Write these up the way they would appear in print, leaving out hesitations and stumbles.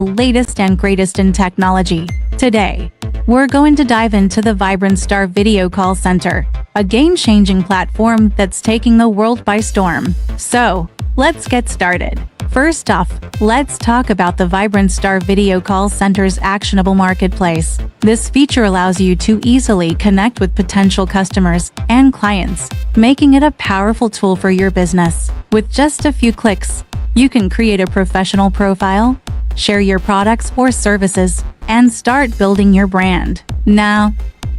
latest and greatest in technology. Today, we're going to dive into the Vibrant Star Video Call Center, a game-changing platform that's taking the world by storm. So, let's get started. First off, let's talk about the Vibrant Star Video Call Center's actionable marketplace. This feature allows you to easily connect with potential customers and clients, making it a powerful tool for your business. With just a few clicks, you can create a professional profile, share your products or services, and start building your brand. Now,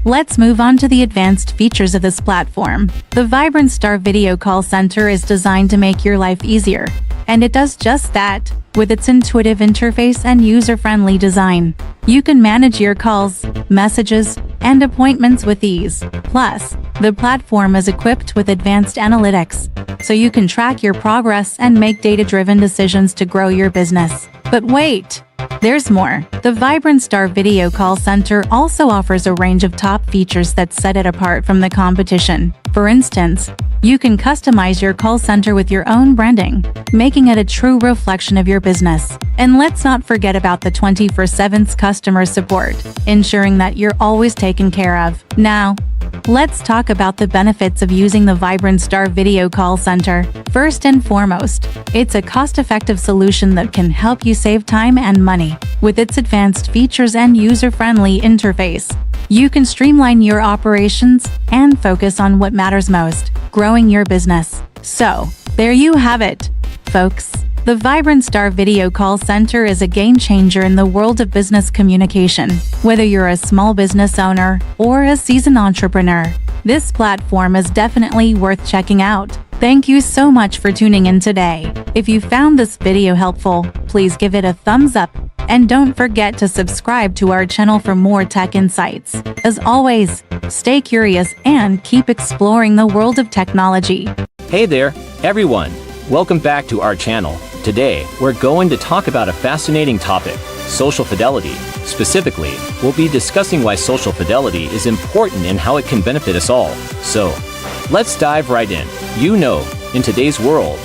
let's move on to the advanced features of this platform. The Vibrant Star Video Call Center is designed to make your life easier, and it does just that. With its intuitive interface and user-friendly design, you can manage your calls, messages, and appointments with ease. Plus, the platform is equipped with advanced analytics, so you can track your progress and make data-driven decisions to grow your business. But wait! There's more. The Vibrant Star Video Call Center also offers a range of top features that set it apart from the competition. For instance, you can customize your call center with your own branding, making it a true reflection of your business. And let's not forget about the 24/7 customer support, ensuring that you're always taken care of. Now, let's talk about the benefits of using the Vibrant Star Video Call Center. First and foremost, it's a cost-effective solution that can help you save time and money. With its advanced features and user-friendly interface, you can streamline your operations and focus on what matters most, growing your business. So, there you have it, folks. The Vibrant Star Video Call Center is a game-changer in the world of business communication. Whether you're a small business owner or a seasoned entrepreneur, this platform is definitely worth checking out. Thank you so much for tuning in today. If you found this video helpful, please give it a thumbs up. And don't forget to subscribe to our channel for more tech insights. As always, stay curious and keep exploring the world of technology. Hey there, everyone! Welcome back to our channel. Today, we're going to talk about a fascinating topic, social fidelity. Specifically, we'll be discussing why social fidelity is important and how it can benefit us all. So, let's dive right in. You know, in today's world,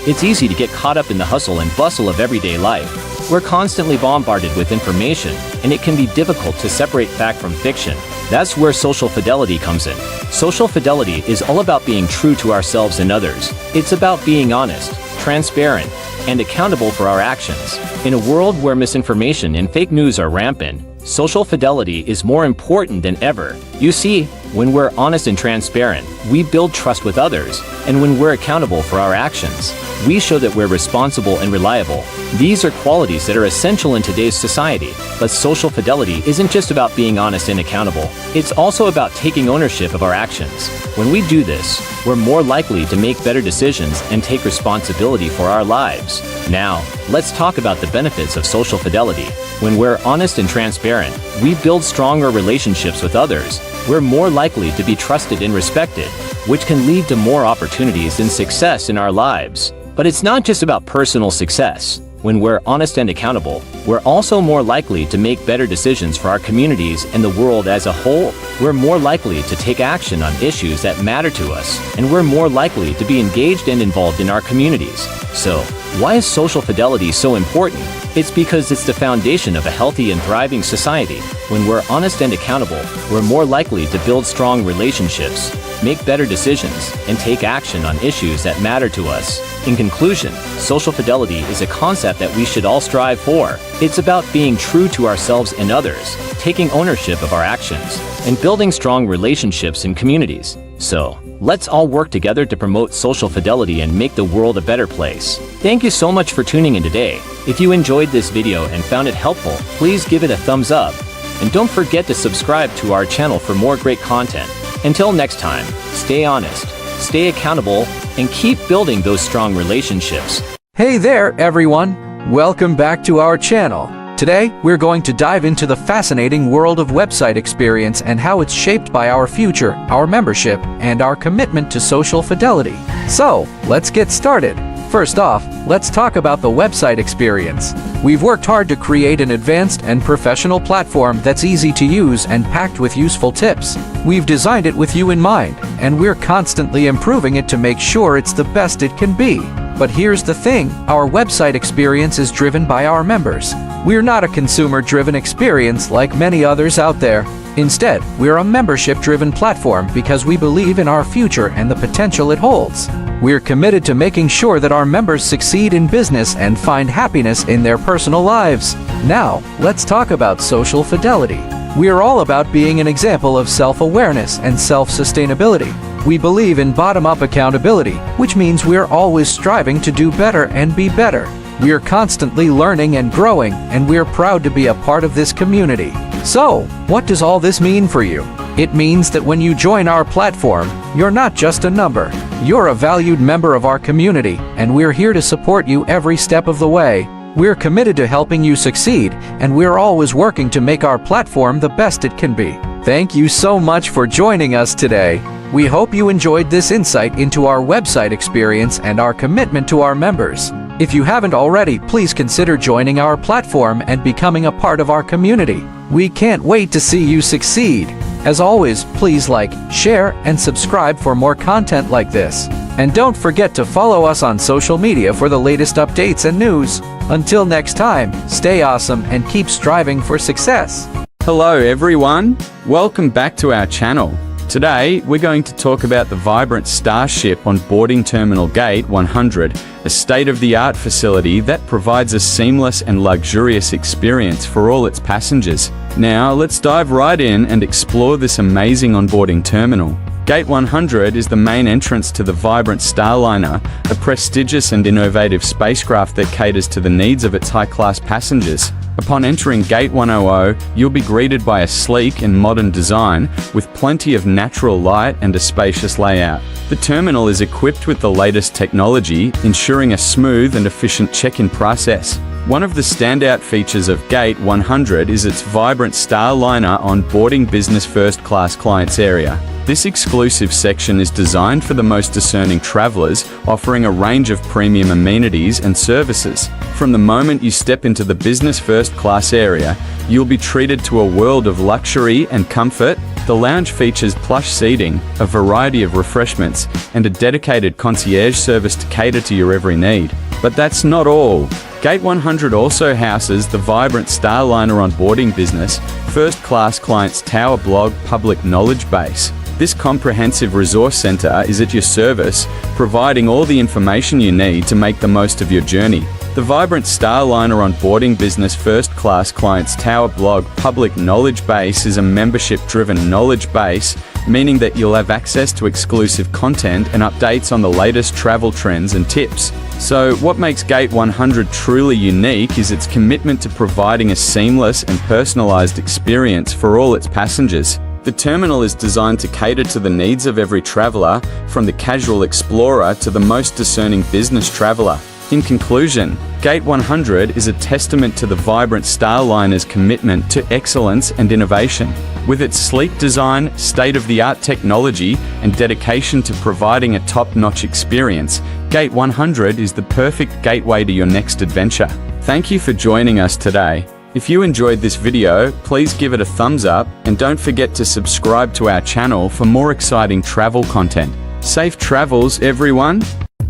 it's easy to get caught up in the hustle and bustle of everyday life. We're constantly bombarded with information, and it can be difficult to separate fact from fiction. That's where social fidelity comes in. Social fidelity is all about being true to ourselves and others. It's about being honest, transparent, and accountable for our actions. In a world where misinformation and fake news are rampant, social fidelity is more important than ever. You see, when we're honest and transparent, we build trust with others, and when we're accountable for our actions, we show that we're responsible and reliable. These are qualities that are essential in today's society. But social fidelity isn't just about being honest and accountable. It's also about taking ownership of our actions. When we do this, we're more likely to make better decisions and take responsibility for our lives. Now, let's talk about the benefits of social fidelity. When we're honest and transparent, we build stronger relationships with others. We're more likely to be trusted and respected, which can lead to more opportunities and success in our lives. But it's not just about personal success. When we're honest and accountable, we're also more likely to make better decisions for our communities and the world as a whole. We're more likely to take action on issues that matter to us, and we're more likely to be engaged and involved in our communities. So, why is social fidelity so important? It's because it's the foundation of a healthy and thriving society. When we're honest and accountable, we're more likely to build strong relationships, make better decisions, and take action on issues that matter to us. In conclusion, social fidelity is a concept that we should all strive for. It's about being true to ourselves and others, taking ownership of our actions, and building strong relationships in communities. So, let's all work together to promote social fidelity and make the world a better place. Thank you so much for tuning in today. If you enjoyed this video and found it helpful, please give it a thumbs up. And don't forget to subscribe to our channel for more great content. Until next time, stay honest, stay accountable, and keep building those strong relationships. Hey there, everyone! Welcome back to our channel. Today, we're going to dive into the fascinating world of website experience and how it's shaped by our future, our membership, and our commitment to social fidelity. So, let's get started. First off, let's talk about the website experience. We've worked hard to create an advanced and professional platform that's easy to use and packed with useful tips. We've designed it with you in mind, and we're constantly improving it to make sure it's the best it can be. But here's the thing, our website experience is driven by our members. We're not a consumer-driven experience like many others out there. Instead, we're a membership-driven platform because we believe in our future and the potential it holds. We're committed to making sure that our members succeed in business and find happiness in their personal lives. Now, let's talk about social fidelity. We're all about being an example of self-awareness and self-sustainability. We believe in bottom-up accountability, which means we're always striving to do better and be better. We're constantly learning and growing, and we're proud to be a part of this community. So, what does all this mean for you? It means that when you join our platform, you're not just a number. You're a valued member of our community, and we're here to support you every step of the way. We're committed to helping you succeed, and we're always working to make our platform the best it can be. Thank you so much for joining us today. We hope you enjoyed this insight into our website experience and our commitment to our members. If you haven't already, please consider joining our platform and becoming a part of our community. We can't wait to see you succeed. As always, please like, share, and subscribe for more content like this. And don't forget to follow us on social media for the latest updates and news. Until next time, stay awesome and keep striving for success. Hello everyone, welcome back to our channel. Today we're going to talk about the vibrant Starship on boarding terminal gate 100, a state-of-the-art facility that provides a seamless and luxurious experience for all its passengers. Now let's dive right in and explore this amazing onboarding terminal. Gate 100 is the main entrance to the vibrant Starliner, a prestigious and innovative spacecraft that caters to the needs of its high-class passengers. Upon entering Gate 100, you'll be greeted by a sleek and modern design with plenty of natural light and a spacious layout. The terminal is equipped with the latest technology, ensuring a smooth and efficient check-in process. One of the standout features of Gate 100 is its vibrant Starliner on-boarding business first-class clients area. This exclusive section is designed for the most discerning travelers, offering a range of premium amenities and services. From the moment you step into the business first-class area, you'll be treated to a world of luxury and comfort. The lounge features plush seating, a variety of refreshments, and a dedicated concierge service to cater to your every need. But that's not all. Gate 100 also houses the vibrant Starliner onboarding business first-class clients tower blog public knowledge base. This comprehensive resource center is at your service, providing all the information you need to make the most of your journey. The vibrant Starliner onboarding business first-class clients tower blog public knowledge base is a membership-driven knowledge base, meaning that you'll have access to exclusive content and updates on the latest travel trends and tips. So, what makes Gate 100 truly unique is its commitment to providing a seamless and personalized experience for all its passengers. The terminal is designed to cater to the needs of every traveler, from the casual explorer to the most discerning business traveler. In conclusion, Gate 100 is a testament to the vibrant Starliner's commitment to excellence and innovation. With its sleek design, state-of-the-art technology, and dedication to providing a top-notch experience, Gate 100 is the perfect gateway to your next adventure. Thank you for joining us today. If you enjoyed this video, please give it a thumbs up and don't forget to subscribe to our channel for more exciting travel content. Safe travels, everyone!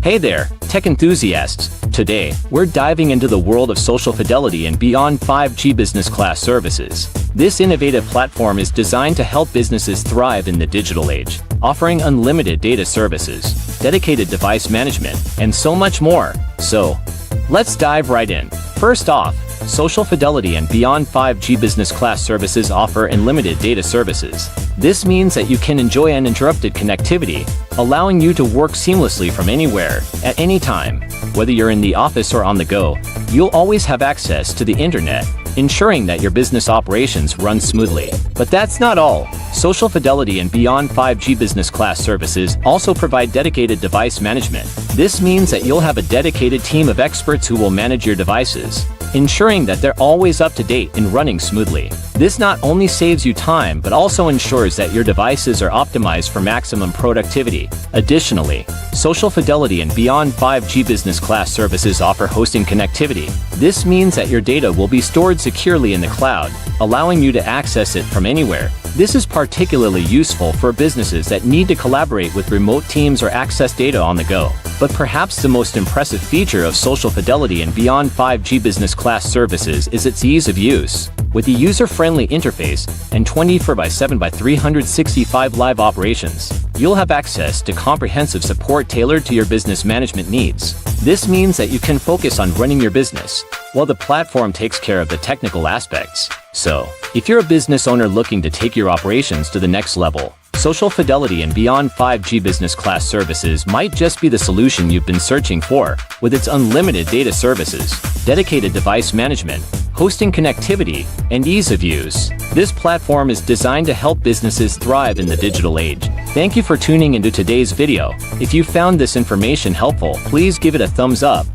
Hey there, tech enthusiasts! Today, we're diving into the world of social fidelity and beyond 5G business class services. This innovative platform is designed to help businesses thrive in the digital age, offering unlimited data services, dedicated device management, and so much more. So, let's dive right in. First off, Social Fidelity and Beyond 5G Business Class services offer unlimited data services. This means that you can enjoy uninterrupted connectivity, allowing you to work seamlessly from anywhere, at any time. Whether you're in the office or on the go, you'll always have access to the internet, ensuring that your business operations run smoothly. But that's not all. Social Fidelity and Beyond 5G Business Class services also provide dedicated device management. This means that you'll have a dedicated team of experts who will manage your devices, ensuring that they're always up to date and running smoothly. This not only saves you time, but also ensures that your devices are optimized for maximum productivity. Additionally, Social Fidelity and Beyond 5G Business Class services offer hosting connectivity. This means that your data will be stored securely in the cloud, allowing you to access it from anywhere. This is particularly useful for businesses that need to collaborate with remote teams or access data on the go. But perhaps the most impressive feature of Social Fidelity and Beyond 5G business class services is its ease of use. With a user-friendly interface and 24/7 by 365 live operations, you'll have access to comprehensive support tailored to your business management needs. This means that you can focus on running your business, while the platform takes care of the technical aspects. So, if you're a business owner looking to take your operations to the next level, Social Fidelity and Beyond 5G business class services might just be the solution you've been searching for. With its unlimited data services, dedicated device management, hosting connectivity, and ease of use, this platform is designed to help businesses thrive in the digital age. Thank you for tuning into today's video. If you found this information helpful, please give it a thumbs up.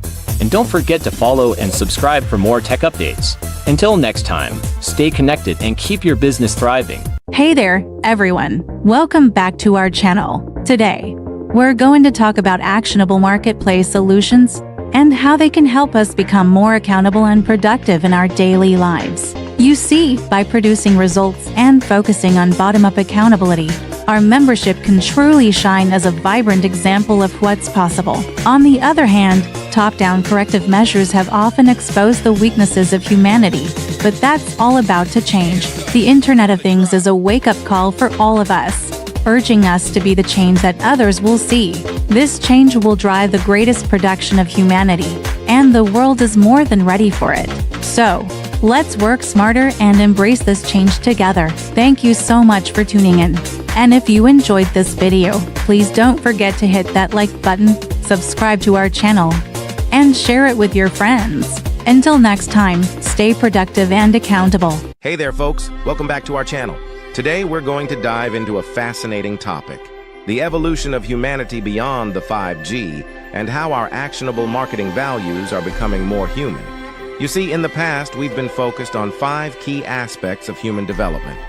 And don't forget to follow and subscribe for more tech updates. Until next time, stay connected and keep your business thriving. Hey there, everyone. Welcome back to our channel. Today, we're going to talk about actionable marketplace solutions and how they can help us become more accountable and productive in our daily lives. You see, by producing results and focusing on bottom-up accountability, our membership can truly shine as a vibrant example of what's possible. On the other hand, top-down corrective measures have often exposed the weaknesses of humanity, but that's all about to change. The Internet of Things is a wake-up call for all of us, urging us to be the change that others will see. This change will drive the greatest production of humanity, and the world is more than ready for it. So, let's work smarter and embrace this change together. Thank you so much for tuning in. And if you enjoyed this video, please don't forget to hit that like button, subscribe to our channel, and share it with your friends. Until next time, stay productive and accountable. Hey there, folks. Welcome back to our channel. Today, we're going to dive into a fascinating topic: the evolution of humanity beyond the 5G and how our actionable marketing values are becoming more human. You see, in the past, we've been focused on 5 key aspects of human development: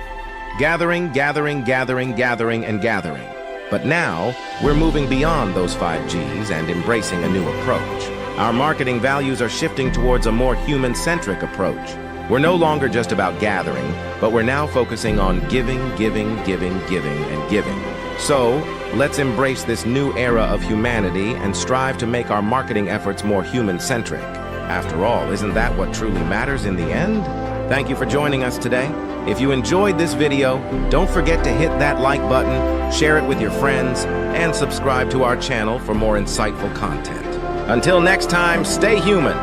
gathering, gathering, gathering, gathering, and gathering. But now, we're moving beyond those 5Gs and embracing a new approach. Our marketing values are shifting towards a more human-centric approach. We're no longer just about gathering, but we're now focusing on giving, giving, giving, giving, and giving. So, let's embrace this new era of humanity and strive to make our marketing efforts more human-centric. After all, isn't that what truly matters in the end? Thank you for joining us today. If you enjoyed this video, don't forget to hit that like button, share it with your friends, and subscribe to our channel for more insightful content. Until next time, stay human.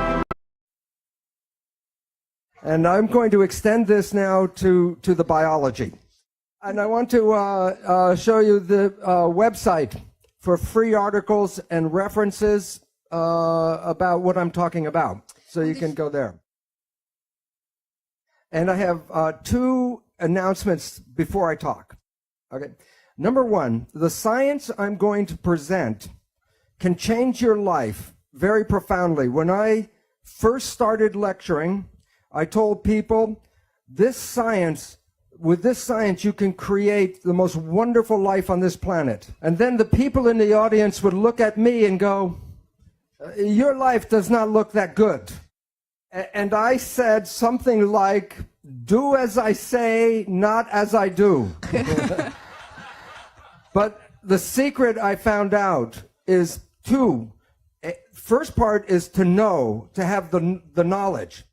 And I'm going to extend this now to the biology. And I want to show you the website for free articles and references about what I'm talking about. So you can go there. And I have 2 announcements before I talk. Okay. Number 1, the science I'm going to present can change your life very profoundly. When I first started lecturing, I told people, with this science, you can create the most wonderful life on this planet. And then the people in the audience would look at me and go, your life does not look that good. And I said something like, do as I say, not as I do. But the secret I found out is 2. First part is to know, to have the knowledge.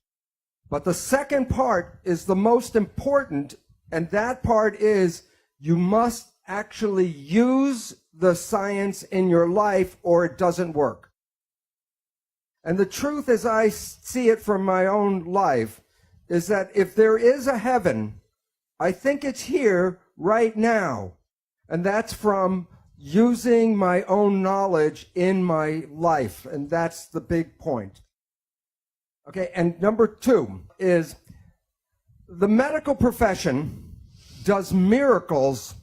But the second part is the most important, and that part is you must actually use the science in your life or it doesn't work. And the truth, as I see it from my own life, is that if there is a heaven, I think it's here right now. And that's from using my own knowledge in my life. And that's the big point. Okay, and number 2 is the medical profession does miracles.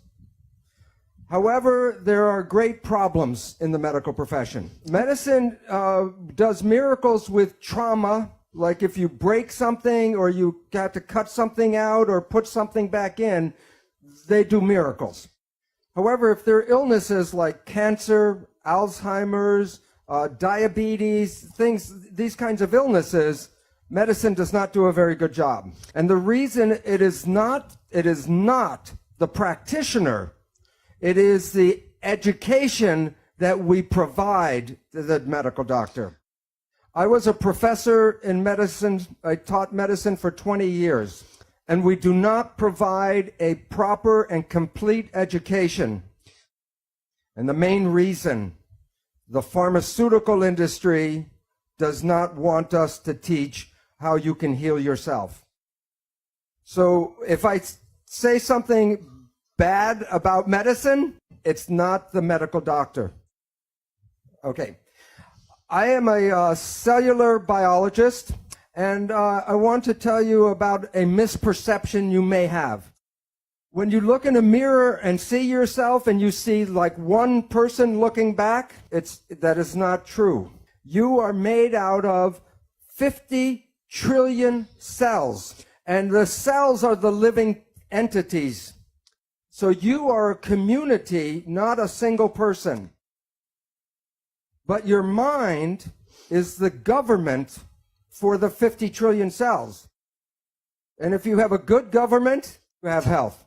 However, there are great problems in the medical profession. Medicine does miracles with trauma, like if you break something or you got to cut something out or put something back in, they do miracles. However, if there are illnesses like cancer, Alzheimer's, diabetes, these kinds of illnesses, medicine does not do a very good job. And the reason it is not the practitioner. It is the education that we provide to the medical doctor. I was a professor in medicine. I taught medicine for 20 years, and we do not provide a proper and complete education. And the main reason, the pharmaceutical industry does not want us to teach how you can heal yourself. So if I say something bad about medicine, it's not the medical doctor. Okay. I am a cellular biologist, and I want to tell you about a misperception you may have. When you look in a mirror and see yourself and you see like one person looking back, that is not true. You are made out of 50 trillion cells, and the cells are the living entities. So you are a community, not a single person. But your mind is the government for the 50 trillion cells. And if you have a good government, you have health.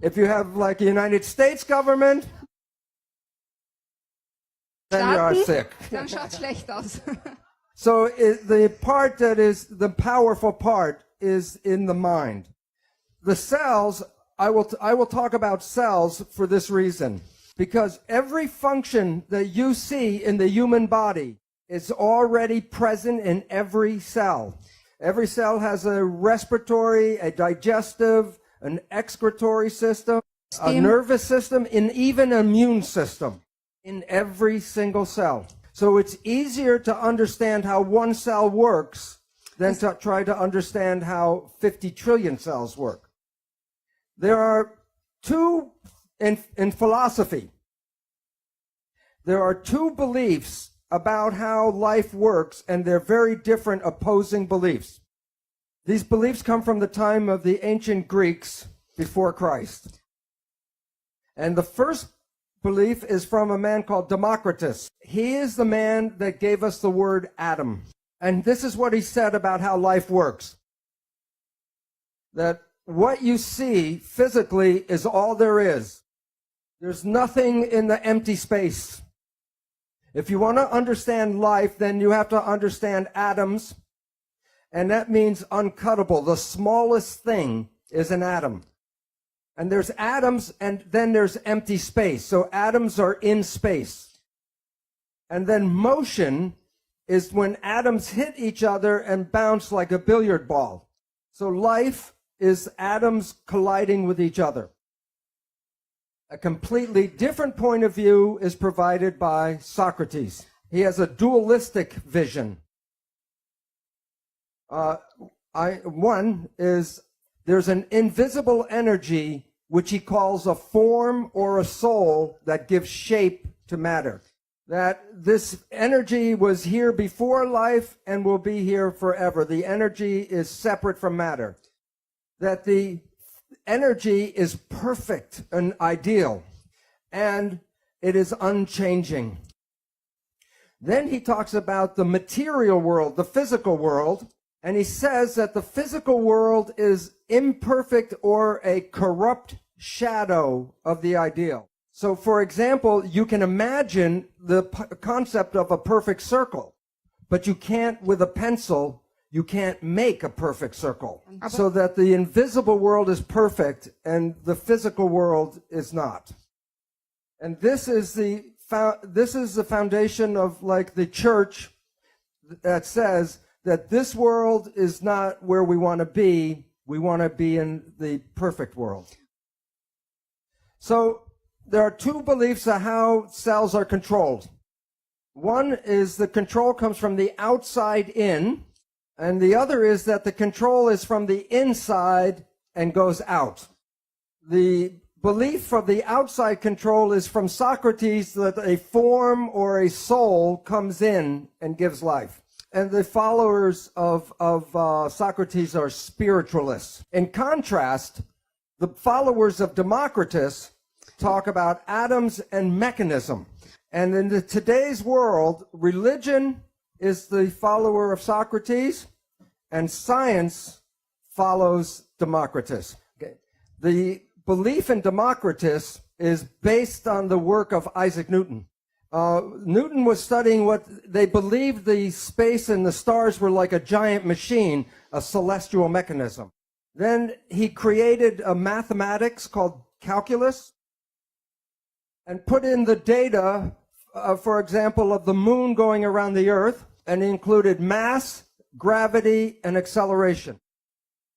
If you have like a United States government, then you are sick. Dann schaut's schlecht aus. So the part that is the powerful part is in the mind. The cells, I will talk about cells for this reason. Because every function that you see in the human body is already present in every cell. Every cell has a respiratory, a digestive, an excretory system, a nervous system, and even an immune system in every single cell. So it's easier to understand how one cell works than to try to understand how 50 trillion cells work. There are two in philosophy. There are two beliefs about how life works, and they're very different opposing beliefs. These beliefs come from the time of the ancient Greeks before Christ. And the first belief is from a man called Democritus. He is the man that gave us the word atom. And this is what he said about how life works. That what you see physically is all there is. There's nothing in the empty space. If you want to understand life, then you have to understand atoms, and that means uncuttable. The smallest thing is an atom. And there's atoms, and then there's empty space. So atoms are in space. And then motion is when atoms hit each other and bounce like a billiard ball. So life is atoms colliding with each other. A completely different point of view is provided by Socrates. He has a dualistic vision. One is there's an invisible energy which he calls a form or a soul that gives shape to matter. That this energy was here before life and will be here forever. The energy is separate from matter. That the energy is perfect and ideal, and it is unchanging. Then he talks about the material world, the physical world, and he says that the physical world is imperfect or a corrupt shadow of the ideal. So, for example, you can imagine the concept of a perfect circle, but you can't, with a pencil, you can't make a perfect circle. So that the invisible world is perfect and the physical world is not. And this is the foundation of like the church that says that this world is not where we want to be. We want to be in the perfect world. So there are two beliefs of how cells are controlled. One is the control comes from the outside in, and the other is that the control is from the inside and goes out. The belief of the outside control is from Socrates, that a form or a soul comes in and gives life. And the followers of Socrates are spiritualists. In contrast, the followers of Democritus talk about atoms and mechanism. And in today's world, religion is the follower of Socrates, and science follows Democritus. Okay. The belief in Democritus is based on the work of Isaac Newton. Newton was studying what they believed the space and the stars were like a giant machine, a celestial mechanism. Then he created a mathematics called calculus and put in the data, for example, of the moon going around the earth, and it included mass, gravity, and acceleration.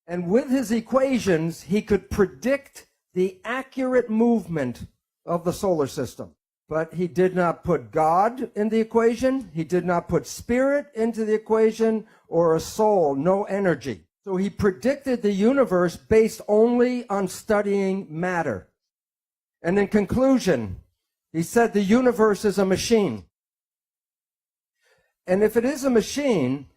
And with his equations, he could predict the accurate movement of the solar system. But he did not put God in the equation. He did not put spirit into the equation, or a soul, no energy. So he predicted the universe based only on studying matter. And in conclusion, he said the universe is a machine. And if it is a machine,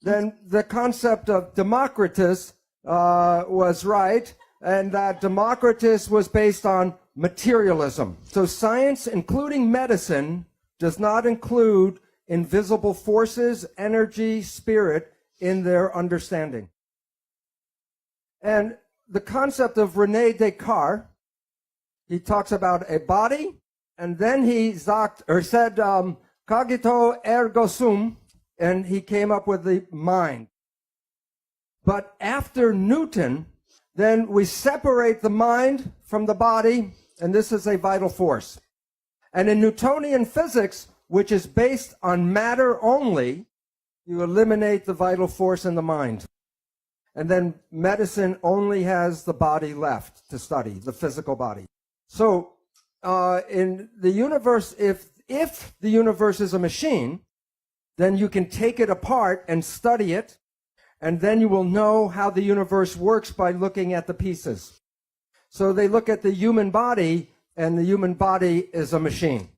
then the concept of Democritus was right, and that Democritus was based on materialism. So science, including medicine, does not include invisible forces, energy, spirit in their understanding. And the concept of René Descartes, he talks about a body, and then he said, cogito ergo sum, and he came up with the mind. But after Newton, then we separate the mind from the body, and this is a vital force. And in Newtonian physics, which is based on matter only, you eliminate the vital force in the mind. And then medicine only has the body left to study, the physical body. So in the universe, if the universe is a machine, then you can take it apart and study it, and then you will know how the universe works by looking at the pieces. So they look at the human body, and the human body is a machine.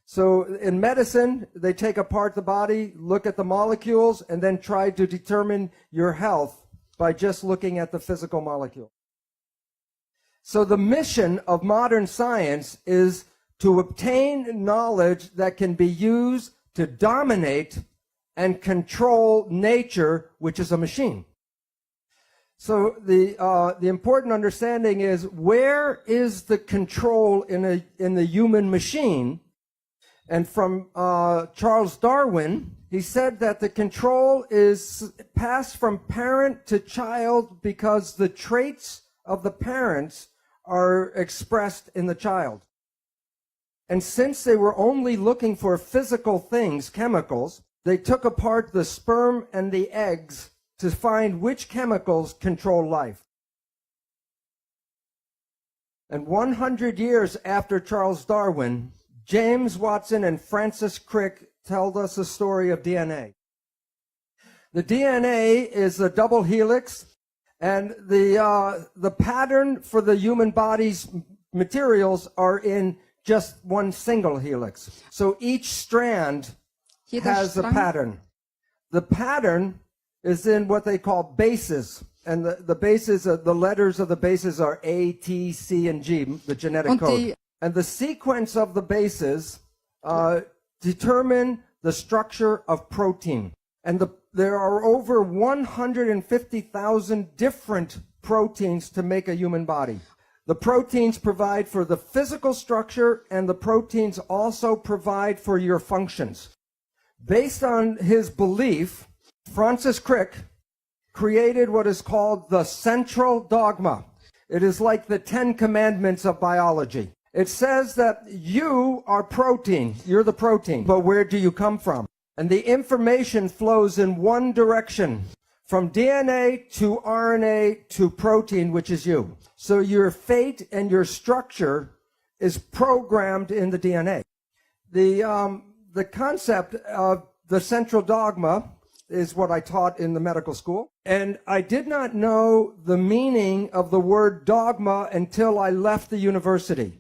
So in medicine, they take apart the body, look at the molecules, and then try to determine your health by just looking at the physical molecule. So the mission of modern science is to obtain knowledge that can be used to dominate and control nature, which is a machine. So the important understanding is, where is the control in the human machine? And from Charles Darwin, he said that the control is passed from parent to child because the traits of the parents are expressed in the child. And since they were only looking for physical things, chemicals, they took apart the sperm and the eggs to find which chemicals control life. And 100 years after Charles Darwin, James Watson and Francis Crick told us the story of DNA. The DNA is a double helix, and the pattern for the human body's materials are in just one single helix. So each strand has a pattern. The pattern is in what they call bases. And the bases, the letters of the bases are A, T, C, and G, the genetic code. And the sequence of the bases determine the structure of protein. And there are over 150,000 different proteins to make a human body. The proteins provide for the physical structure, and the proteins also provide for your functions. Based on his belief, Francis Crick created what is called the central dogma. It is like the 10 commandments of biology. It says that you are protein. You're the protein. But where do you come from? And the information flows in one direction, from DNA to RNA to protein, which is you. So your fate and your structure is programmed in the DNA. The concept of the central dogma is what I taught in the medical school. And I did not know the meaning of the word dogma until I left the university.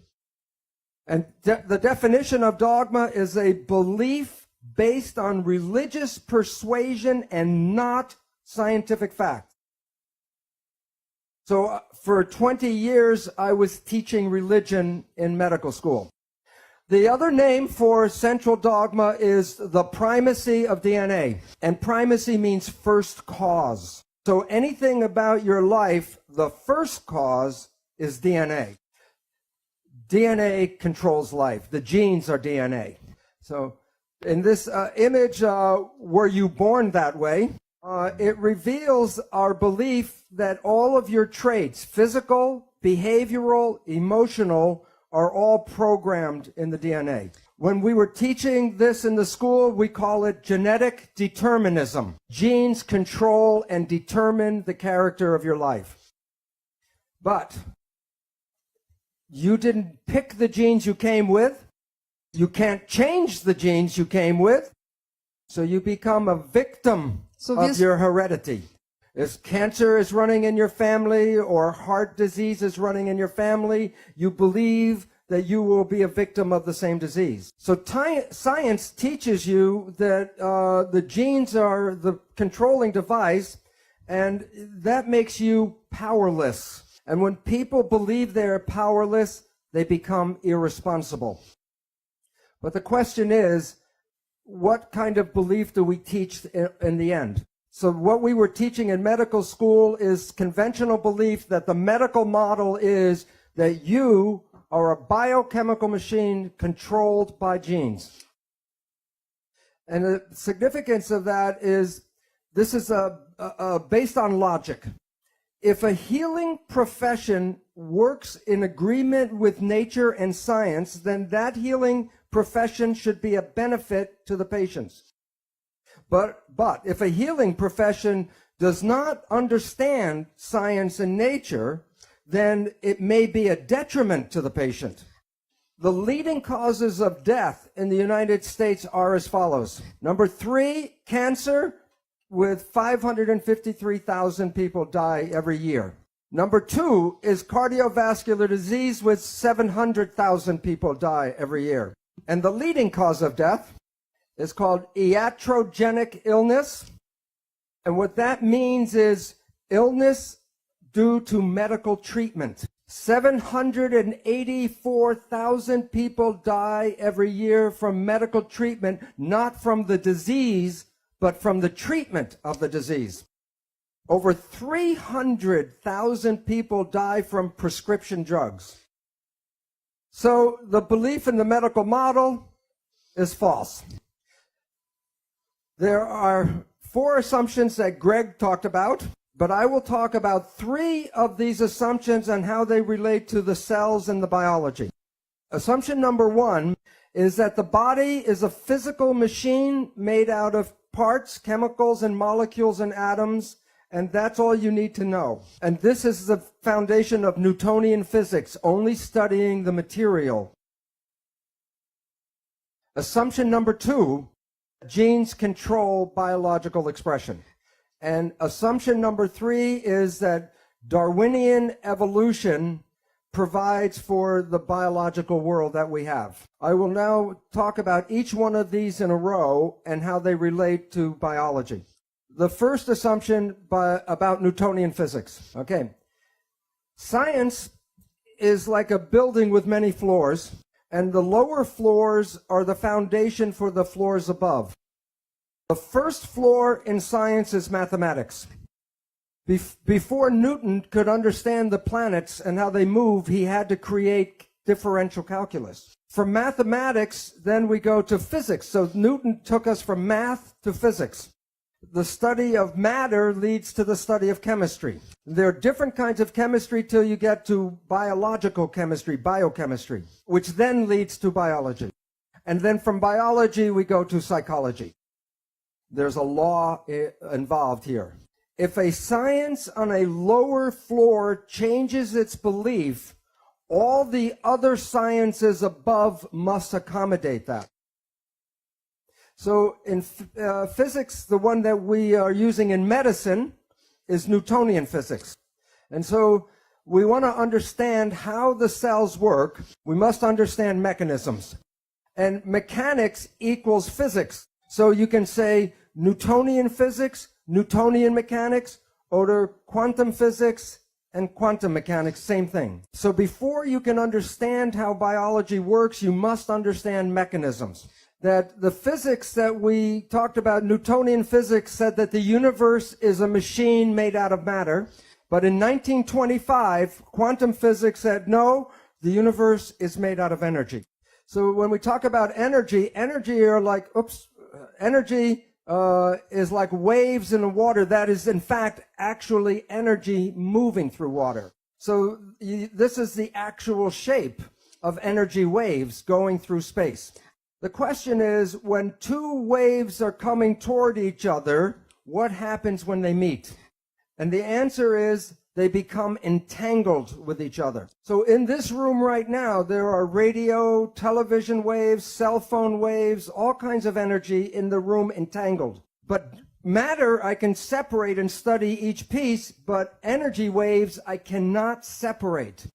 And the definition of dogma is a belief based on religious persuasion and not scientific fact. So for 20 years, I was teaching religion in medical school. The other name for central dogma is the primacy of DNA. And primacy means first cause. So anything about your life, the first cause is DNA. DNA controls life. The genes are DNA. So in this image, were you born that way? It reveals our belief that all of your traits, physical, behavioral, emotional, are all programmed in the DNA. When we were teaching this in the school, we call it genetic determinism. Genes control and determine the character of your life. But you didn't pick the genes you came with. You can't change the genes you came with. So you become a victim of your heredity. If cancer is running in your family or heart disease is running in your family, you believe that you will be a victim of the same disease. So science teaches you that the genes are the controlling device, and that makes you powerless. And when people believe they're powerless, they become irresponsible. But the question is, what kind of belief do we teach in the end? So what we were teaching in medical school is conventional belief that the medical model is that you are a biochemical machine controlled by genes. And the significance of that is, this is based on logic. If a healing profession works in agreement with nature and science, then that healing profession should be a benefit to the patients. But if a healing profession does not understand science and nature, then it may be a detriment to the patient. The leading causes of death in the United States are as follows. Number 3, cancer, with 553,000 people die every year. Number 2 is cardiovascular disease, with 700,000 people die every year. And the leading cause of death is called iatrogenic illness. And what that means is illness due to medical treatment. 784,000 people die every year from medical treatment, not from the disease, but from the treatment of the disease. Over 300,000 people die from prescription drugs. So the belief in the medical model is false. There are 4 assumptions that Greg talked about, but I will talk about 3 of these assumptions and how they relate to the cells and the biology. Assumption number 1 is that the body is a physical machine made out of parts, chemicals, and molecules and atoms, and that's all you need to know. And this is the foundation of Newtonian physics, only studying the material. Assumption number 2, genes control biological expression. And assumption number 3 is that Darwinian evolution provides for the biological world that we have. I will now talk about each one of these in a row and how they relate to biology. The first assumption about Newtonian physics. Okay. Science is like a building with many floors, and the lower floors are the foundation for the floors above. The first floor in science is mathematics. Before Newton could understand the planets and how they move, he had to create differential calculus. From mathematics, then we go to physics. So Newton took us from math to physics. The study of matter leads to the study of chemistry. There are different kinds of chemistry till you get to biological chemistry, biochemistry, which then leads to biology. And then from biology, we go to psychology. There's a law involved here. If a science on a lower floor changes its belief, all the other sciences above must accommodate that. So in physics, the one that we are using in medicine is Newtonian physics. And so we want to understand how the cells work. We must understand mechanisms. And mechanics equals physics. So you can say Newtonian physics, Newtonian mechanics, or quantum physics and quantum mechanics, same thing. So before you can understand how biology works, you must understand mechanisms. that the physics that we talked about, Newtonian physics, said that the universe is a machine made out of matter. But in 1925, quantum physics said, no, the universe is made out of energy. So when we talk about energy, energy is like waves in the water. That is, in fact, actually energy moving through water. So this is the actual shape of energy waves going through space. The question is, when two waves are coming toward each other, what happens when they meet? And the answer is they become entangled with each other. So in this room right now, there are radio, television waves, cell phone waves, all kinds of energy in the room entangled. But matter, I can separate and study each piece, but energy waves, I cannot separate.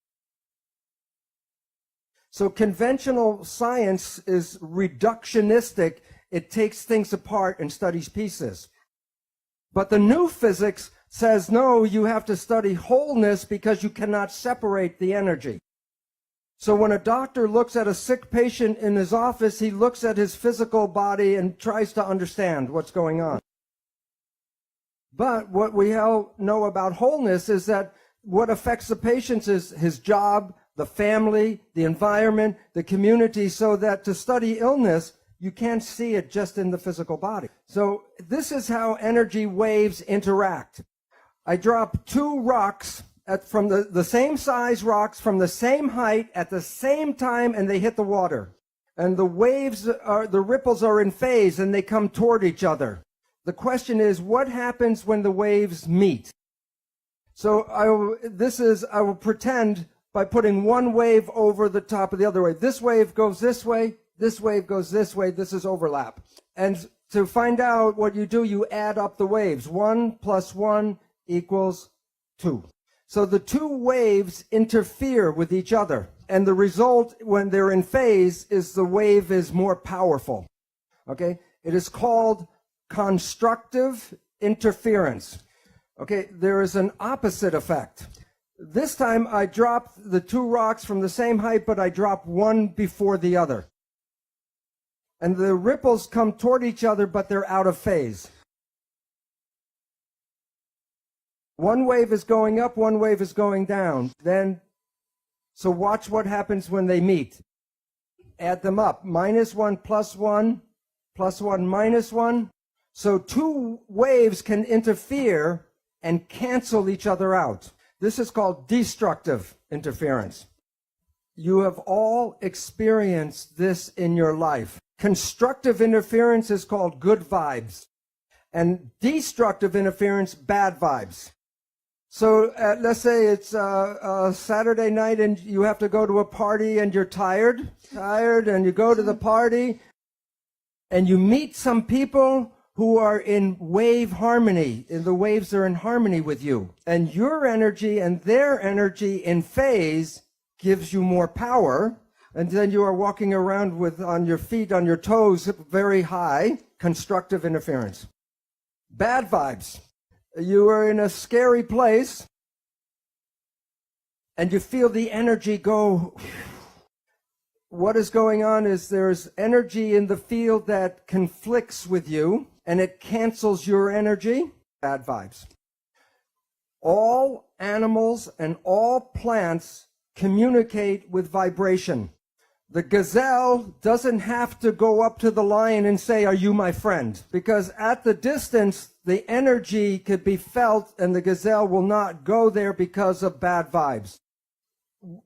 So conventional science is reductionistic. It takes things apart and studies pieces. But the new physics says, no, you have to study wholeness because you cannot separate the energy. So when a doctor looks at a sick patient in his office, he looks at his physical body and tries to understand what's going on. But what we all know about wholeness is that what affects the patient is his job, the family, the environment, the community, so that to study illness, you can't see it just in the physical body. So this is how energy waves interact. I drop two rocks from the same size rocks from the same height at the same time, and they hit the water. And the ripples are in phase, and they come toward each other. The question is, what happens when the waves meet? So I will pretend by putting one wave over the top of the other wave. This wave goes this way, this wave goes this way, this is overlap. And to find out what you do, you add up the waves. 1 plus 1 equals 2. So the two waves interfere with each other. And the result, when they're in phase, is the wave is more powerful. Okay? It is called constructive interference. Okay? There is an opposite effect. This time I dropped the two rocks from the same height, but I drop one before the other. And the ripples come toward each other, but they're out of phase. One wave is going up, one wave is going down. So watch what happens when they meet. Add them up. -1 plus 1 plus 1 minus 1. So two waves can interfere and cancel each other out. This is called destructive interference. You have all experienced this in your life. Constructive interference is called good vibes, and destructive interference, bad vibes. So let's say it's Saturday night and you have to go to a party and you're tired, and you go to the party and you meet some people who are in wave harmony, and the waves are in harmony with you. And your energy and their energy in phase gives you more power. And then you are walking around on your feet, on your toes, very high, constructive interference. Bad vibes. You are in a scary place, and you feel the energy go. What is going on is there's energy in the field that conflicts with you, and it cancels your energy. Bad vibes. All animals and all plants communicate with vibration. The gazelle doesn't have to go up to the lion and say, "Are you my friend?" Because at the distance, the energy could be felt, and the gazelle will not go there because of bad vibes.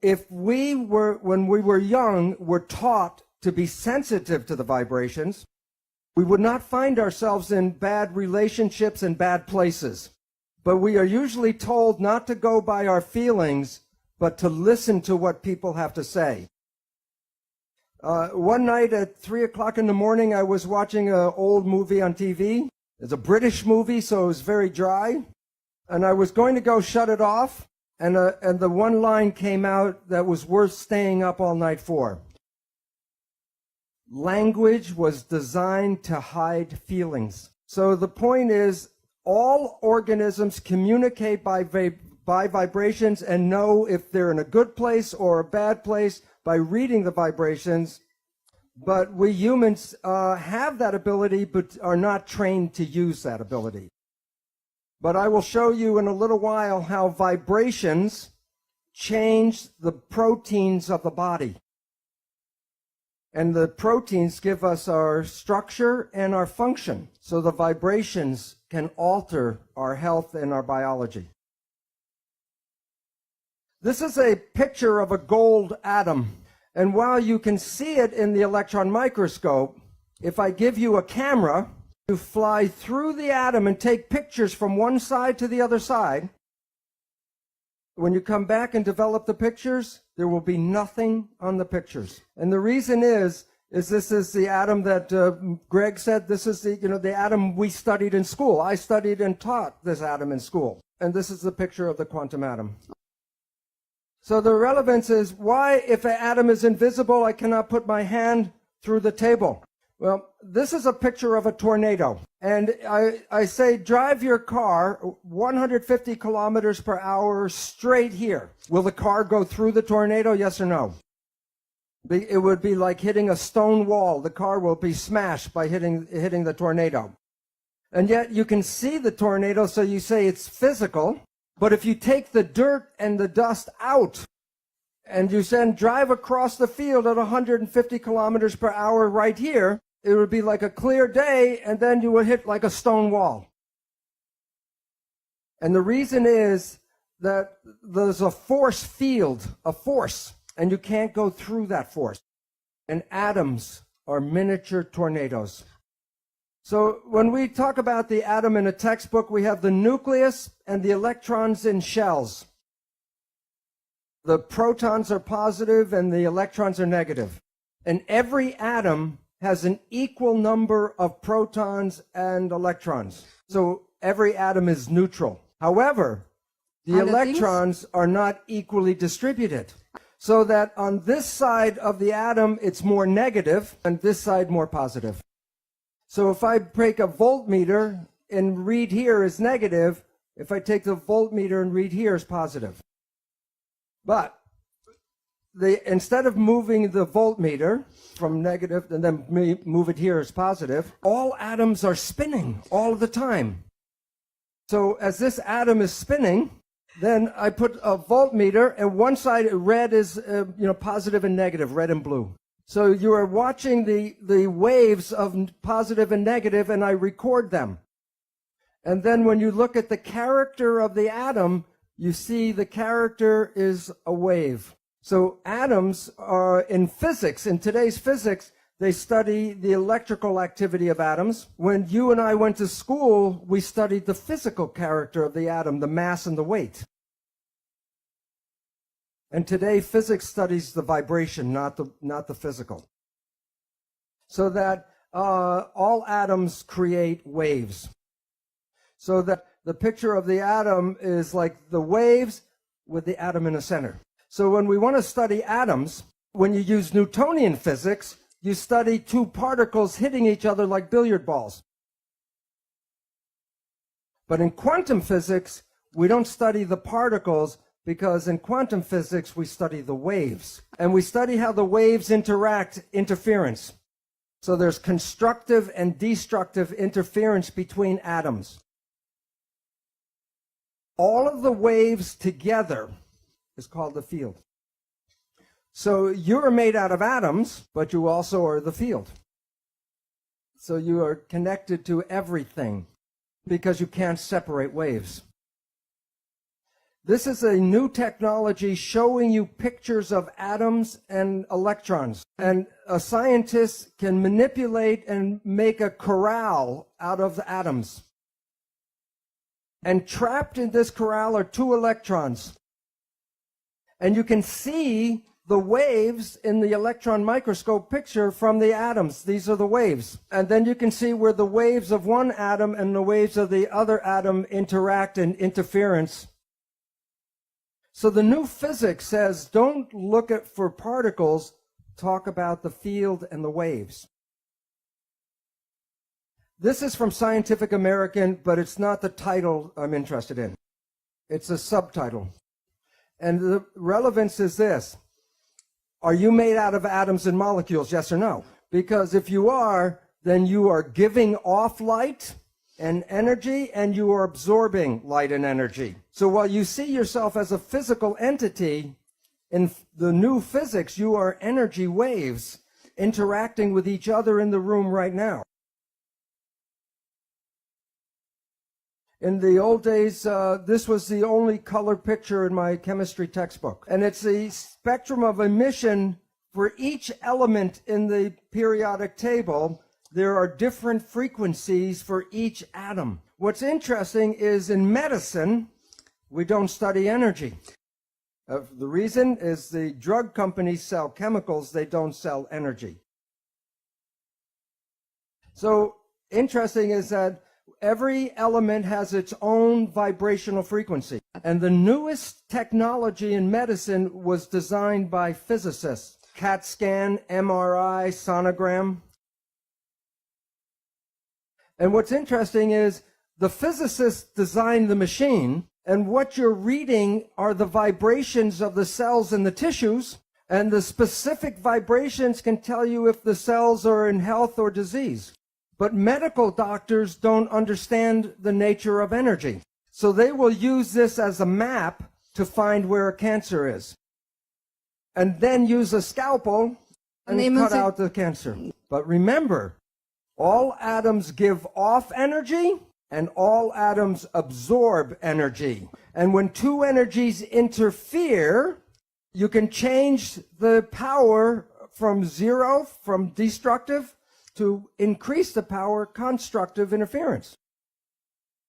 If when we were young, were taught to be sensitive to the vibrations, we would not find ourselves in bad relationships and bad places. But we are usually told not to go by our feelings, but to listen to what people have to say. One night at 3 o'clock in the morning, I was watching an old movie on TV. It's a British movie, so it was very dry. And I was going to go shut it off, and the one line came out that was worth staying up all night for. Language was designed to hide feelings. So the point is, all organisms communicate by vibrations and know if they're in a good place or a bad place by reading the vibrations. But we humans have that ability, but are not trained to use that ability. But I will show you in a little while how vibrations change the proteins of the body. And the proteins give us our structure and our function. So the vibrations can alter our health and our biology. This is a picture of a gold atom. And while you can see it in the electron microscope, if I give you a camera, you fly through the atom and take pictures from one side to the other side. When you come back and develop the pictures, there will be nothing on the pictures. And the reason is this is the atom that Greg said, this is the atom we studied in school. I studied and taught this atom in school. And this is the picture of the quantum atom. So the relevance is, why, if an atom is invisible, I cannot put my hand through the table? Well, this is a picture of a tornado. And I say, drive your car 150 kilometers per hour straight here. Will the car go through the tornado? Yes or no? It would be like hitting a stone wall. The car will be smashed by hitting the tornado. And yet you can see the tornado, so you say it's physical. But if you take the dirt and the dust out, and you then drive across the field at 150 kilometers per hour right here, it would be like a clear day, and then you would hit like a stone wall. And the reason is that there's a force field, a force, and you can't go through that force. And atoms are miniature tornadoes. So when we talk about the atom in a textbook, we have the nucleus and the electrons in shells. The protons are positive and the electrons are negative. And every atom has an equal number of protons and electrons. So every atom is neutral. However, the electrons are not equally distributed. So that on this side of the atom, it's more negative, and this side more positive. So if I break a voltmeter and read here is negative, if I take the voltmeter and read here is positive. But instead of moving the voltmeter from negative and then move it here as positive, all atoms are spinning all the time. So as this atom is spinning, then I put a voltmeter, and one side red is positive and negative, red and blue. So you are watching the waves of positive and negative, and I record them. And then when you look at the character of the atom, you see the character is a wave. So atoms are in physics, in today's physics, they study the electrical activity of atoms. When you and I went to school, we studied the physical character of the atom, the mass and the weight. And today, physics studies the vibration, not the physical. So that all atoms create waves. So that the picture of the atom is like the waves with the atom in the center. So when we want to study atoms, when you use Newtonian physics, you study two particles hitting each other like billiard balls. But in quantum physics, we don't study the particles, because in quantum physics, we study the waves. And we study how the waves interact, interference. So there's constructive and destructive interference between atoms. All of the waves together is called the field. So you're made out of atoms, but you also are the field. So you are connected to everything because you can't separate waves. This is a new technology showing you pictures of atoms and electrons. And a scientist can manipulate and make a corral out of the atoms. And trapped in this corral are two electrons. And you can see the waves in the electron microscope picture from the atoms. These are the waves. And then you can see where the waves of one atom and the waves of the other atom interact in interference. So the new physics says, don't look for particles, talk about the field and the waves. This is from Scientific American, but it's not the title I'm interested in. It's a subtitle. And the relevance is this. Are you made out of atoms and molecules, yes or no? Because if you are, then you are giving off light and energy, and you are absorbing light and energy. So while you see yourself as a physical entity, in the new physics, you are energy waves interacting with each other in the room right now. In the old days, this was the only color picture in my chemistry textbook. And it's the spectrum of emission for each element in the periodic table. There are different frequencies for each atom. What's interesting is in medicine, we don't study energy. The reason is the drug companies sell chemicals, they don't sell energy. So interesting is that every element has its own vibrational frequency. And the newest technology in medicine was designed by physicists. CAT scan, MRI, sonogram. And what's interesting is the physicists designed the machine, and what you're reading are the vibrations of the cells in the tissues, and the specific vibrations can tell you if the cells are in health or disease. But medical doctors don't understand the nature of energy. So they will use this as a map to find where a cancer is. And then use a scalpel and cut out the cancer. But remember, all atoms give off energy and all atoms absorb energy. And when two energies interfere, you can change the power from zero, from destructive, to increase the power, constructive interference.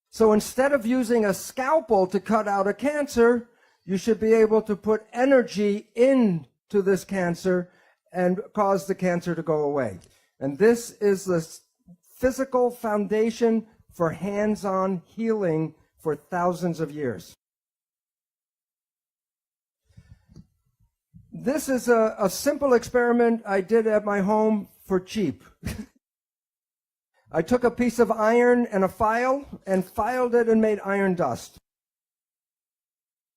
So instead of using a scalpel to cut out a cancer, you should be able to put energy into this cancer and cause the cancer to go away. And this is the physical foundation for hands-on healing for thousands of years. This is a simple experiment I did at my home for cheap. I took a piece of iron and a file and filed it and made iron dust.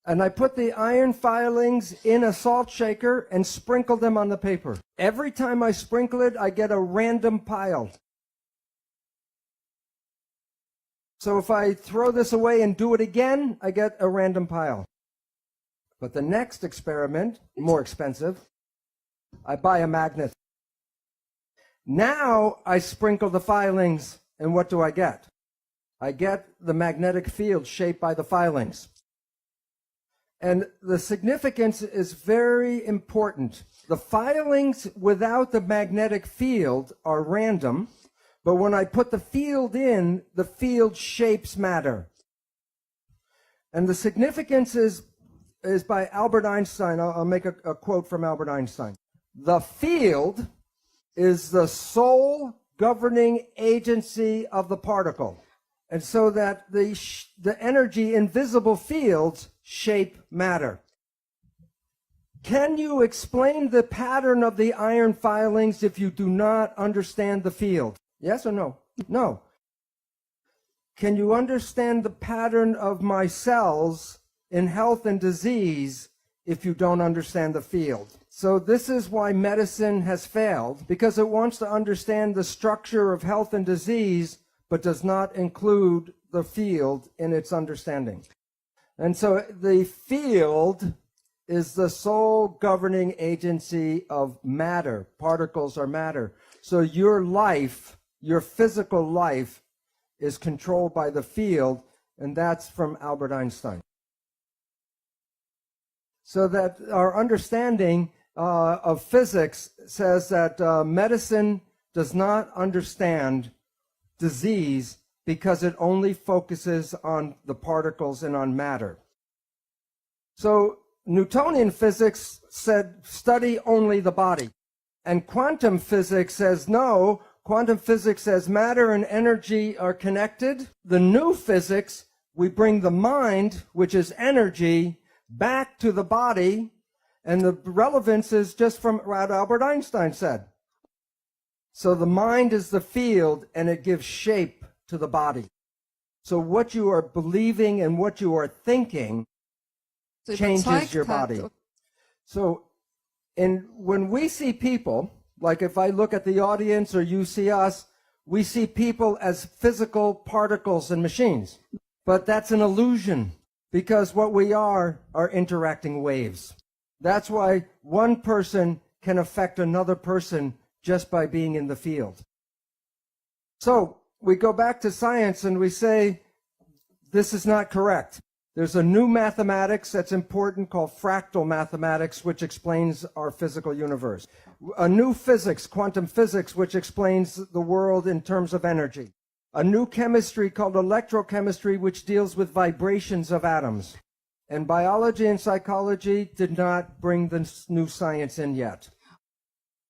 And I put the iron filings in a salt shaker and sprinkled them on the paper. Every time I sprinkle it, I get a random pile. So if I throw this away and do it again, I get a random pile. But the next experiment, more expensive, I buy a magnet. Now I sprinkle the filings, and what do I get? I get the magnetic field shaped by the filings. And the significance is very important. The filings without the magnetic field are random, but when I put the field in, the field shapes matter. And the significance is by Albert Einstein. I'll make a quote from Albert Einstein. The field is the sole governing agency of the particle. And so that the energy invisible fields shape matter. Can you explain the pattern of the iron filings if you do not understand the field? Yes or no? No. Can you understand the pattern of my cells in health and disease if you don't understand the field? So this is why medicine has failed, because it wants to understand the structure of health and disease, but does not include the field in its understanding. And so the field is the sole governing agency of matter. Particles are matter. So your life, your physical life, is controlled by the field, and that's from Albert Einstein. So that our understanding of physics says that medicine does not understand disease because it only focuses on the particles and on matter. So Newtonian physics said study only the body. And quantum physics says no. Quantum physics says matter and energy are connected. The new physics, we bring the mind, which is energy, back to the body. And the relevance is just from what Albert Einstein said. So the mind is the field, and it gives shape to the body. So what you are believing and what you are thinking changes your body. So when we see people, Like if I look at the audience or you see us, we see people as physical particles and machines. But that's an illusion, because what we are interacting waves. That's why one person can affect another person just by being in the field. So we go back to science and we say, this is not correct. There's a new mathematics that's important called fractal mathematics, which explains our physical universe. A new physics, quantum physics, which explains the world in terms of energy. A new chemistry called electrochemistry, which deals with vibrations of atoms. And biology and psychology did not bring this new science in yet.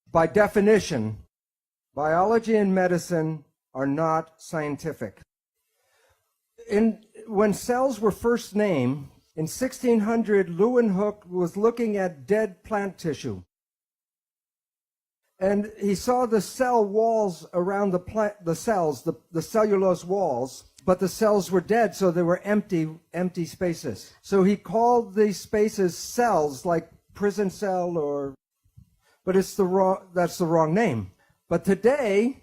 By definition, biology and medicine are not scientific. When cells were first named, in 1600, Leeuwenhoek was looking at dead plant tissue. And he saw the cell walls around the cells, the cellulose walls, but the cells were dead, so they were empty spaces. So he called these spaces cells, like prison cell, but that's the wrong name. But today,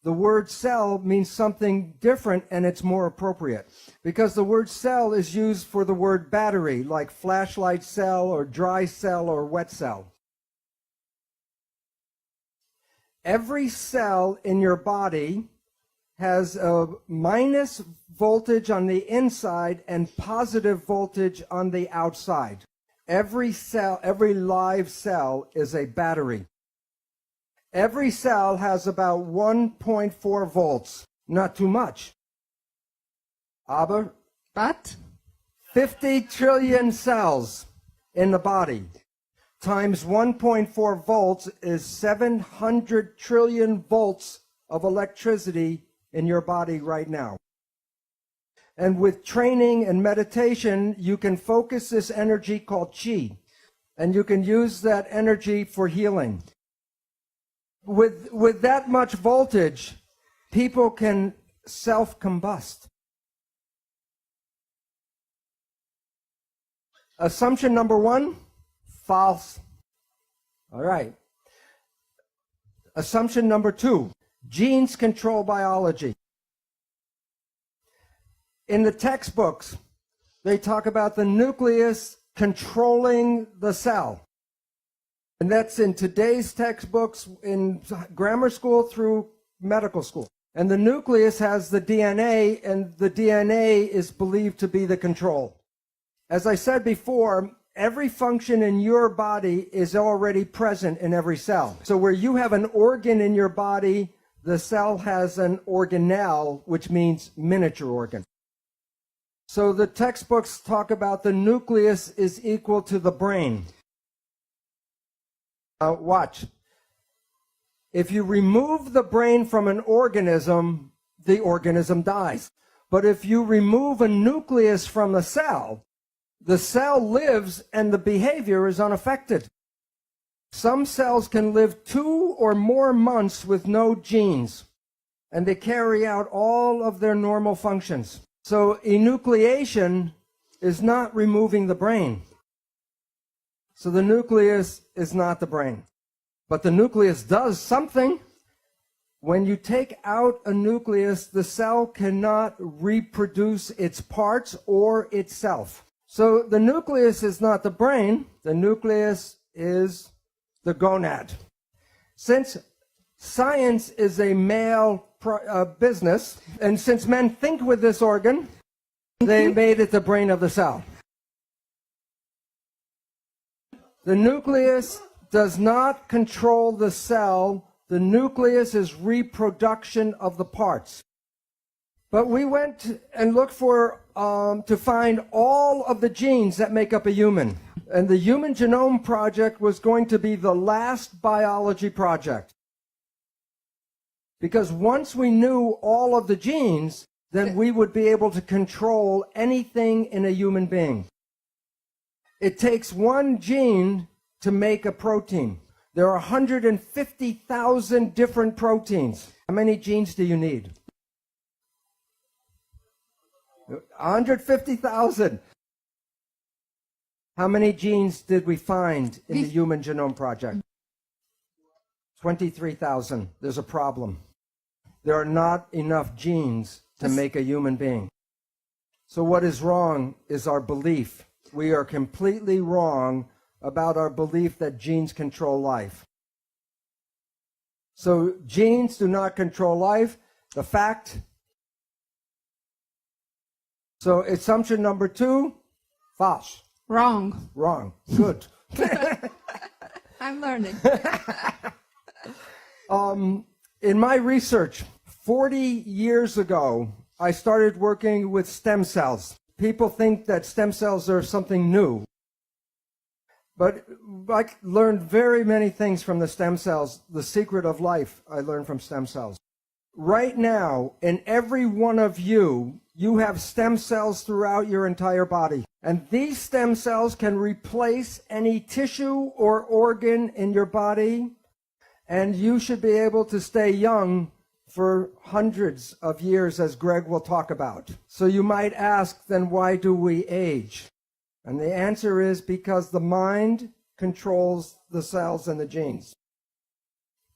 the word cell means something different, and it's more appropriate, because the word cell is used for the word battery, like flashlight cell or dry cell or wet cell. Every cell in your body has a minus voltage on the inside and positive voltage on the outside. Every cell, every live cell is a battery. Every cell has about 1.4 volts, not too much. But 50 trillion cells in the body times 1.4 volts is 700 trillion volts of electricity in your body right now. And with training and meditation, you can focus this energy called chi, and you can use that energy for healing. With that much voltage, people can self-combust. Assumption number one, false. All right. Assumption number two, genes control biology. In the textbooks, they talk about the nucleus controlling the cell. And that's in today's textbooks, in grammar school through medical school. And the nucleus has the DNA, and the DNA is believed to be the control. As I said before, every function in your body is already present in every cell. So where you have an organ in your body, the cell has an organelle, which means miniature organ. So the textbooks talk about the nucleus is equal to the brain. Watch. If you remove the brain from an organism, the organism dies. But if you remove a nucleus from the cell lives and the behavior is unaffected. Some cells can live 2 or more months with no genes, and they carry out all of their normal functions. So enucleation is not removing the brain. So the nucleus is not the brain. But the nucleus does something. When you take out a nucleus, the cell cannot reproduce its parts or itself. So the nucleus is not the brain. The nucleus is the gonad. Since science is a male business, and since men think with this organ, they made it the brain of the cell. The nucleus does not control the cell. The nucleus is reproduction of the parts. But we went and looked for to find all of the genes that make up a human. And the Human Genome Project was going to be the last biology project. Because once we knew all of the genes, then we would be able to control anything in a human being. It takes one gene to make a protein. There are 150,000 different proteins. How many genes do you need? 150,000. How many genes did we find in the Human Genome Project? 23,000. There's a problem. There are not enough genes to make a human being. So what is wrong is our belief. We are completely wrong about our belief that genes control life. So genes do not control life. The fact. So assumption number 2, false. Wrong. Wrong. Good. I'm learning. In my research, 40 years ago, I started working with stem cells. People think that stem cells are something new. But I learned very many things from the stem cells. The secret of life I learned from stem cells. Right now, in every one of you, you have stem cells throughout your entire body. And these stem cells can replace any tissue or organ in your body. And you should be able to stay young for hundreds of years, as Greg will talk about. So you might ask, then why do we age? And the answer is because the mind controls the cells and the genes.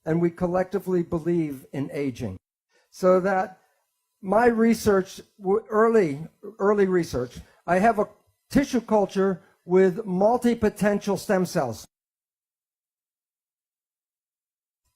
And we collectively believe in aging. So that my research, early research, I have a tissue culture with multipotential stem cells.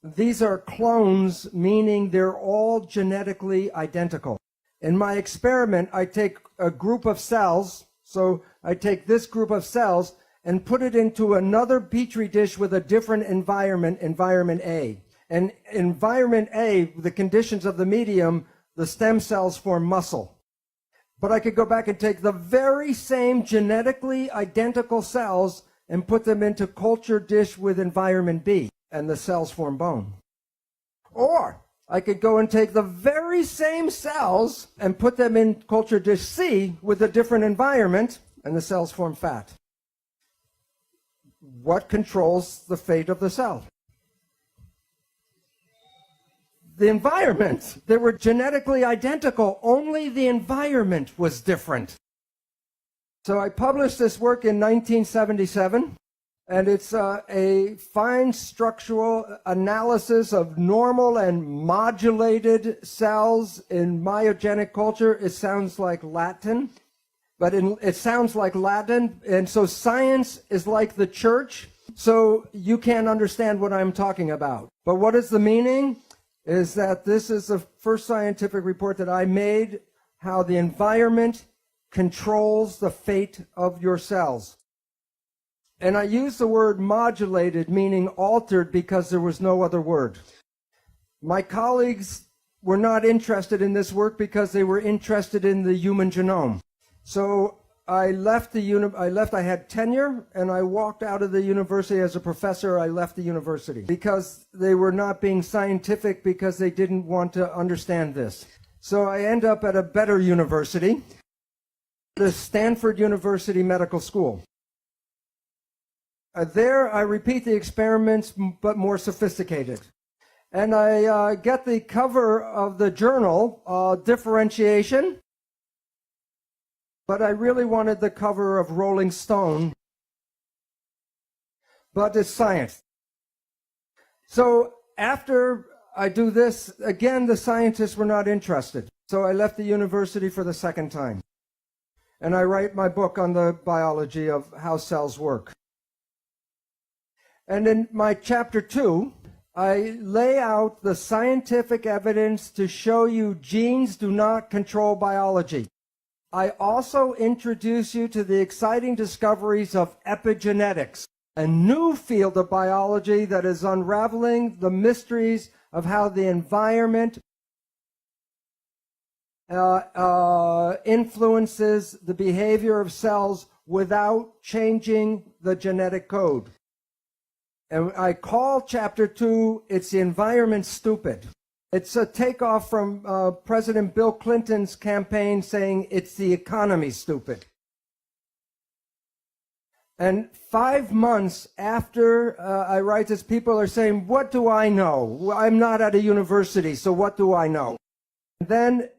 These are clones, meaning they're all genetically identical. In my experiment, I take a group of cells, so I take this group of cells and put it into another petri dish with a different environment, environment A. And environment A, the conditions of the medium, the stem cells form muscle. But I could go back and take the very same genetically identical cells and put them into culture dish with environment B, and the cells form bone. Or I could go and take the very same cells and put them in culture dish C with a different environment, and the cells form fat. What controls the fate of the cell? The environment. They were genetically identical, only the environment was different. So I published this work in 1977, and it's a fine structural analysis of normal and modulated cells in myogenic culture. It sounds like Latin, but it sounds like Latin, and so science is like the church, so you can't understand what I'm talking about. But what is the meaning? Is that this is the first scientific report that I made, how the environment controls the fate of your cells. And I use the word modulated, meaning altered, because there was no other word. My colleagues were not interested in this work because they were interested in the human genome. So I left I had tenure, and I walked out of the university as a professor. I left the university because they were not being scientific, because they didn't want to understand this. So I end up at a better university, the Stanford University Medical School. There I repeat the experiments, but more sophisticated. And I get the cover of the journal, Differentiation. But I really wanted the cover of Rolling Stone. But it's science. So after I do this, again, the scientists were not interested. So I left the university for the second time. And I write my book on the biology of how cells work. And in my chapter 2, I lay out the scientific evidence to show you genes do not control biology. I also introduce you to the exciting discoveries of epigenetics, a new field of biology that is unraveling the mysteries of how the environment influences the behavior of cells without changing the genetic code. And I call chapter 2, It's the Environment Stupid. It's a takeoff from President Bill Clinton's campaign saying it's the economy stupid. And 5 months after I write this, people are saying, what do I know? I'm not at a university, so what do I know? And then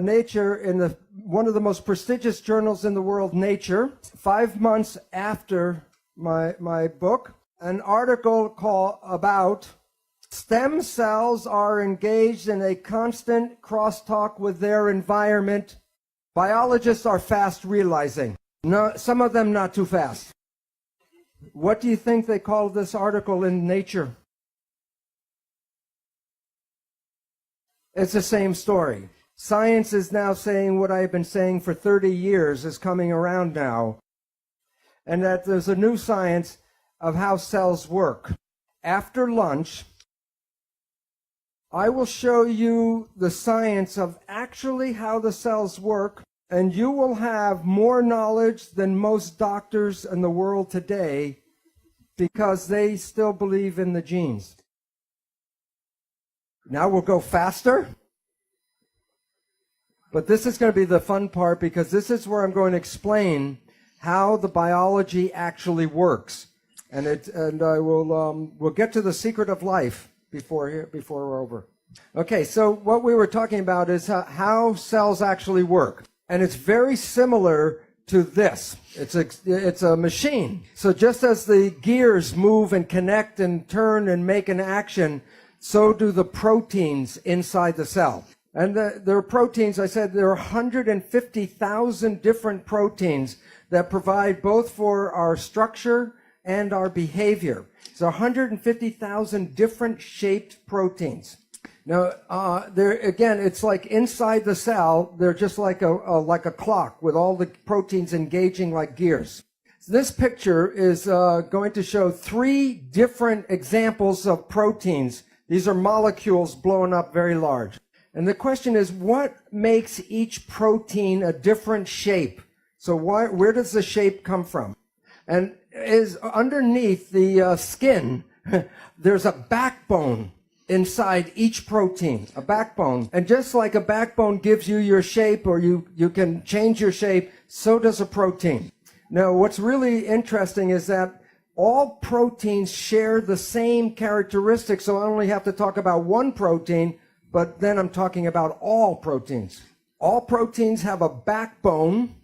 Nature, in one of the most prestigious journals in the world, Nature, 5 months after my book, an article about Stem cells are engaged in a constant crosstalk with their environment. Biologists are fast realizing. No, some of them not too fast. What do you think they call this article in Nature? It's the same story. Science is now saying what I've been saying for 30 years is coming around now, and that there's a new science of how cells work. After lunch, I will show you the science of actually how the cells work, and you will have more knowledge than most doctors in the world today because they still believe in the genes. Now we'll go faster. But this is going to be the fun part because this is where I'm going to explain how the biology actually works. And I will we'll get to the secret of life before we're over. Okay, so what we were talking about is how cells actually work. And it's very similar to this. It's a machine. So just as the gears move and connect and turn and make an action, so do the proteins inside the cell. And there are proteins, I said there are 150,000 different proteins that provide both for our structure and our behavior. So 150,000 different shaped proteins. Now, again, it's like inside the cell, they're just like a clock with all the proteins engaging like gears. So this picture is going to show 3 different examples of proteins. These are molecules blown up very large. And the question is, what makes each protein a different shape? So where does the shape come from? And is underneath the skin, there's a backbone inside each protein, a backbone. And just like a backbone gives you your shape, or you can change your shape, so does a protein. Now, what's really interesting is that all proteins share the same characteristics, so I only have to talk about one protein, but then I'm talking about all proteins. All proteins have a backbone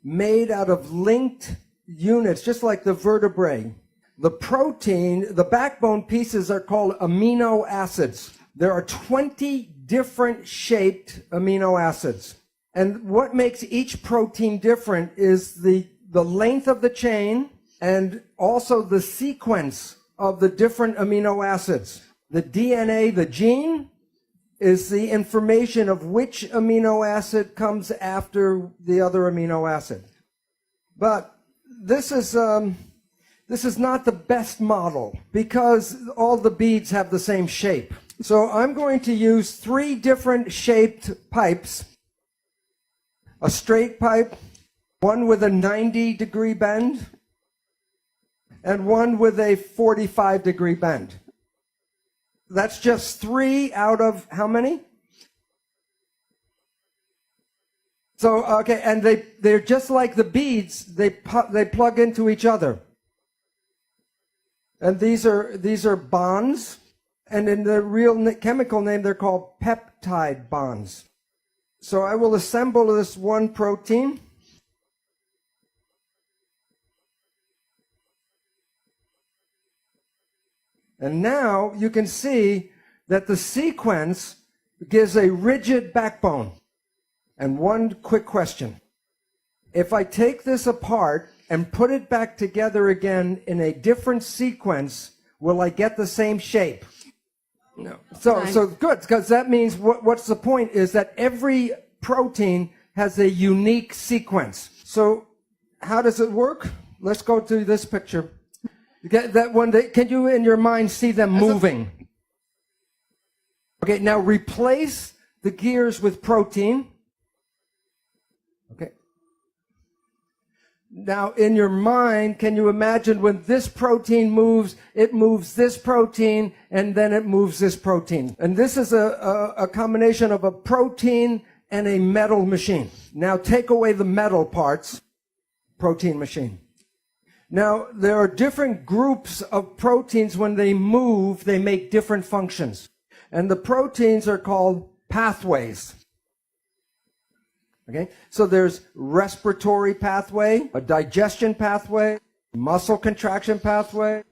made out of linked units, just like the vertebrae. The backbone pieces are called amino acids. There are 20 different shaped amino acids. And what makes each protein different is the length of the chain and also the sequence of the different amino acids. The DNA, the gene, is the information of which amino acid comes after the other amino acid. But this is not the best model because all the beads have the same shape. So I'm going to use 3 different shaped pipes. A straight pipe, one with a 90-degree bend, and one with a 45-degree bend. That's just 3 out of how many? So, okay, and they're just like the beads, they plug into each other. And these are bonds, and in the real chemical name, they're called peptide bonds. So I will assemble this one protein. And now you can see that the sequence gives a rigid backbone. And one quick question. If I take this apart and put it back together again in a different sequence, will I get the same shape? No. So good, because that means what's the point is that every protein has a unique sequence. So how does it work? Let's go to this picture. That one, can you in your mind see them moving? Okay, now replace the gears with protein. Okay. Now in your mind, can you imagine when this protein moves, it moves this protein, and then it moves this protein. And this is a combination of a protein and a metal machine. Now take away the metal parts, protein machine. Now, there are different groups of proteins. When they move, they make different functions. And the proteins are called pathways. Okay? So there's respiratory pathway, a digestion pathway, muscle contraction pathway,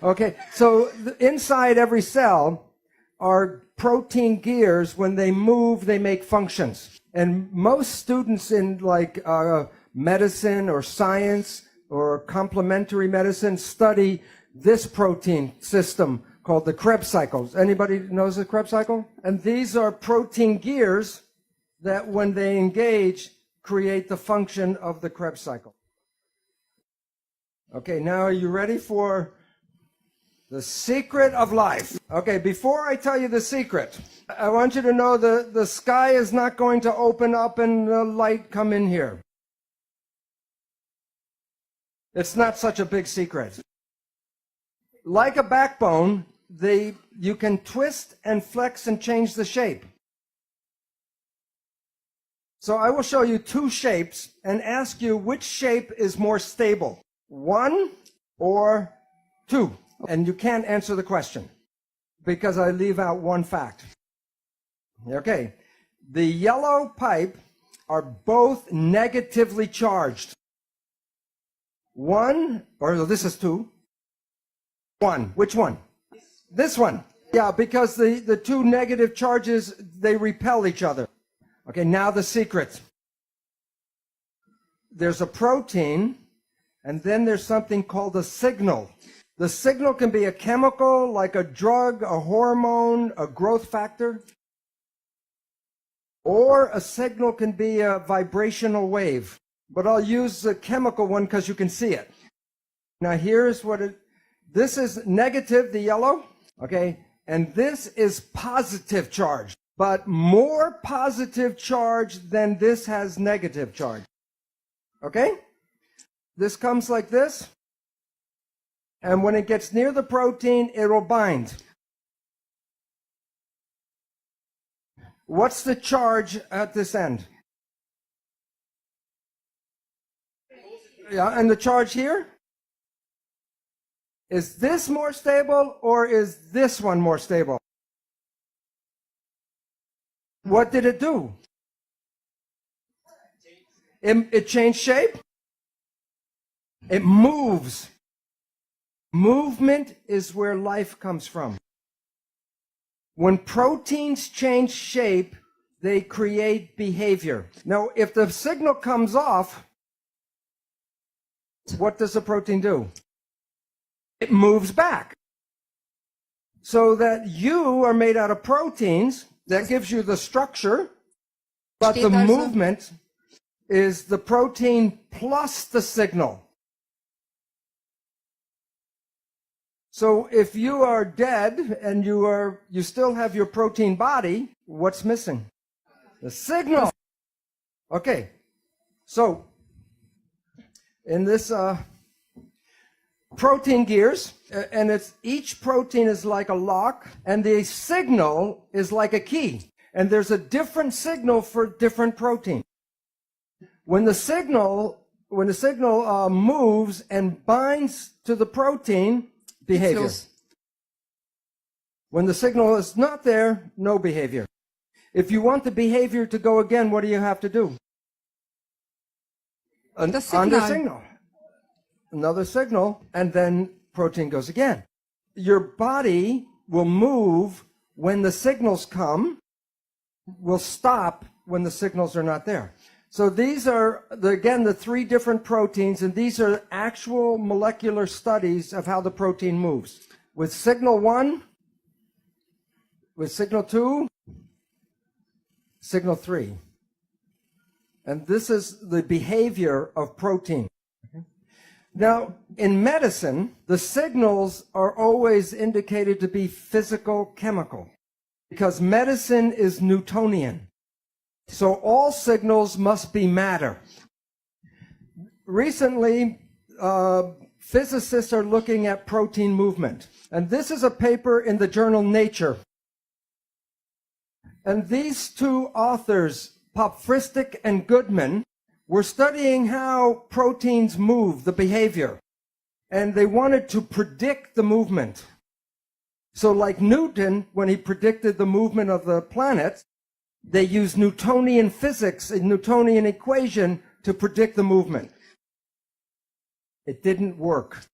Okay, so inside every cell are protein gears. When they move, they make functions. And most students in like medicine or science or complementary medicine study this protein system called the Krebs cycles. Anybody knows the Krebs cycle? And these are protein gears that when they engage, create the function of the Krebs cycle. Okay, now are you ready for the secret of life? Okay, before I tell you the secret, I want you to know the sky is not going to open up and the light come in here. It's not such a big secret. Like a backbone, you can twist and flex and change the shape. So I will show you two shapes and ask you which shape is more stable, 1 or 2. And you can't answer the question because I leave out one fact. Okay, the yellow pipe are both negatively charged. 1, or this is 2. 1, which one? This one. Yeah, because the two negative charges, they repel each other. Okay, now the secret. There's a protein, and then there's something called a signal. The signal can be a chemical, like a drug, a hormone, a growth factor. Or a signal can be a vibrational wave. But I'll use the chemical one because you can see it. Now here's what this is negative, the yellow, okay? And this is positive charge, but more positive charge than this has negative charge. Okay? This comes like this. And when it gets near the protein, it will bind. What's the charge at this end? Yeah, and the charge here? Is this more stable or is this one more stable? What did it do? It changed shape? It moves. Movement is where life comes from. When proteins change shape, they create behavior. Now, if the signal comes off, what does the protein do? It moves back. So that you are made out of proteins, that gives you the structure, but the movement is the protein plus the signal. So if you are dead and you still have your protein body, what's missing? The signal. Okay, so in this protein gears, and each protein is like a lock, and the signal is like a key. And there's a different signal for different protein. When the signal moves and binds to the protein, behavior. When the signal is not there, no behavior. If you want the behavior to go again, what do you have to do? Under signal. Another signal, and then protein goes again. Your body will move when the signals come, will stop when the signals are not there. So these are, again, the 3 different proteins, and these are actual molecular studies of how the protein moves. With signal 1, with signal 2, signal 3. And this is the behavior of protein. Now, in medicine, the signals are always indicated to be physical chemical because medicine is Newtonian. So all signals must be matter. Recently, physicists are looking at protein movement. And this is a paper in the journal Nature. And these 2 authors, Popfristic and Goodman, were studying how proteins move, the behavior. And they wanted to predict the movement. So like Newton, when he predicted the movement of the planet, they used Newtonian physics, a Newtonian equation, to predict the movement. It didn't work.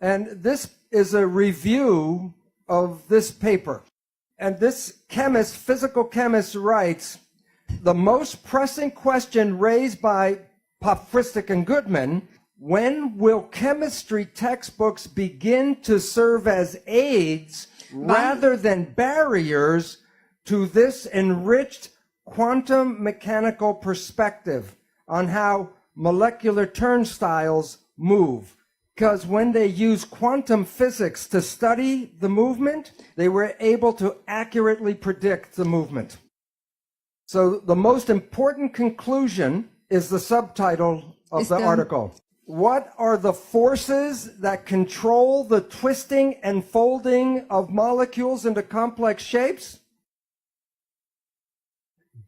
And this is a review of this paper. And this chemist, physical chemist, writes, the most pressing question raised by Pahintulot and Goodman: when will chemistry textbooks begin to serve as aids rather than barriers to this enriched quantum mechanical perspective on how molecular turnstiles move? Because when they used quantum physics to study the movement, they were able to accurately predict the movement. So the most important conclusion is the subtitle of the article. What are the forces that control the twisting and folding of molecules into complex shapes?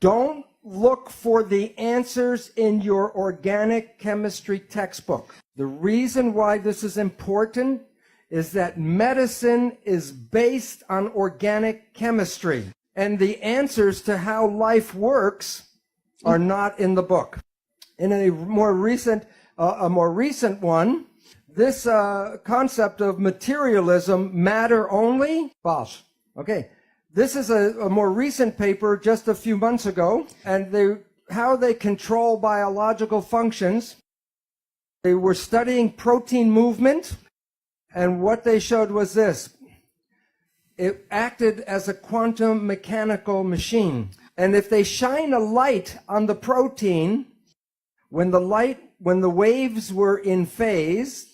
Don't look for the answers in your organic chemistry textbook. The reason why this is important is that medicine is based on organic chemistry, and the answers to how life works are not in the book. In a more recent one, this concept of materialism, matter only, Bosch. Okay, this is a more recent paper just a few months ago, and how they control biological functions. They were studying protein movement, and what they showed was this. It acted as a quantum mechanical machine. And if they shine a light on the protein, when the waves were in phase,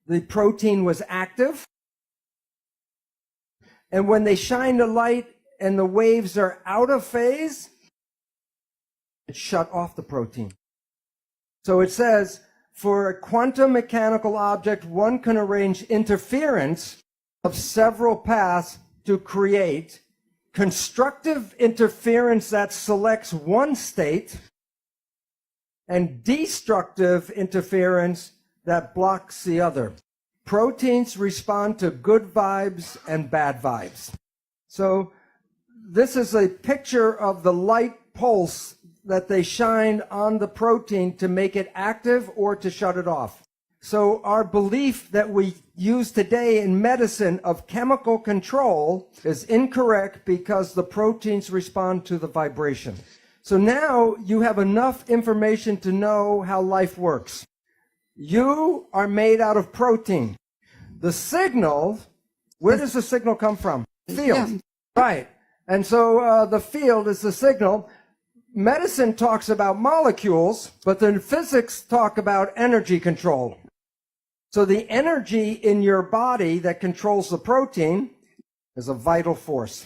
the protein was active. And when they shine a light and the waves are out of phase, it shut off the protein. So it says, for a quantum mechanical object, one can arrange interference of several paths to create constructive interference that selects one state and destructive interference that blocks the other. Proteins respond to good vibes and bad vibes. So this is a picture of the light pulse that they shine on the protein to make it active or to shut it off. So our belief that we use today in medicine of chemical control is incorrect because the proteins respond to the vibration. So now you have enough information to know how life works. You are made out of protein. The signal, where does the signal come from? Field. Yeah. Right. And so the field is the signal. Medicine talks about molecules, but then physics talk about energy control. So the energy in your body that controls the protein is a vital force.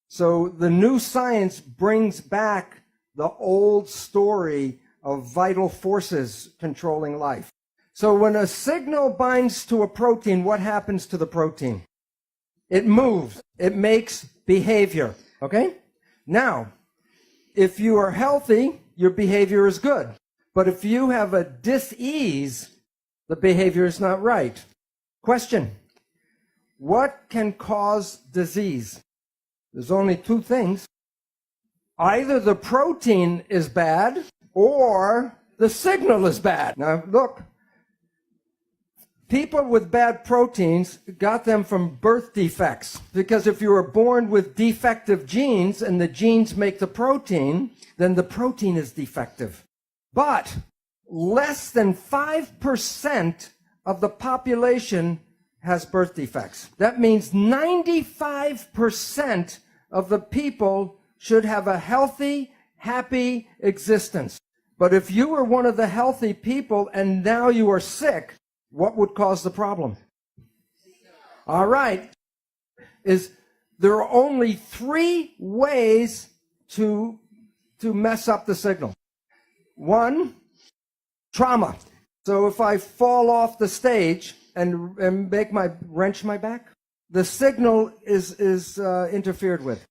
So the new science brings back the old story of vital forces controlling life. So when a signal binds to a protein, what happens to the protein? It moves. It makes behavior. Okay? Now, if you are healthy, your behavior is good. But if you have a dis-ease, the behavior is not right. Question: what can cause disease? There's only two things. Either the protein is bad or the signal is bad. Now look, people with bad proteins got them from birth defects, because if you were born with defective genes and the genes make the protein, then the protein is defective. But less than 5% of the population has birth defects. That means 95% of the people should have a healthy, happy existence. But if you were one of the healthy people and now you are sick, what would cause the problem? All right. There are only 3 ways to mess up the signal. 1, trauma. So if I fall off the stage and wrench my back, the signal is interfered with.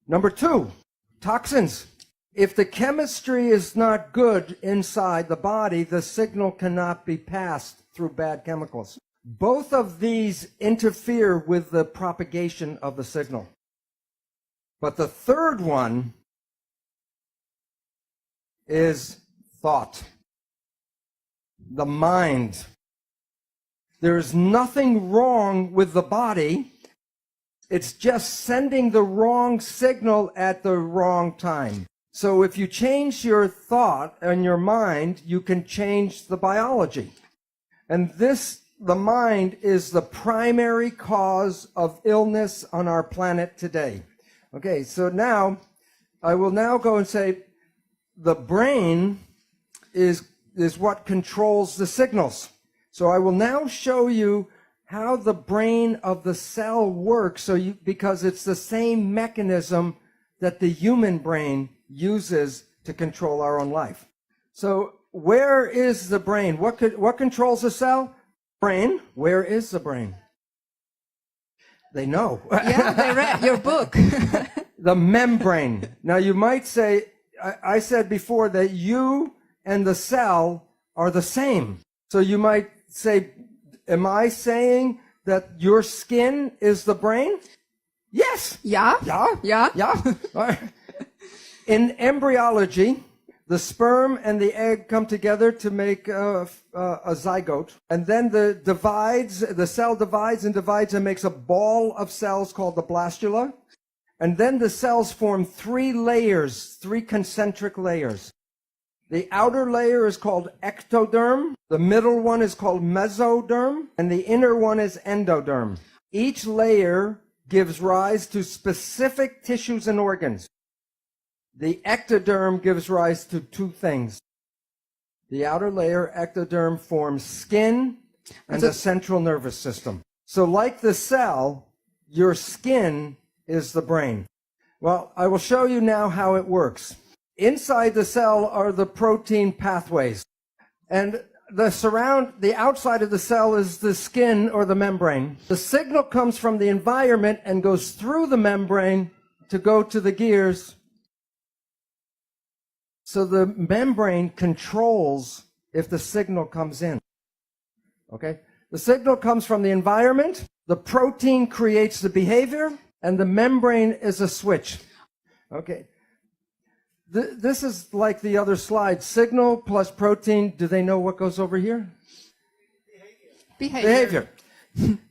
Number 2, toxins. If the chemistry is not good inside the body, the signal cannot be passed through bad chemicals. Both of these interfere with the propagation of the signal. But the third one is thought. the mind. There's nothing wrong with the body. It's just sending the wrong signal at the wrong time. So if you change your thought and your mind, you can change the biology. And the mind is the primary cause of illness on our planet today. Okay, so now, I will now go and say the brain is what controls the signals. So I will now show you how the brain of the cell works, because it's the same mechanism that the human brain uses to control our own life. So where is the brain? What controls the cell? Brain. Where is the brain? They know. Yeah, they read your book. The membrane. Now you might say, I said before that you and the cell are the same. So you might say, am I saying that your skin is the brain? Yes. Yeah. Yeah. Yeah. Yeah. In embryology, the sperm and the egg come together to make a zygote. And then the cell divides and makes a ball of cells called the blastula. And then the cells form three concentric layers. The outer layer is called ectoderm, the middle one is called mesoderm, and the inner one is endoderm. Each layer gives rise to specific tissues and organs. The ectoderm gives rise to two things. The outer layer, ectoderm, forms skin and the central nervous system. So like the cell, your skin is the brain. Well, I will show you now how it works. Inside the cell are the protein pathways. And the outside of the cell is the skin or the membrane. The signal comes from the environment and goes through the membrane to go to the gears. So the membrane controls if the signal comes in. Okay? The signal comes from the environment, the protein creates the behavior, and the membrane is a switch. Okay. This is like the other slide. Signal plus protein. Do they know what goes over here? Behavior.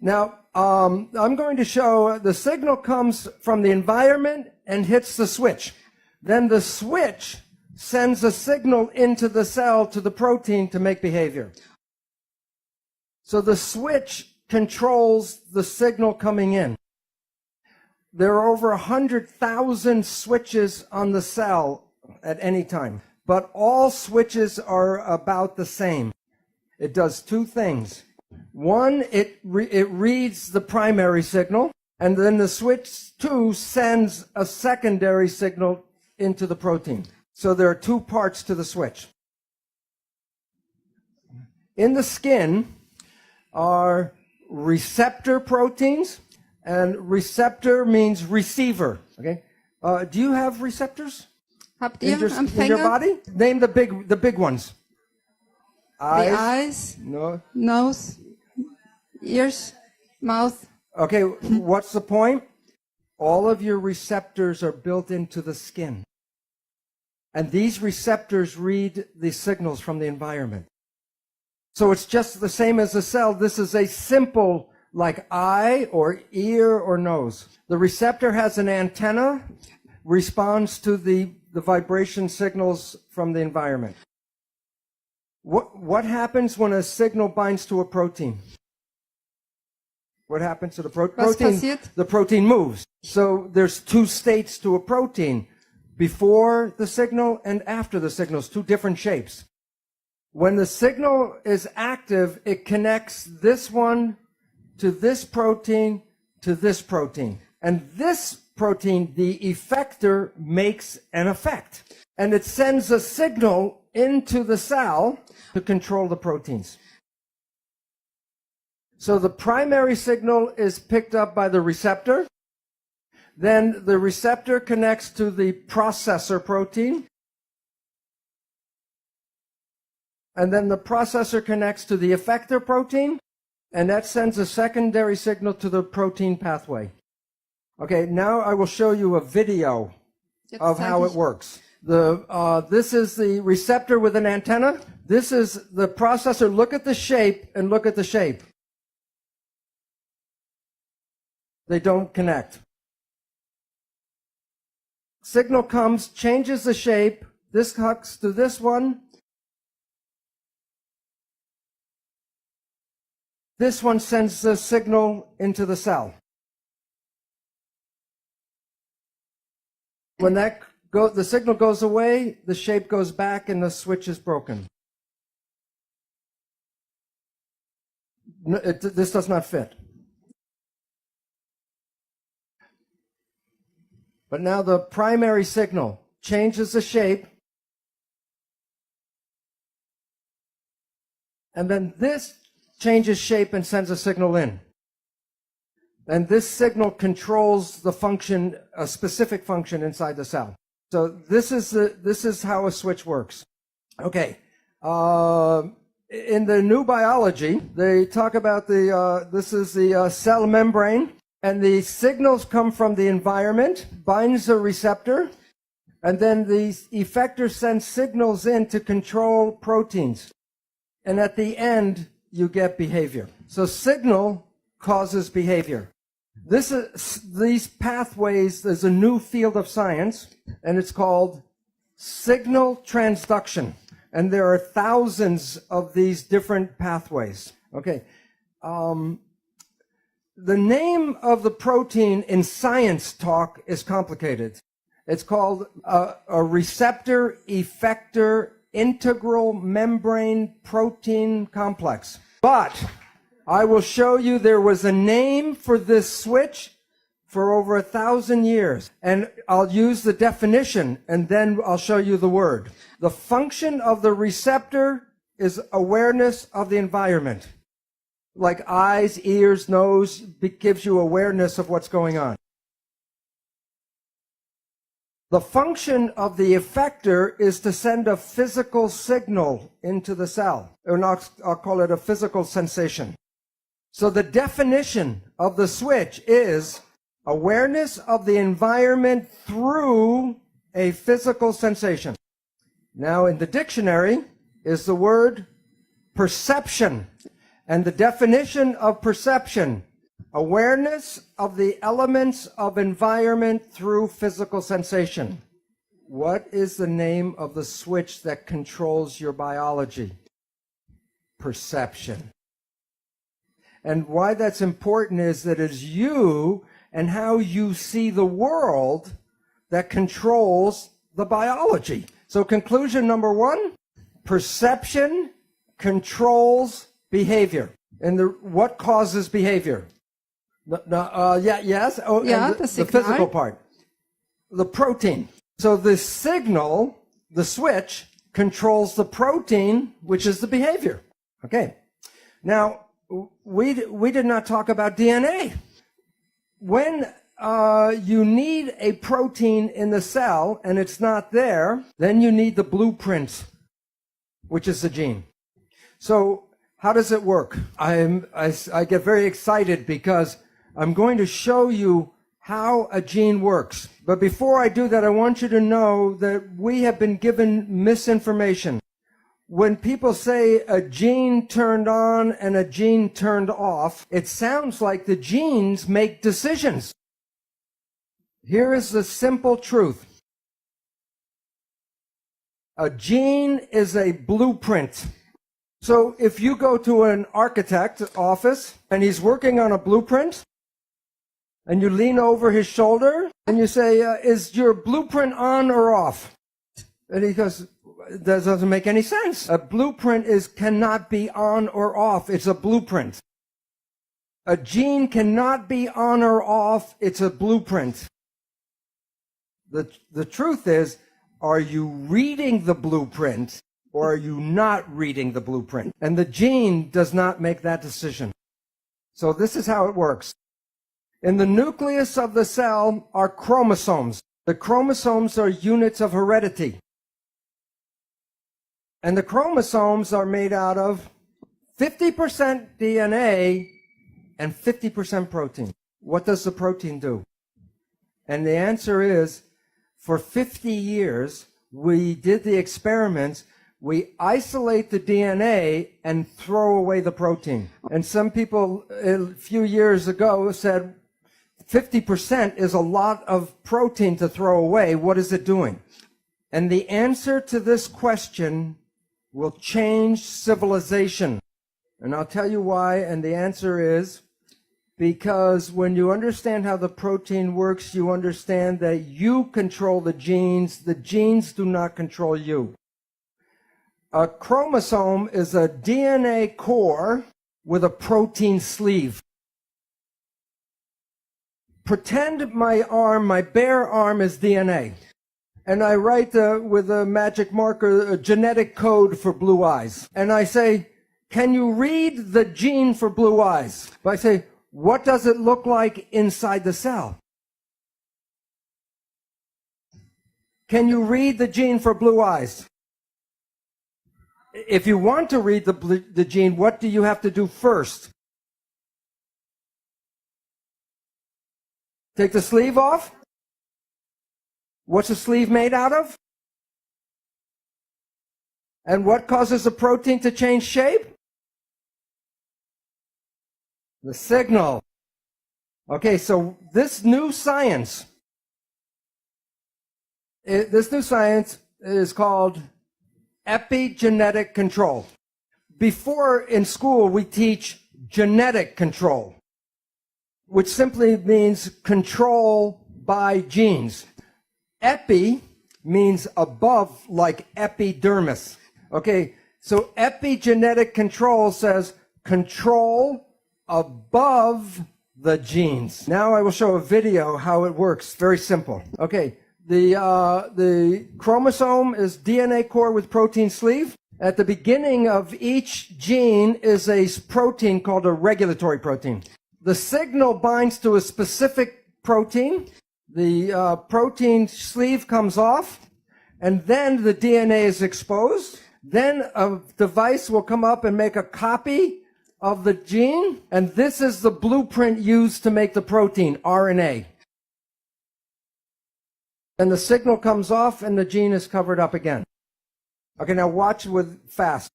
Now, I'm going to show the signal comes from the environment and hits the switch. Then the switch sends a signal into the cell to the protein to make behavior. So the switch controls the signal coming in. There are over 100,000 switches on the cell at any time, but all switches are about the same. It does two things. One, it reads the primary signal, and then the switch 2 sends a secondary signal into the protein. So there are two parts to the switch. In the skin are receptor proteins, and receptor means receiver. Okay, do you have receptors in your body? Name the big ones. The eyes, No. nose, ears, mouth. Okay, what's the point? All of your receptors are built into the skin. And these receptors read the signals from the environment. So it's just the same as a cell. This is a simple, like eye or ear or nose. The receptor has an antenna, responds to the vibration signals from the environment. What happens when a signal binds to a protein? What happens to the protein? The protein moves. So there's two states to a protein. Before the signal and after the signals, two different shapes. When the signal is active, it connects this one to this protein to this protein. And this protein, the effector, makes an effect. And it sends a signal into the cell to control the proteins. So the primary signal is picked up by the receptor. Then the receptor connects to the processor protein. And then the processor connects to the effector protein. And that sends a secondary signal to the protein pathway. Okay, now I will show you a video of how it works. This is the receptor with an antenna. This is the processor. Look at the shape and look at the shape. They don't connect. Signal comes, changes the shape. This hooks to this one. This one sends the signal into the cell. When the signal goes away, the shape goes back and the switch is broken. This does not fit. But now the primary signal changes the shape. And then this changes shape and sends a signal in. And this signal controls the function, a specific function inside the cell. So this is how a switch works. Okay. In the new biology, they talk about this is the cell membrane, and the signals come from the environment, binds a receptor, and then the effector sends signals in to control proteins. And at the end, you get behavior. So signal causes behavior. These pathways, there's a new field of science, and it's called signal transduction. And there are thousands of these different pathways. Okay. The name of the protein in science talk is complicated. It's called a receptor effector integral membrane protein complex. But I will show you there was a name for this switch for over 1,000 years. And I'll use the definition, and then I'll show you the word. The function of the receptor is awareness of the environment. Like eyes, ears, nose, gives you awareness of what's going on. The function of the effector is to send a physical signal into the cell. Or I'll call it a physical sensation. So the definition of the switch is awareness of the environment through a physical sensation. Now in the dictionary is the word perception. And the definition of perception, awareness of the elements of environment through physical sensation. What is the name of the switch that controls your biology? Perception. And why that's important is that it's you and how you see the world that controls the biology. So conclusion number one, perception controls behavior. And what causes behavior? Yes. Oh, Yeah, and the the physical signal. part. The protein. So the signal, the switch, controls the protein, which is the behavior. Okay. Now, we did not talk about DNA. When you need a protein in the cell and it's not there, then you need the blueprint, which is the gene. So how does it work? I get very excited because I'm going to show you how a gene works. But before I do that, I want you to know that we have been given misinformation. When people say a gene turned on and a gene turned off, it sounds like the genes make decisions. Here is the simple truth. A gene is a blueprint. So if you go to an architect office and he's working on a blueprint and you lean over his shoulder and you say, is your blueprint on or off? And he goes, that doesn't make any sense. A blueprint cannot be on or off. It's a blueprint. A gene cannot be on or off. It's a blueprint. The truth is, are you reading the blueprint or are you not reading the blueprint? And the gene does not make that decision. So this is how it works. In the nucleus of the cell are chromosomes. The chromosomes are units of heredity. And the chromosomes are made out of 50% DNA and 50% protein. What does the protein do? And the answer is, for 50 years, we did the experiments. We isolate the DNA and throw away the protein. And some people a few years ago said 50% is a lot of protein to throw away. What is it doing? And the answer to this question will change civilization. And I'll tell you why, and the answer is because when you understand how the protein works, you understand that you control the genes do not control you. A chromosome is a DNA core with a protein sleeve. Pretend my arm, my bare arm, is DNA. And I write with a magic marker a genetic code for blue eyes. And I say, can you read the gene for blue eyes? I say, what does it look like inside the cell? Can you read the gene for blue eyes? If you want to read the gene, what do you have to do first? Take the sleeve off? What's the sleeve made out of? And what causes a protein to change shape? The signal. Okay, so this new science is called epigenetic control. Before in school we teach genetic control, which simply means control by genes. Epi means above, like epidermis. Okay, so epigenetic control says control above the genes. Now I will show a video how it works. Very simple. Okay, the chromosome is DNA core with protein sleeve. At the beginning of each gene is a protein called a regulatory protein. The signal binds to a specific protein. The protein sleeve comes off, and then the DNA is exposed. Then a device will come up and make a copy of the gene, and this is the blueprint used to make the protein, RNA. And the signal comes off, and the gene is covered up again. Okay, now watch with fast.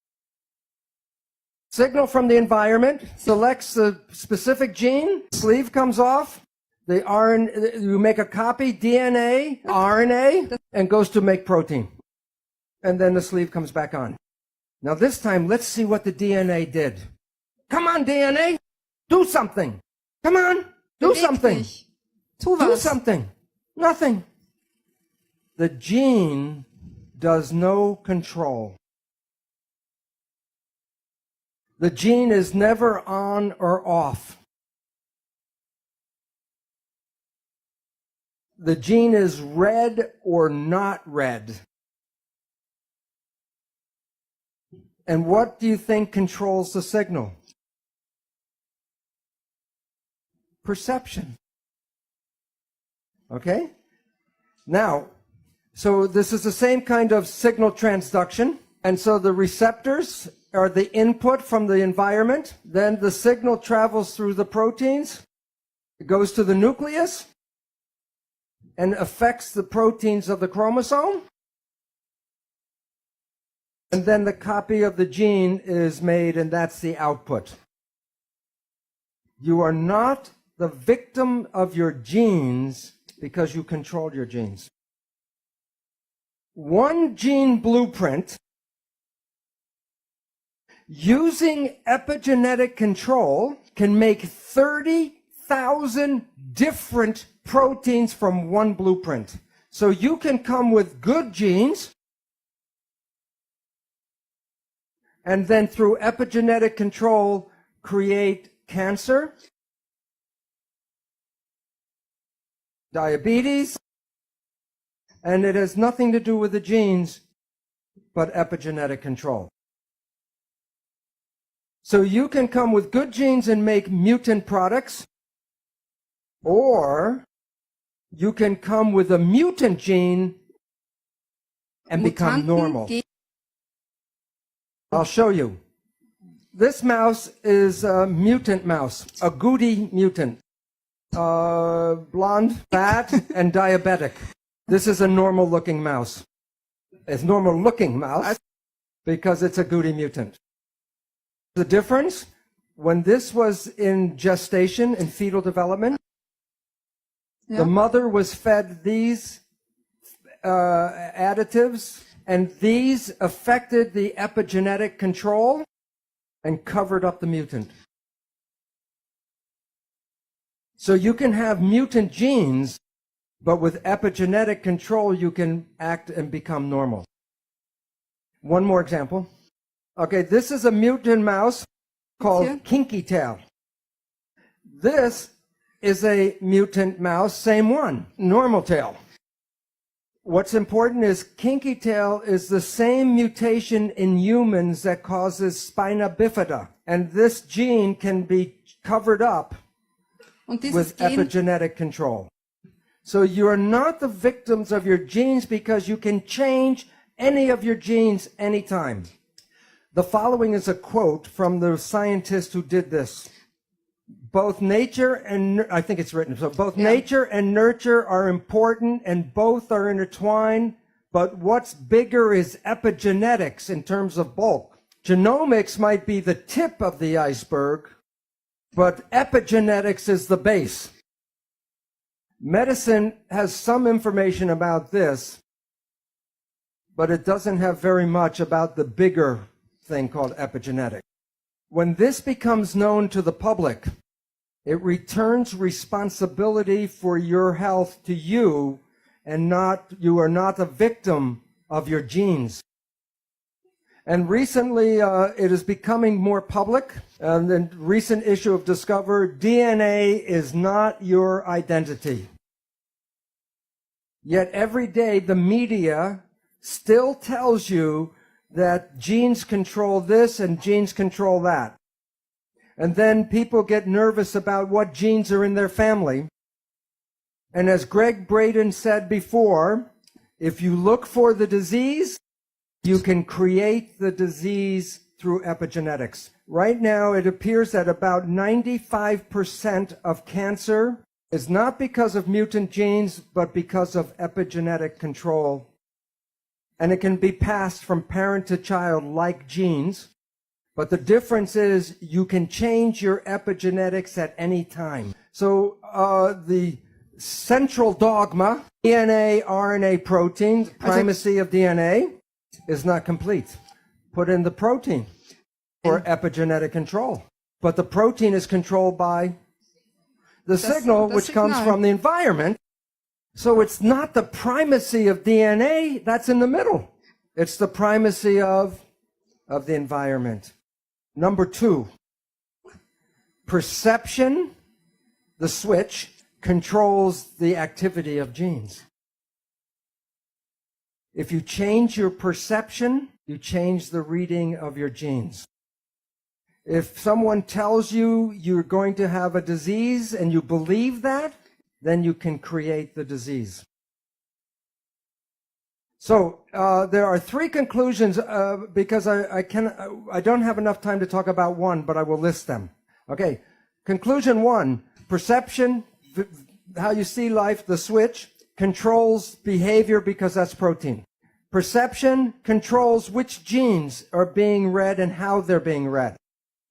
Signal from the environment selects the specific gene, sleeve comes off, the RNA, you make a copy, DNA, RNA, and goes to make protein. And then the sleeve comes back on. Now this time, let's see what the DNA did. Come on, DNA, do something. Come on, do something. Do something. Nothing. The gene does no control. The gene is never on or off. The gene is read or not read. And what do you think controls the signal? Perception. Okay? Now, so this is the same kind of signal transduction. And so the receptors are the input from the environment. Then the signal travels through the proteins. It goes to the nucleus and affects the proteins of the chromosome. And then the copy of the gene is made, and that's the output. You are not the victim of your genes because you control your genes. One gene blueprint using epigenetic control can make 30,000 different proteins from one blueprint. So you can come with good genes, and then through epigenetic control create cancer, diabetes, and it has nothing to do with the genes, but epigenetic control. So you can come with good genes and make mutant products, or you can come with a mutant gene and become normal. I'll show you. This mouse is a mutant mouse, a goody mutant. Blonde, fat, and diabetic. This is a normal-looking mouse. as normal looking mouse because it's a Goody mutant. The difference, when this was in gestation, in fetal development, the mother was fed these additives, and these affected the epigenetic control and covered up the mutant. So you can have mutant genes, but with epigenetic control, you can act and become normal. One more example. Okay, this is a mutant mouse called Kinky Tail. This is a mutant mouse, same one, normal tail. What's important is Kinky Tail is the same mutation in humans that causes spina bifida. And this gene can be covered up with epigenetic control. So you're not the victims of your genes because you can change any of your genes anytime. The following is a quote from the scientist who did this. Both nature and, I think it's written, so both nature and nurture are important and both are intertwined, but what's bigger is epigenetics in terms of bulk. Genomics might be the tip of the iceberg, but epigenetics is the base. Medicine has some information about this, but it doesn't have very much about the bigger thing called epigenetics. When this becomes known to the public, it returns responsibility for your health to you, and you are not a victim of your genes. And recently, it is becoming more public. And the recent issue of Discover, DNA is not your identity. Yet every day, the media still tells you that genes control this and genes control that. And then people get nervous about what genes are in their family. And as Greg Braden said before, if you look for the disease, you can create the disease through epigenetics. Right now, it appears that about 95% of cancer is not because of mutant genes, but because of epigenetic control. And it can be passed from parent to child like genes. But the difference is you can change your epigenetics at any time. So the central dogma, DNA, RNA, protein, primacy of DNA, is not complete. Put in the protein for epigenetic control. But the protein is controlled by the signal, which comes from the environment. So it's not the primacy of DNA that's in the middle. It's the primacy of the environment. Number 2, perception, the switch, controls the activity of genes. If you change your perception, you change the reading of your genes. If someone tells you you're going to have a disease and you believe that, then you can create the disease. So there are 3 conclusions because I don't have enough time to talk about one, but I will list them. Okay, conclusion 1, perception, how you see life, the switch, controls behavior because that's protein. Perception controls which genes are being read and how they're being read.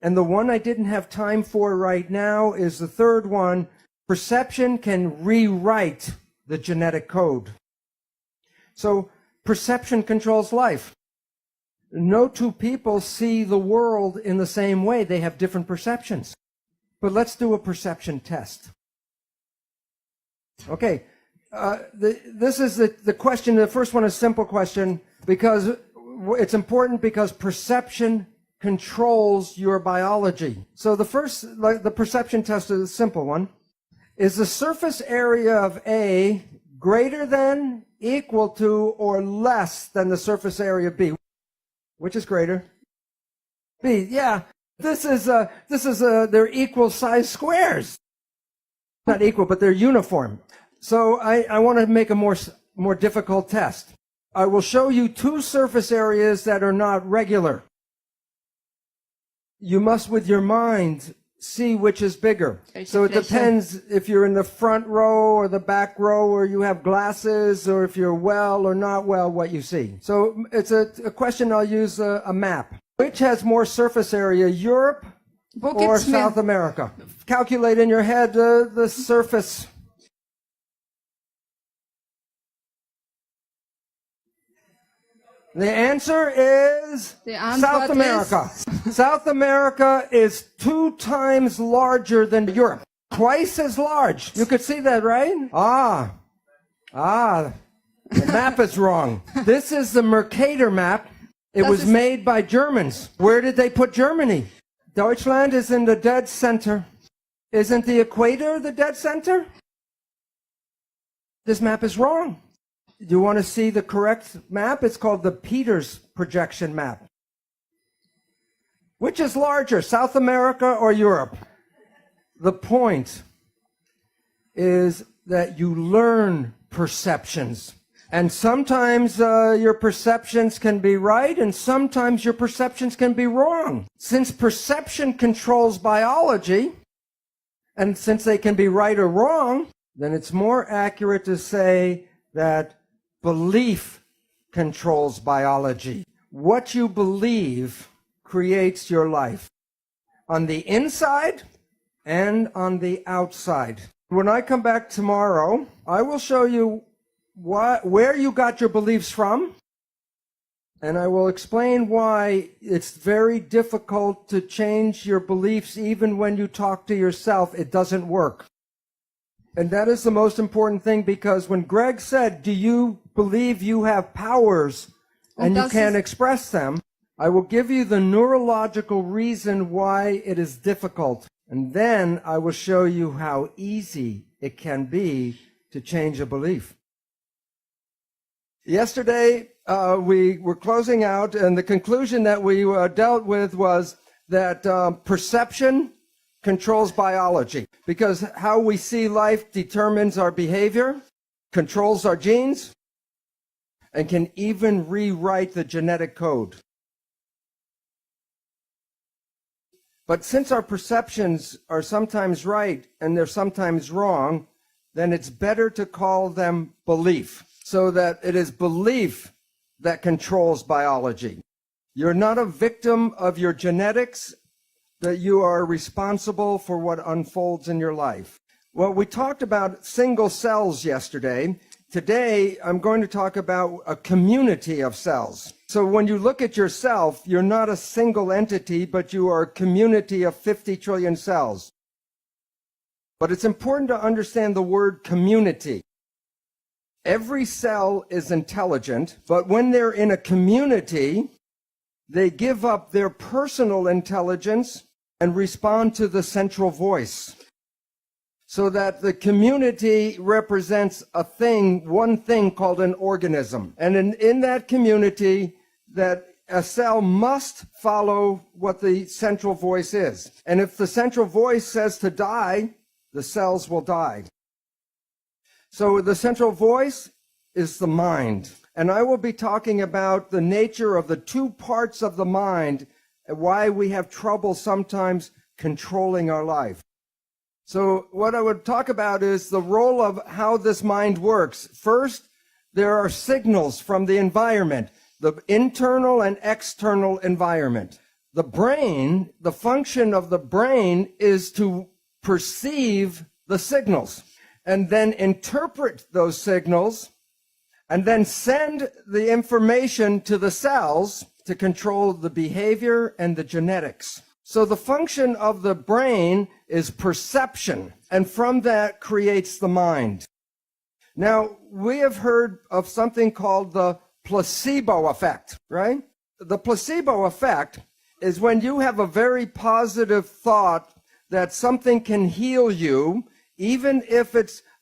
And the one I didn't have time for right now is the 3rd one. Perception can rewrite the genetic code. So perception controls life. No 2 people see the world in the same way. They have different perceptions. But let's do a perception test. Okay, this is the question. The first one is a simple question because it's important because perception controls your biology. So the perception test is a simple one. Is the surface area of A greater than, equal to, or less than the surface area of B? Which is greater? B, yeah. This is they're equal size squares. Not equal, but they're uniform. So I want to make a more difficult test. I will show you 2 surface areas that are not regular. You must, with your mind, see which is bigger. So it Articulation. depends if you're in the front row or the back row, or you have glasses, or if you're well or not well, what you see. So it's a question. I'll use a map. Which has more surface area, Europe Book or it, Smith. South America? Calculate in your head the surface. The answer is The answer South is- America. South America is 2 times larger than Europe. Twice as large. You could see that, right? The map is wrong. This is the Mercator map. It was made by Germans. Where did they put Germany? Deutschland is in the dead center. Isn't the equator the dead center? This map is wrong. You want to see the correct map? It's called the Peters projection map. Which is larger, South America or Europe? The point is that you learn perceptions. And sometimes your perceptions can be right, and sometimes your perceptions can be wrong. Since perception controls biology, and since they can be right or wrong, then it's more accurate to say that belief controls biology. What you believe creates your life on the inside and on the outside. When I come back tomorrow, I will show you where you got your beliefs from, and I will explain why it's very difficult to change your beliefs even when you talk to yourself. It doesn't work. And that is the most important thing, because when Greg said, do you believe you have powers and you can't express them, I will give you the neurological reason why it is difficult. And then I will show you how easy it can be to change a belief. Yesterday, we were closing out, and the conclusion that we dealt with was that perception controls biology, because how we see life determines our behavior, controls our genes, and can even rewrite the genetic code. But since our perceptions are sometimes right and they're sometimes wrong, then it's better to call them belief, so that it is belief that controls biology. You're not a victim of your genetics, that you are responsible for what unfolds in your life. Well, we talked about single cells yesterday. Today, I'm going to talk about a community of cells. So when you look at yourself, you're not a single entity, but you are a community of 50 trillion cells. But it's important to understand the word community. Every cell is intelligent, but when they're in a community, they give up their personal intelligence and respond to the central voice. So that the community represents a thing, one thing called an organism. And in that community, that a cell must follow what the central voice is. And if the central voice says to die, the cells will die. So the central voice is the mind. And I will be talking about the nature of the 2 parts of the mind and why we have trouble sometimes controlling our life. So what I would talk about is the role of how this mind works. First, there are signals from the environment, the internal and external environment. The brain, the function of the brain is to perceive the signals and then interpret those signals and then send the information to the cells to control the behavior and the genetics. So the function of the brain is perception, and from that creates the mind. Now, we have heard of something called the placebo effect, right? The placebo effect is when you have a very positive thought that something can heal you, even if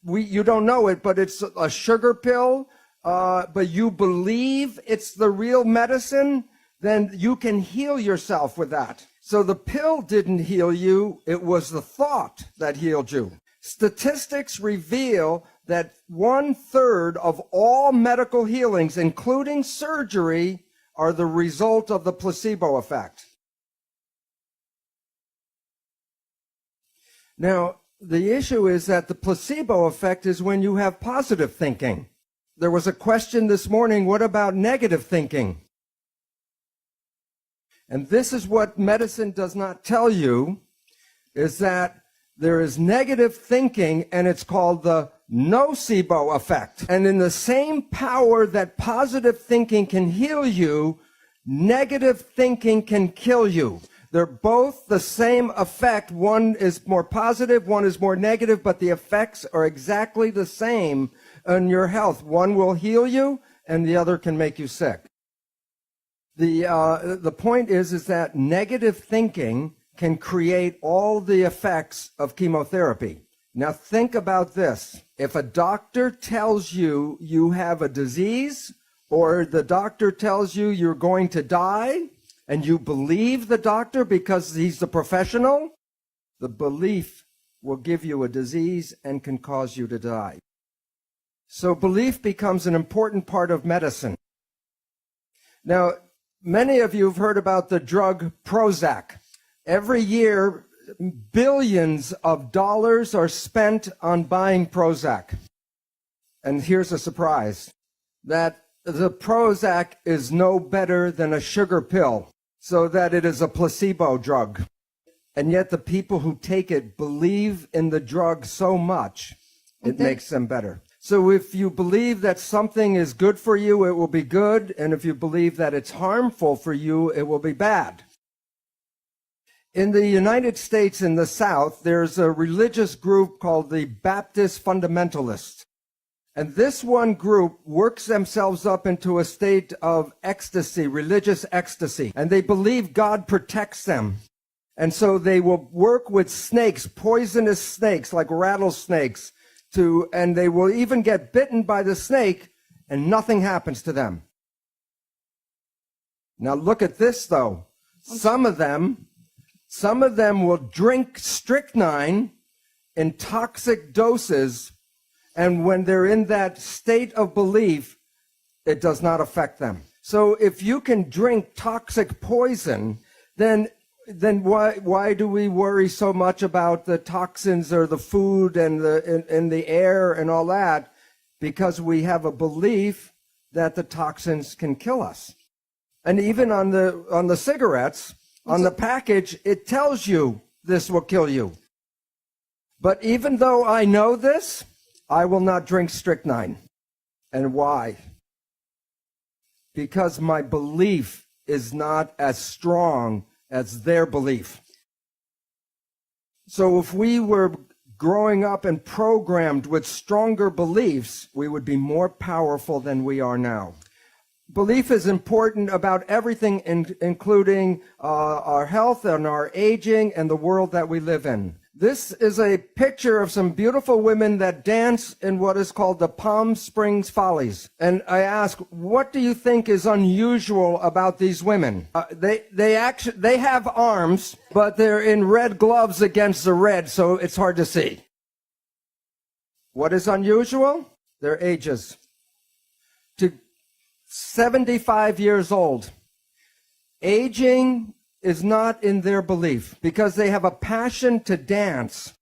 you don't know it, but it's a sugar pill, but you believe it's the real medicine, then you can heal yourself with that. So the pill didn't heal you, it was the thought that healed you. Statistics reveal that 1/3 of all medical healings, including surgery, are the result of the placebo effect. Now, the issue is that the placebo effect is when you have positive thinking. There was a question this morning, what about negative thinking? And this is what medicine does not tell you, is that there is negative thinking, and it's called the nocebo effect. And in the same power that positive thinking can heal you, negative thinking can kill you. They're both the same effect. One is more positive, one is more negative, but the effects are exactly the same on your health. One will heal you, and the other can make you sick. The point is that negative thinking can create all the effects of chemotherapy. Now think about this. If a doctor tells you you have a disease, or the doctor tells you you're going to die, and you believe the doctor because he's the professional, the belief will give you a disease and can cause you to die. So belief becomes an important part of medicine. Now, many of you have heard about the drug Prozac. Every year, billions of dollars are spent on buying Prozac. And here's a surprise, that the Prozac is no better than a sugar pill, so that it is a placebo drug. And yet the people who take it believe in the drug so much, it makes them better. So if you believe that something is good for you, it will be good. And if you believe that it's harmful for you, it will be bad. In the United States, in the South, there's a religious group called the Baptist Fundamentalists. And this one group works themselves up into a state of ecstasy, religious ecstasy. And they believe God protects them. And so they will work with snakes, poisonous snakes like rattlesnakes, and they will even get bitten by the snake and nothing happens to them. Now look at this though. Some of them will drink strychnine in toxic doses, and when they're in that state of belief, it does not affect them. So if you can drink toxic poison, then why do we worry so much about the toxins or the food and the air and all that? Because we have a belief that the toxins can kill us. And even on the cigarettes, on the package, it tells you this will kill you. But even though I know this, I will not drink strychnine. And why? Because my belief is not as strong as their belief. So if we were growing up and programmed with stronger beliefs, we would be more powerful than we are now. Belief is important about everything, including our health and our aging and the world that we live in. This is a picture of some beautiful women that dance in what is called the Palm Springs Follies. And I ask, what do you think is unusual about these women? They have arms, but they're in red gloves against the red, so it's hard to see. What is unusual? Their ages. To 75 years old. Aging is not in their belief because they have a passion to dance,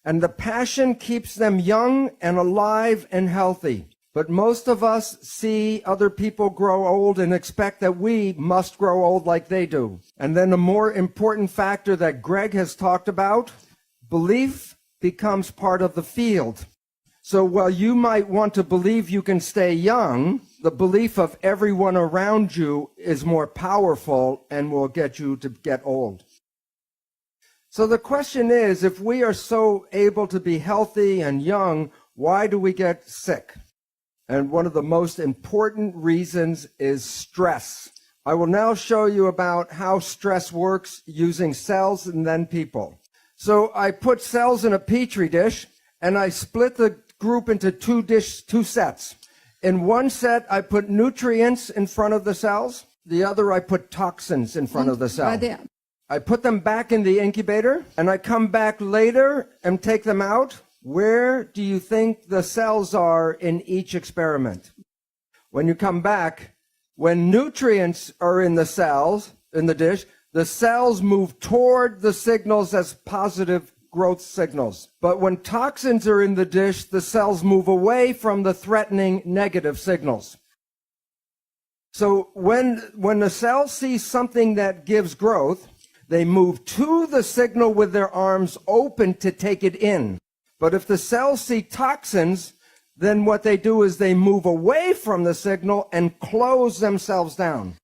and the passion keeps them young and alive and healthy. But most of us see other people grow old and expect that we must grow old like they do. And then a more important factor that Greg has talked about, belief becomes part of the field. So while you might want to believe you can stay young, the belief of everyone around you is more powerful and will get you to get old. So the question is, if we are so able to be healthy and young, why do we get sick? And one of the most important reasons is stress. I will now show you about how stress works using cells and then people. So I put cells in a petri dish, and I split the group into two sets. In one set, I put nutrients in front of the cells. The other, I put toxins in front of the cell. I put them back in the incubator, and I come back later and take them out. Where do you think the cells are in each experiment? When you come back, when nutrients are in the cells, in the dish, the cells move toward the signals as positive growth signals. But when toxins are in the dish, the cells move away from the threatening negative signals. So when the cells see something that gives growth, they move to the signal with their arms open to take it in. But if the cells see toxins, then what they do is they move away from the signal and close themselves down.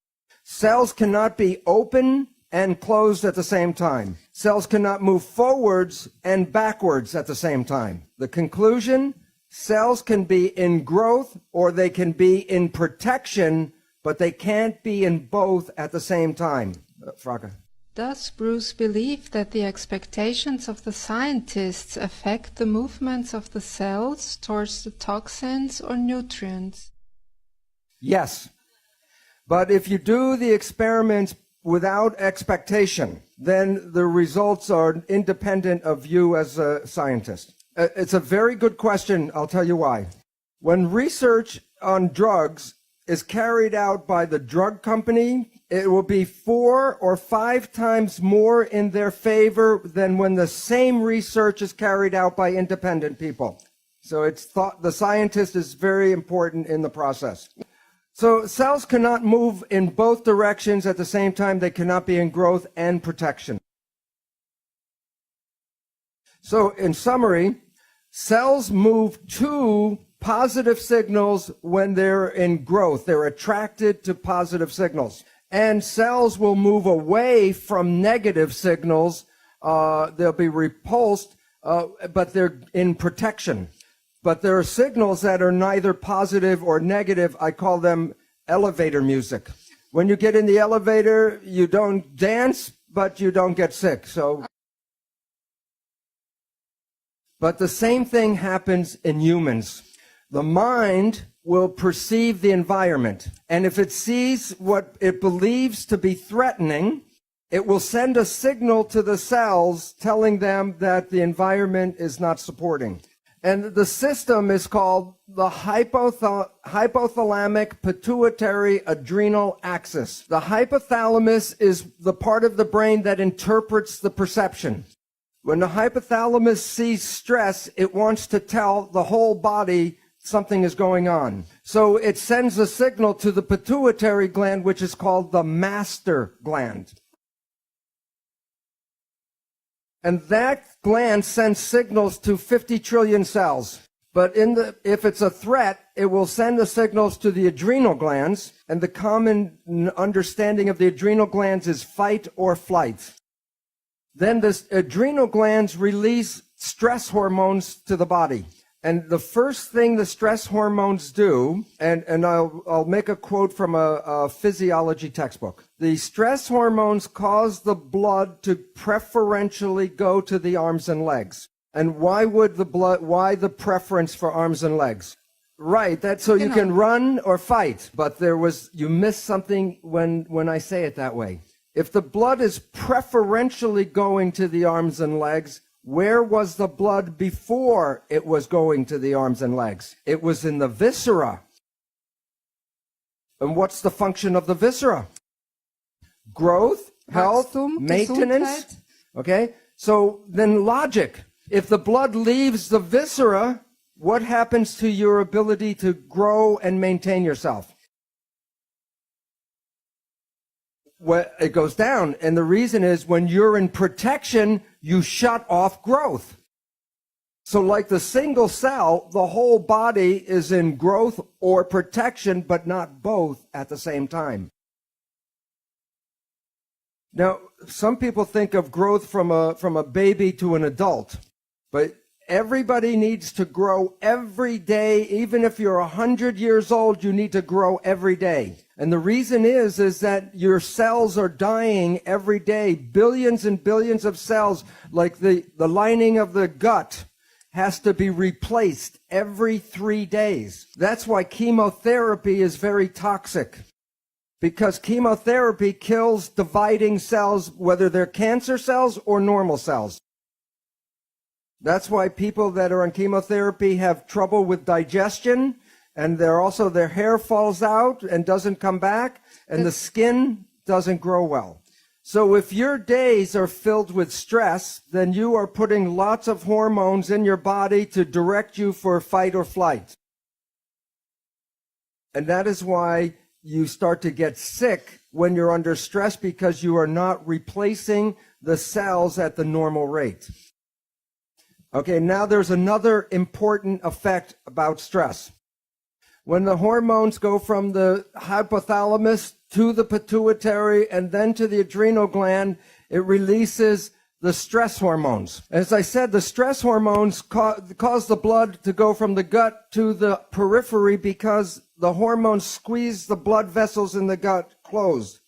Cells cannot be open and closed at the same time. Cells cannot move forwards and backwards at the same time. The conclusion, cells can be in growth or they can be in protection, but they can't be in both at the same time. Fraka. Does Bruce believe that the expectations of the scientists affect the movements of the cells towards the toxins or nutrients? Yes. But if you do the experiments without expectation, then the results are independent of you as a scientist. It's a very good question. I'll tell you why. When research on drugs is carried out by the drug company, it will be 4 or 5 times more in their favor than when the same research is carried out by independent people. So it's thought the scientist is very important in the process. So cells cannot move in both directions at the same time. They cannot be in growth and protection. So in summary, cells move to positive signals when they're in growth. They're attracted to positive signals. And cells will move away from negative signals. They'll be repulsed, but they're in protection. But there are signals that are neither positive or negative. I call them elevator music. When you get in the elevator, you don't dance, but you don't get sick. But the same thing happens in humans. The mind will perceive the environment, and if it sees what it believes to be threatening, it will send a signal to the cells telling them that the environment is not supporting. And the system is called the hypothalamic pituitary adrenal axis. The hypothalamus is the part of the brain that interprets the perception. When the hypothalamus sees stress, it wants to tell the whole body something is going on. So it sends a signal to the pituitary gland, which is called the master gland. And that gland sends signals to 50 trillion cells. But if it's a threat, it will send the signals to the adrenal glands. And the common understanding of the adrenal glands is fight or flight. Then the adrenal glands release stress hormones to the body. And the first thing the stress hormones do, and I'll make a quote from a physiology textbook. The stress hormones cause the blood to preferentially go to the arms and legs. And why the preference for arms and legs? Right, that's so you can run or fight. But you missed something when I say it that way. If the blood is preferentially going to the arms and legs, where was the blood before it was going to the arms and legs? It was in the viscera. And what's the function of the viscera? Growth, health, maintenance. Okay, so then logic. If the blood leaves the viscera, what happens to your ability to grow and maintain yourself? Well, it goes down. And the reason is when you're in protection, you shut off growth. So like the single cell, the whole body is in growth or protection, but not both at the same time. Now, some people think of growth from a baby to an adult, but everybody needs to grow every day. Even if you're 100 years old, you need to grow every day. And the reason is that your cells are dying every day. Billions and billions of cells, like the lining of the gut, has to be replaced every 3 days. That's why chemotherapy is very toxic. Because chemotherapy kills dividing cells, whether they're cancer cells or normal cells. That's why people that are on chemotherapy have trouble with digestion, and their hair falls out and doesn't come back, and the skin doesn't grow well. So if your days are filled with stress, then you are putting lots of hormones in your body to direct you for fight or flight. And that is why you start to get sick when you're under stress, because you are not replacing the cells at the normal rate. Okay, now there's another important effect about stress. When the hormones go from the hypothalamus to the pituitary and then to the adrenal gland, it releases the stress hormones. As I said, the stress hormones cause the blood to go from the gut to the periphery because the hormones squeeze the blood vessels in the gut closed.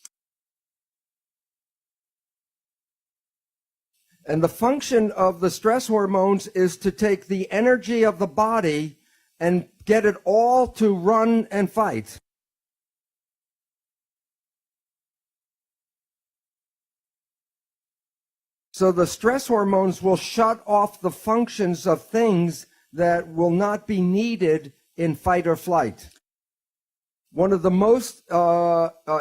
And the function of the stress hormones is to take the energy of the body and get it all to run and fight. So the stress hormones will shut off the functions of things that will not be needed in fight or flight. One of the most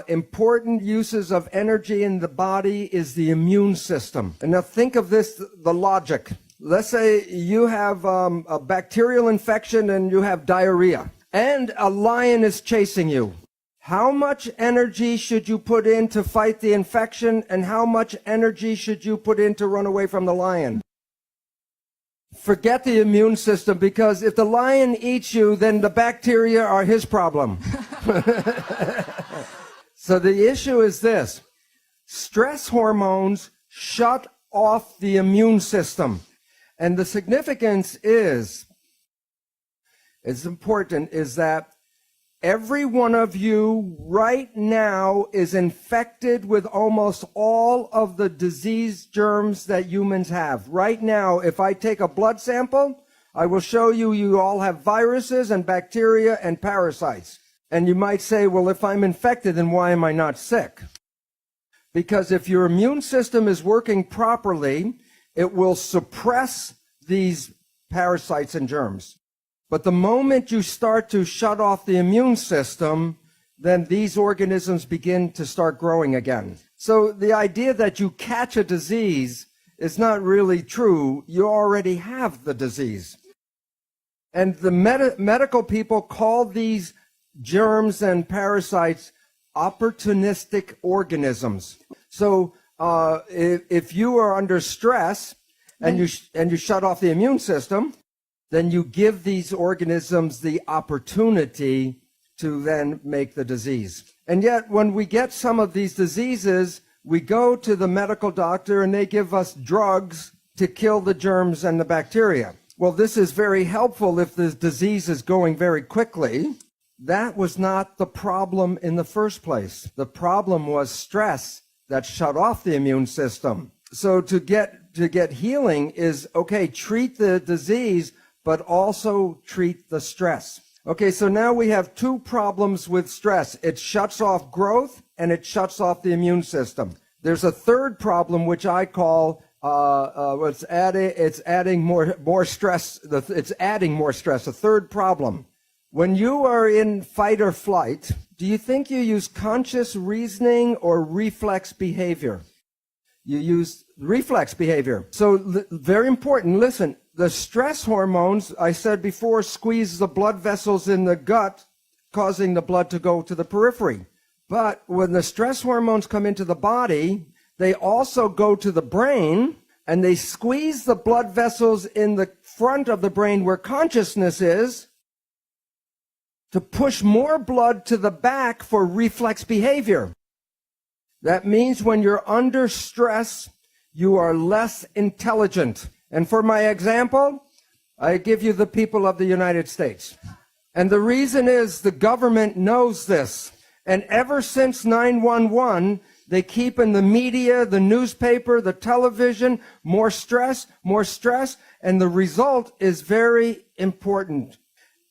important uses of energy in the body is the immune system. And now think of this, the logic. Let's say you have a bacterial infection and you have diarrhea, and a lion is chasing you. How much energy should you put in to fight the infection, and how much energy should you put in to run away from the lion? Forget the immune system, because if the lion eats you, then the bacteria are his problem. So the issue is this. Stress hormones shut off the immune system. And the significance is, it's important, is that every one of you right now is infected with almost all of the disease germs that humans have. Right now, if I take a blood sample, I will show you you all have viruses and bacteria and parasites. And you might say, well, if I'm infected, then why am I not sick? Because if your immune system is working properly, it will suppress these parasites and germs. But the moment you start to shut off the immune system, then these organisms begin to start growing again. So the idea that you catch a disease is not really true. You already have the disease. And the medical people call these germs and parasites opportunistic organisms. So if you are under stress and you shut off the immune system, then you give these organisms the opportunity to then make the disease. And yet, when we get some of these diseases, we go to the medical doctor and they give us drugs to kill the germs and the bacteria. Well, this is very helpful if the disease is going very quickly. That was not the problem in the first place. The problem was stress that shut off the immune system. So to get healing is, okay, treat the disease, but also treat the stress. Okay, so now we have two problems with stress. It shuts off growth and it shuts off the immune system. There's a third problem, which I call it's adding more stress. It's adding more stress. A third problem. When you are in fight or flight, do you think you use conscious reasoning or reflex behavior? You use reflex behavior. So very important. Listen. The stress hormones, I said before, squeeze the blood vessels in the gut, causing the blood to go to the periphery. But when the stress hormones come into the body, they also go to the brain, and they squeeze the blood vessels in the front of the brain where consciousness is, to push more blood to the back for reflex behavior. That means when you're under stress, you are less intelligent. And for my example, I give you the people of the United States. And the reason is the government knows this. And ever since 9/11, they keep in the media, the newspaper, the television, more stress, and the result is very important.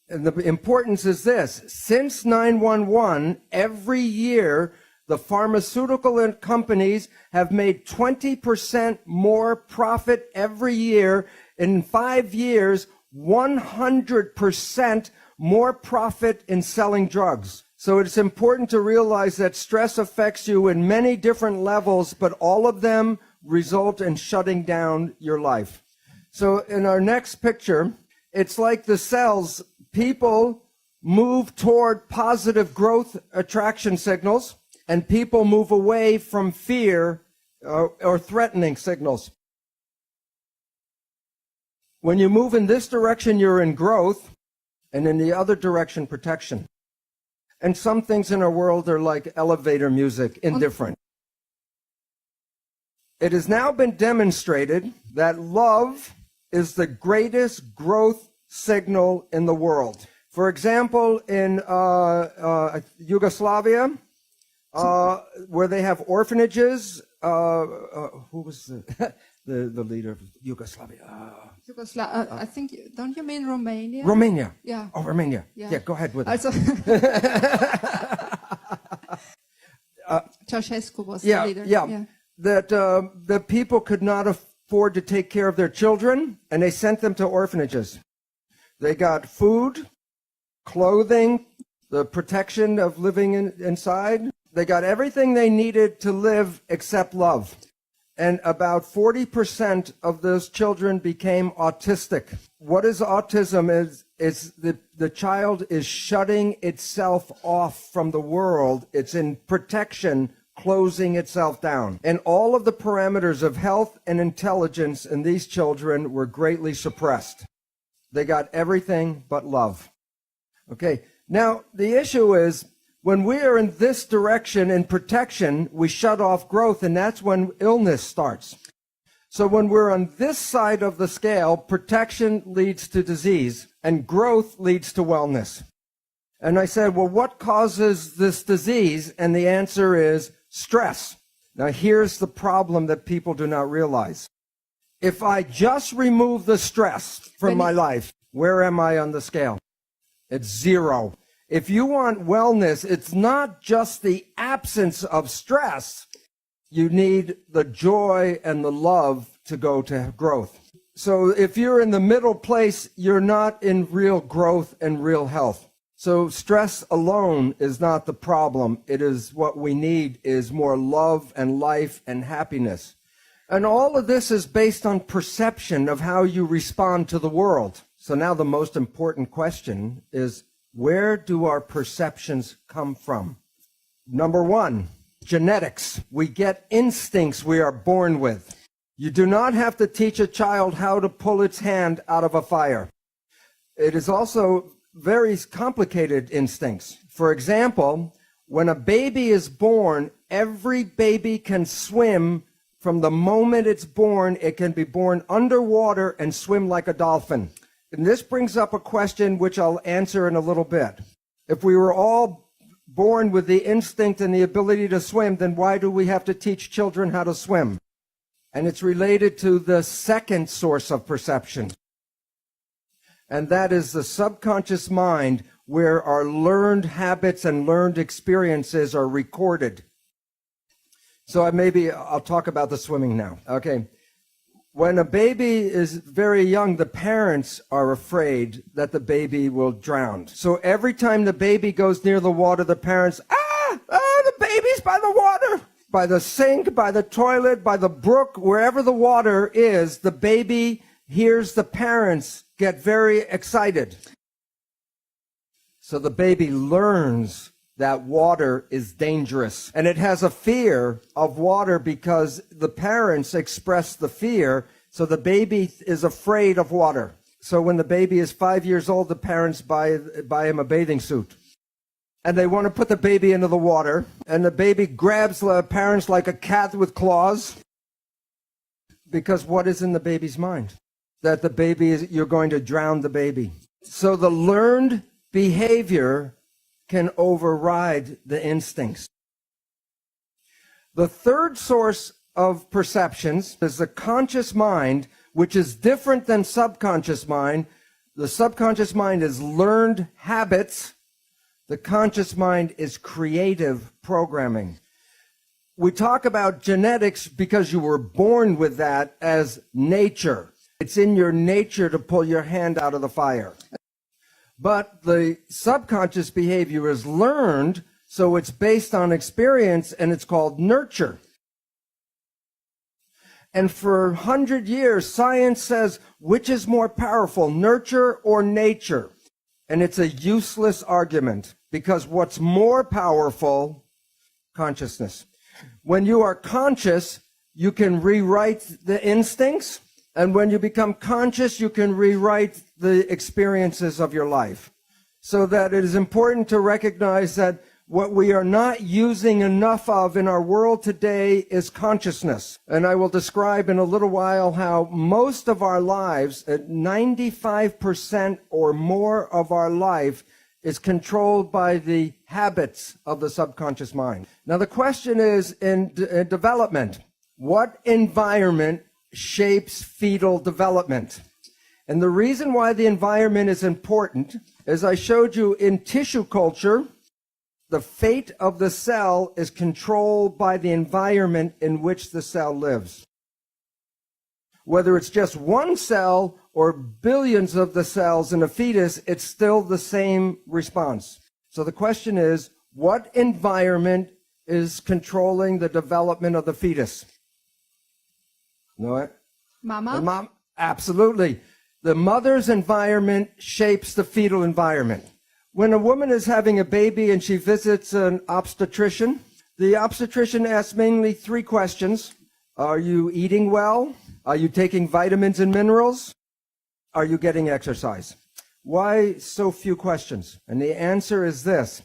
And the importance is this. Since 9/11, every year, the pharmaceutical companies have made 20% more profit every year. In 5 years, 100% more profit in selling drugs. So it's important to realize that stress affects you in many different levels, but all of them result in shutting down your life. So in our next picture, it's like the cells. People move toward positive growth attraction signals, and people move away from fear or threatening signals. When you move in this direction, you're in growth, and in the other direction, protection. And some things in our world are like elevator music, indifferent. It has now been demonstrated that love is the greatest growth signal in the world. For example, in Yugoslavia, where they have orphanages, who was the leader of Yugoslavia? I think, don't you mean Romania? Romania. Yeah. Oh, Romania. Yeah, go ahead with it. Also, Ceausescu was the leader. Yeah. That the people could not afford to take care of their children, and they sent them to orphanages. They got food, clothing, the protection of living inside. They got everything they needed to live except love. And about 40% of those children became autistic. What is autism? Is the child is shutting itself off from the world. It's in protection, closing itself down. And all of the parameters of health and intelligence in these children were greatly suppressed. They got everything but love. Okay, now the issue is, when we are in this direction in protection, we shut off growth, and that's when illness starts. So when we're on this side of the scale, protection leads to disease, and growth leads to wellness. And I said, well, what causes this disease? And the answer is stress. Now, here's the problem that people do not realize. If I just remove the stress from my life, where am I on the scale? It's 0. If you want wellness, it's not just the absence of stress. You need the joy and the love to go to growth. So if you're in the middle place, you're not in real growth and real health. So stress alone is not the problem. It is what we need is more love and life and happiness. And all of this is based on perception of how you respond to the world. So now the most important question is, where do our perceptions come from? Number 1, genetics. We get instincts we are born with. You do not have to teach a child how to pull its hand out of a fire. It is also very complicated instincts. For example, when a baby is born, every baby can swim from the moment it's born. It can be born underwater and swim like a dolphin. And this brings up a question which I'll answer in a little bit. If we were all born with the instinct and the ability to swim, then why do we have to teach children how to swim? And it's related to the second source of perception. And that is the subconscious mind, where our learned habits and learned experiences are recorded. So I'll talk about the swimming now. Okay. When a baby is very young, the parents are afraid that the baby will drown. So every time the baby goes near the water, the parents, the baby's by the water. By the sink, by the toilet, by the brook, wherever the water is, the baby hears the parents get very excited. So the baby learns that water is dangerous. And it has a fear of water because the parents express the fear, so the baby is afraid of water. So when the baby is 5 years old, the parents buy him a bathing suit. And they want to put the baby into the water, and the baby grabs the parents like a cat with claws. Because what is in the baby's mind? That the baby you're going to drown the baby. So the learned behavior can override the instincts. The third source of perceptions is the conscious mind, which is different than subconscious mind. The subconscious mind is learned habits. The conscious mind is creative programming. We talk about genetics because you were born with that as nature. It's in your nature to pull your hand out of the fire. But the subconscious behavior is learned, so it's based on experience, and it's called nurture. And for 100 years, science says, which is more powerful, nurture or nature? And it's a useless argument, because what's more powerful? Consciousness. When you are conscious, you can rewrite the instincts, and when you become conscious, you can rewrite the experiences of your life. So that it is important to recognize that what we are not using enough of in our world today is consciousness. And I will describe in a little while how most of our lives, 95% or more of our life, is controlled by the habits of the subconscious mind. Now the question is, in development, what environment shapes fetal development? And the reason why the environment is important, as I showed you in tissue culture, the fate of the cell is controlled by the environment in which the cell lives. Whether it's just one cell or billions of the cells in a fetus, it's still the same response. So the question is, what environment is controlling the development of the fetus? Know it? Mama? The mom? Absolutely. The mother's environment shapes the fetal environment. When a woman is having a baby and she visits an obstetrician, the obstetrician asks mainly 3 questions. Are you eating well? Are you taking vitamins and minerals? Are you getting exercise? Why so few questions? And the answer is this.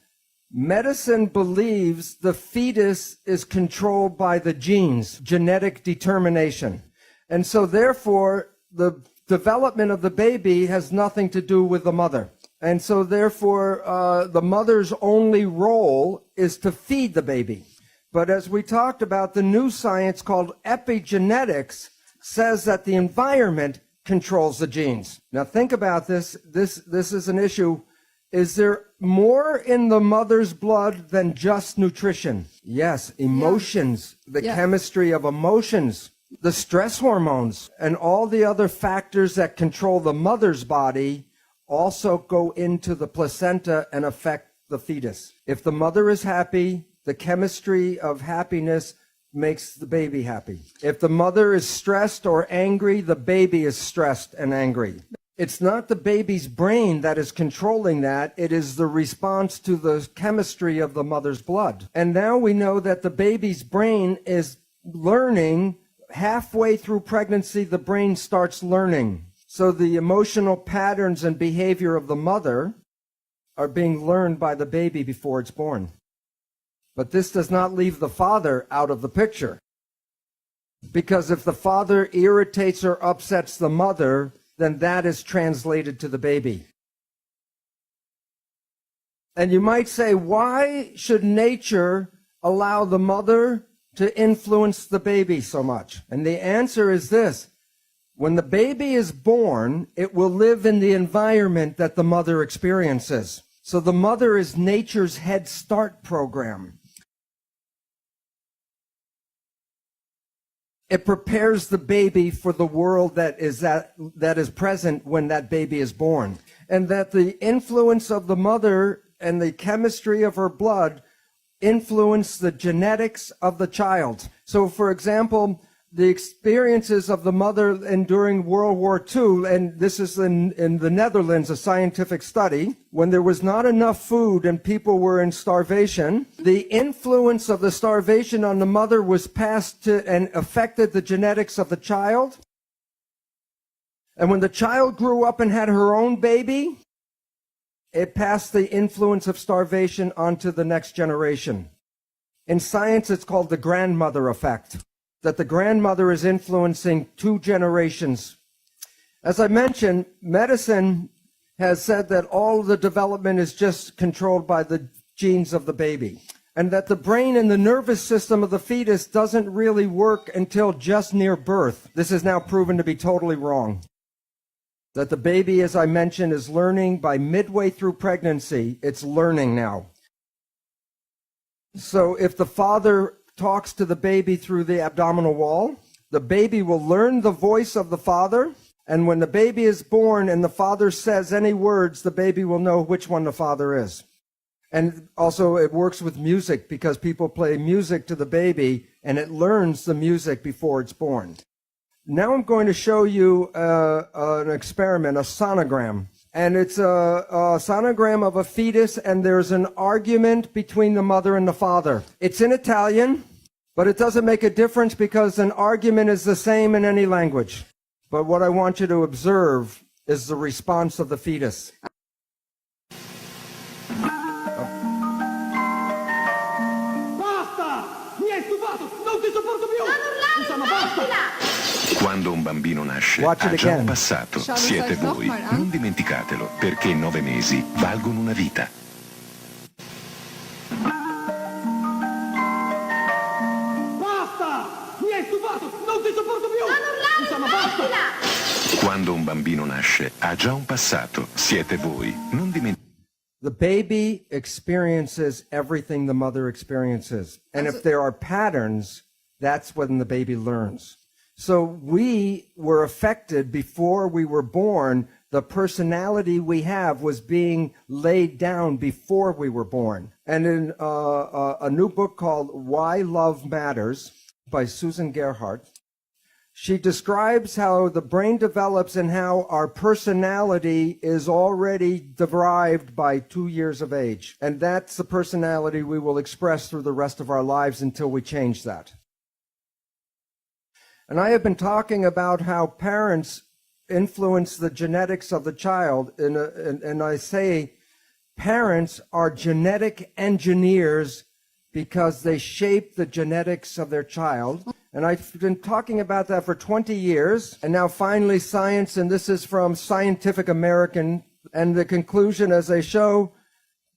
Medicine believes the fetus is controlled by the genes, genetic determination. And so therefore, the development of the baby has nothing to do with the mother. And so therefore, the mother's only role is to feed the baby. But as we talked about, the new science called epigenetics says that the environment controls the genes. Now think about this. This is an issue. Is there more in the mother's blood than just nutrition? Yes, emotions, the chemistry of emotions, the stress hormones, and all the other factors that control the mother's body also go into the placenta and affect the fetus. If the mother is happy, the chemistry of happiness makes the baby happy. If the mother is stressed or angry, the baby is stressed and angry. It's not the baby's brain that is controlling that. It is the response to the chemistry of the mother's blood. And now we know that the baby's brain is learning. Halfway through pregnancy, the brain starts learning. So the emotional patterns and behavior of the mother are being learned by the baby before it's born. But this does not leave the father out of the picture. Because if the father irritates or upsets the mother, then that is translated to the baby. And you might say, why should nature allow the mother to influence the baby so much? And the answer is this. When the baby is born, it will live in the environment that the mother experiences. So the mother is nature's Head Start program. It prepares the baby for the world that is present when that baby is born. And that the influence of the mother and the chemistry of her blood influence the genetics of the child. So, for example, the experiences of the mother during World War II, and this is in the Netherlands, a scientific study, when there was not enough food and people were in starvation, the influence of the starvation on the mother was passed to and affected the genetics of the child. And when the child grew up and had her own baby, it passed the influence of starvation onto the next generation. In science, it's called the grandmother effect. That the grandmother is influencing 2 generations. As I mentioned, medicine has said that all the development is just controlled by the genes of the baby, and that the brain and the nervous system of the fetus doesn't really work until just near birth. This is now proven to be totally wrong. That the baby, as I mentioned, is learning by midway through pregnancy. It's learning now. So if the father talks to the baby through the abdominal wall, the baby will learn the voice of the father, And when the baby is born and the father says any words, the baby will know which one the father is. And also it works with music because people play music to the baby and it learns the music before it's born. Now I'm going to show you an experiment, a sonogram. And it's a sonogram of a fetus, and there's an argument between the mother and the father. It's in Italian, but it doesn't make a difference because an argument is the same in any language. But what I want you to observe is the response of the fetus. Quando un bambino nasce, ha già un passato. Siete voi. Non dimenticatelo, perché 9 mesi valgono una vita. Basta! Mi hai stufato! Non ti sopporto più! Non urlare, smettila! Quando un bambino nasce, ha già un passato. Siete voi. Non dimenticatelo. The baby experiences everything the mother experiences. And if there are patterns, that's when the baby learns. So we were affected before we were born. The personality we have was being laid down before we were born. And in a new book called Why Love Matters by Susan Gerhardt, she describes how the brain develops and how our personality is already derived by 2 years of age. And that's the personality we will express through the rest of our lives until we change that. And I have been talking about how parents influence the genetics of the child. And I say parents are genetic engineers because they shape the genetics of their child. And I've been talking about that for 20 years. And now finally science, and this is from Scientific American, and the conclusion, as they show,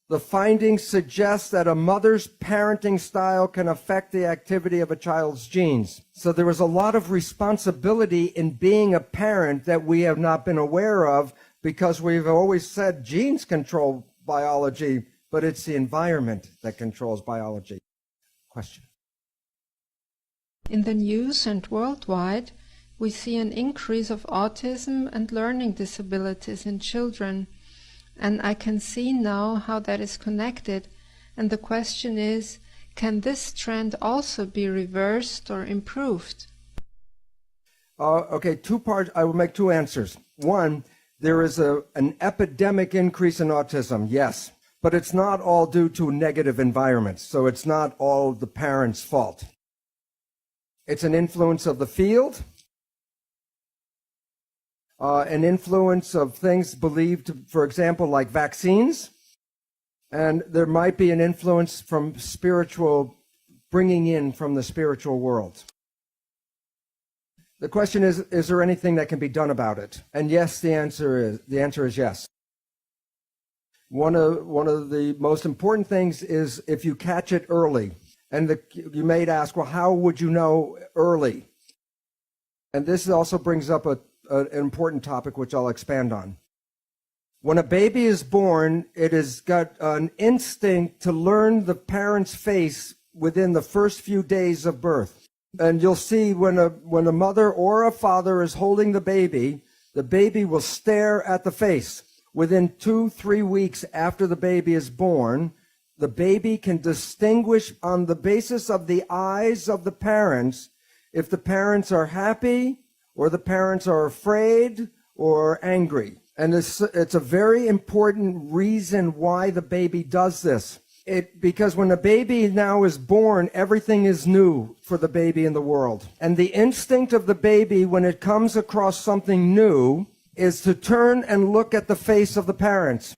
the findings suggest that a mother's parenting style can affect the activity of a child's genes. So there is a lot of responsibility in being a parent that we have not been aware of because we've always said genes control biology, but it's the environment that controls biology. Question. In the news and worldwide, we see an increase of autism and learning disabilities in children. And I can see now how that is connected. And the question is, can this trend also be reversed or improved? Okay, two parts. I will make two answers. One, there is an epidemic increase in autism, yes. But it's not all due to negative environments. So it's not all the parents' fault. It's an influence of the field. An influence of things believed, for example, like vaccines. And there might be an influence from spiritual, bringing in from the spiritual world. The question is there anything that can be done about it? And yes, the answer is yes. One of the most important things is if you catch it early. And you may ask, well, how would you know early? And this also brings up an important topic which I'll expand on. When a baby is born, it has got an instinct to learn the parent's face within the first few days of birth. And you'll see when a mother or a father is holding the baby will stare at the face. Within 2-3 weeks after the baby is born, the baby can distinguish on the basis of the eyes of the parents if the parents are happy or the parents are afraid or angry. And it's a very important reason why the baby does this. Because when a baby now is born, everything is new for the baby in the world. And the instinct of the baby when it comes across something new is to turn and look at the face of the parents.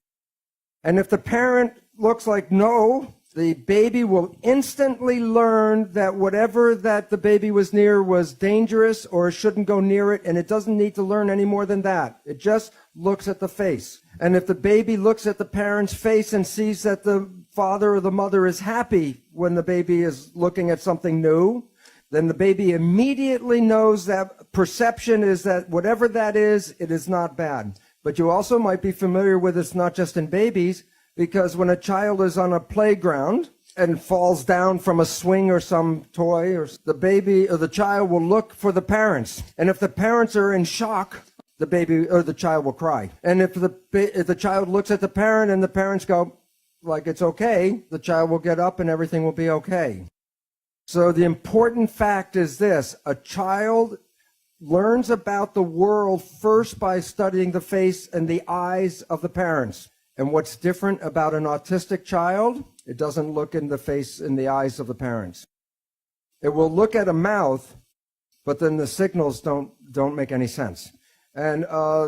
And if the parent looks like no, the baby will instantly learn that whatever that the baby was near was dangerous or shouldn't go near it, and it doesn't need to learn any more than that. It just looks at the face. And if the baby looks at the parent's face and sees that the father or the mother is happy when the baby is looking at something new, then the baby immediately knows that perception is that whatever that is, it is not bad. But you also might be familiar with it's not just in babies, because when a child is on a playground and falls down from a swing or some toy, or the baby or the child will look for the parents. And if the parents are in shock, the baby or the child will cry. And if the child looks at the parent and the parents go like it's okay, the child will get up and everything will be okay. So the important fact is this: a child learns about the world first by studying the face and the eyes of the parents. And what's different about an autistic child? It doesn't look in the face and the eyes of the parents. It will look at a mouth, but then the signals don't make any sense. And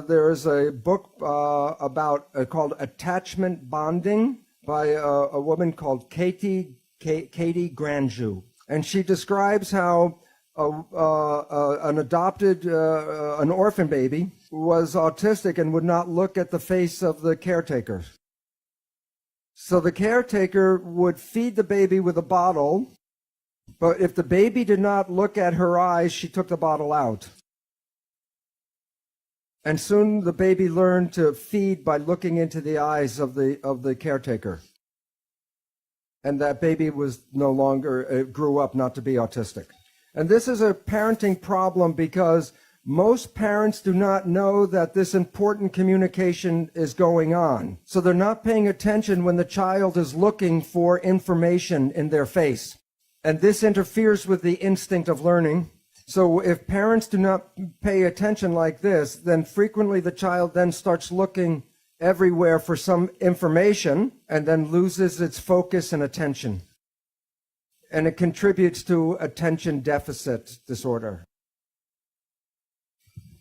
there is a book called Attachment Bonding by a woman called Katie Granju. And she describes how an adopted, an orphan baby was autistic and would not look at the face of the caretaker. So the caretaker would feed the baby with a bottle, but if the baby did not look at her eyes, she took the bottle out. And soon the baby learned to feed by looking into the eyes of the caretaker. And that baby was no longer, grew up not to be autistic. And this is a parenting problem because most parents do not know that this important communication is going on. So they're not paying attention when the child is looking for information in their face. And this interferes with the instinct of learning. So if parents do not pay attention like this, then frequently the child then starts looking everywhere for some information and then loses its focus and attention. And it contributes to attention deficit disorder.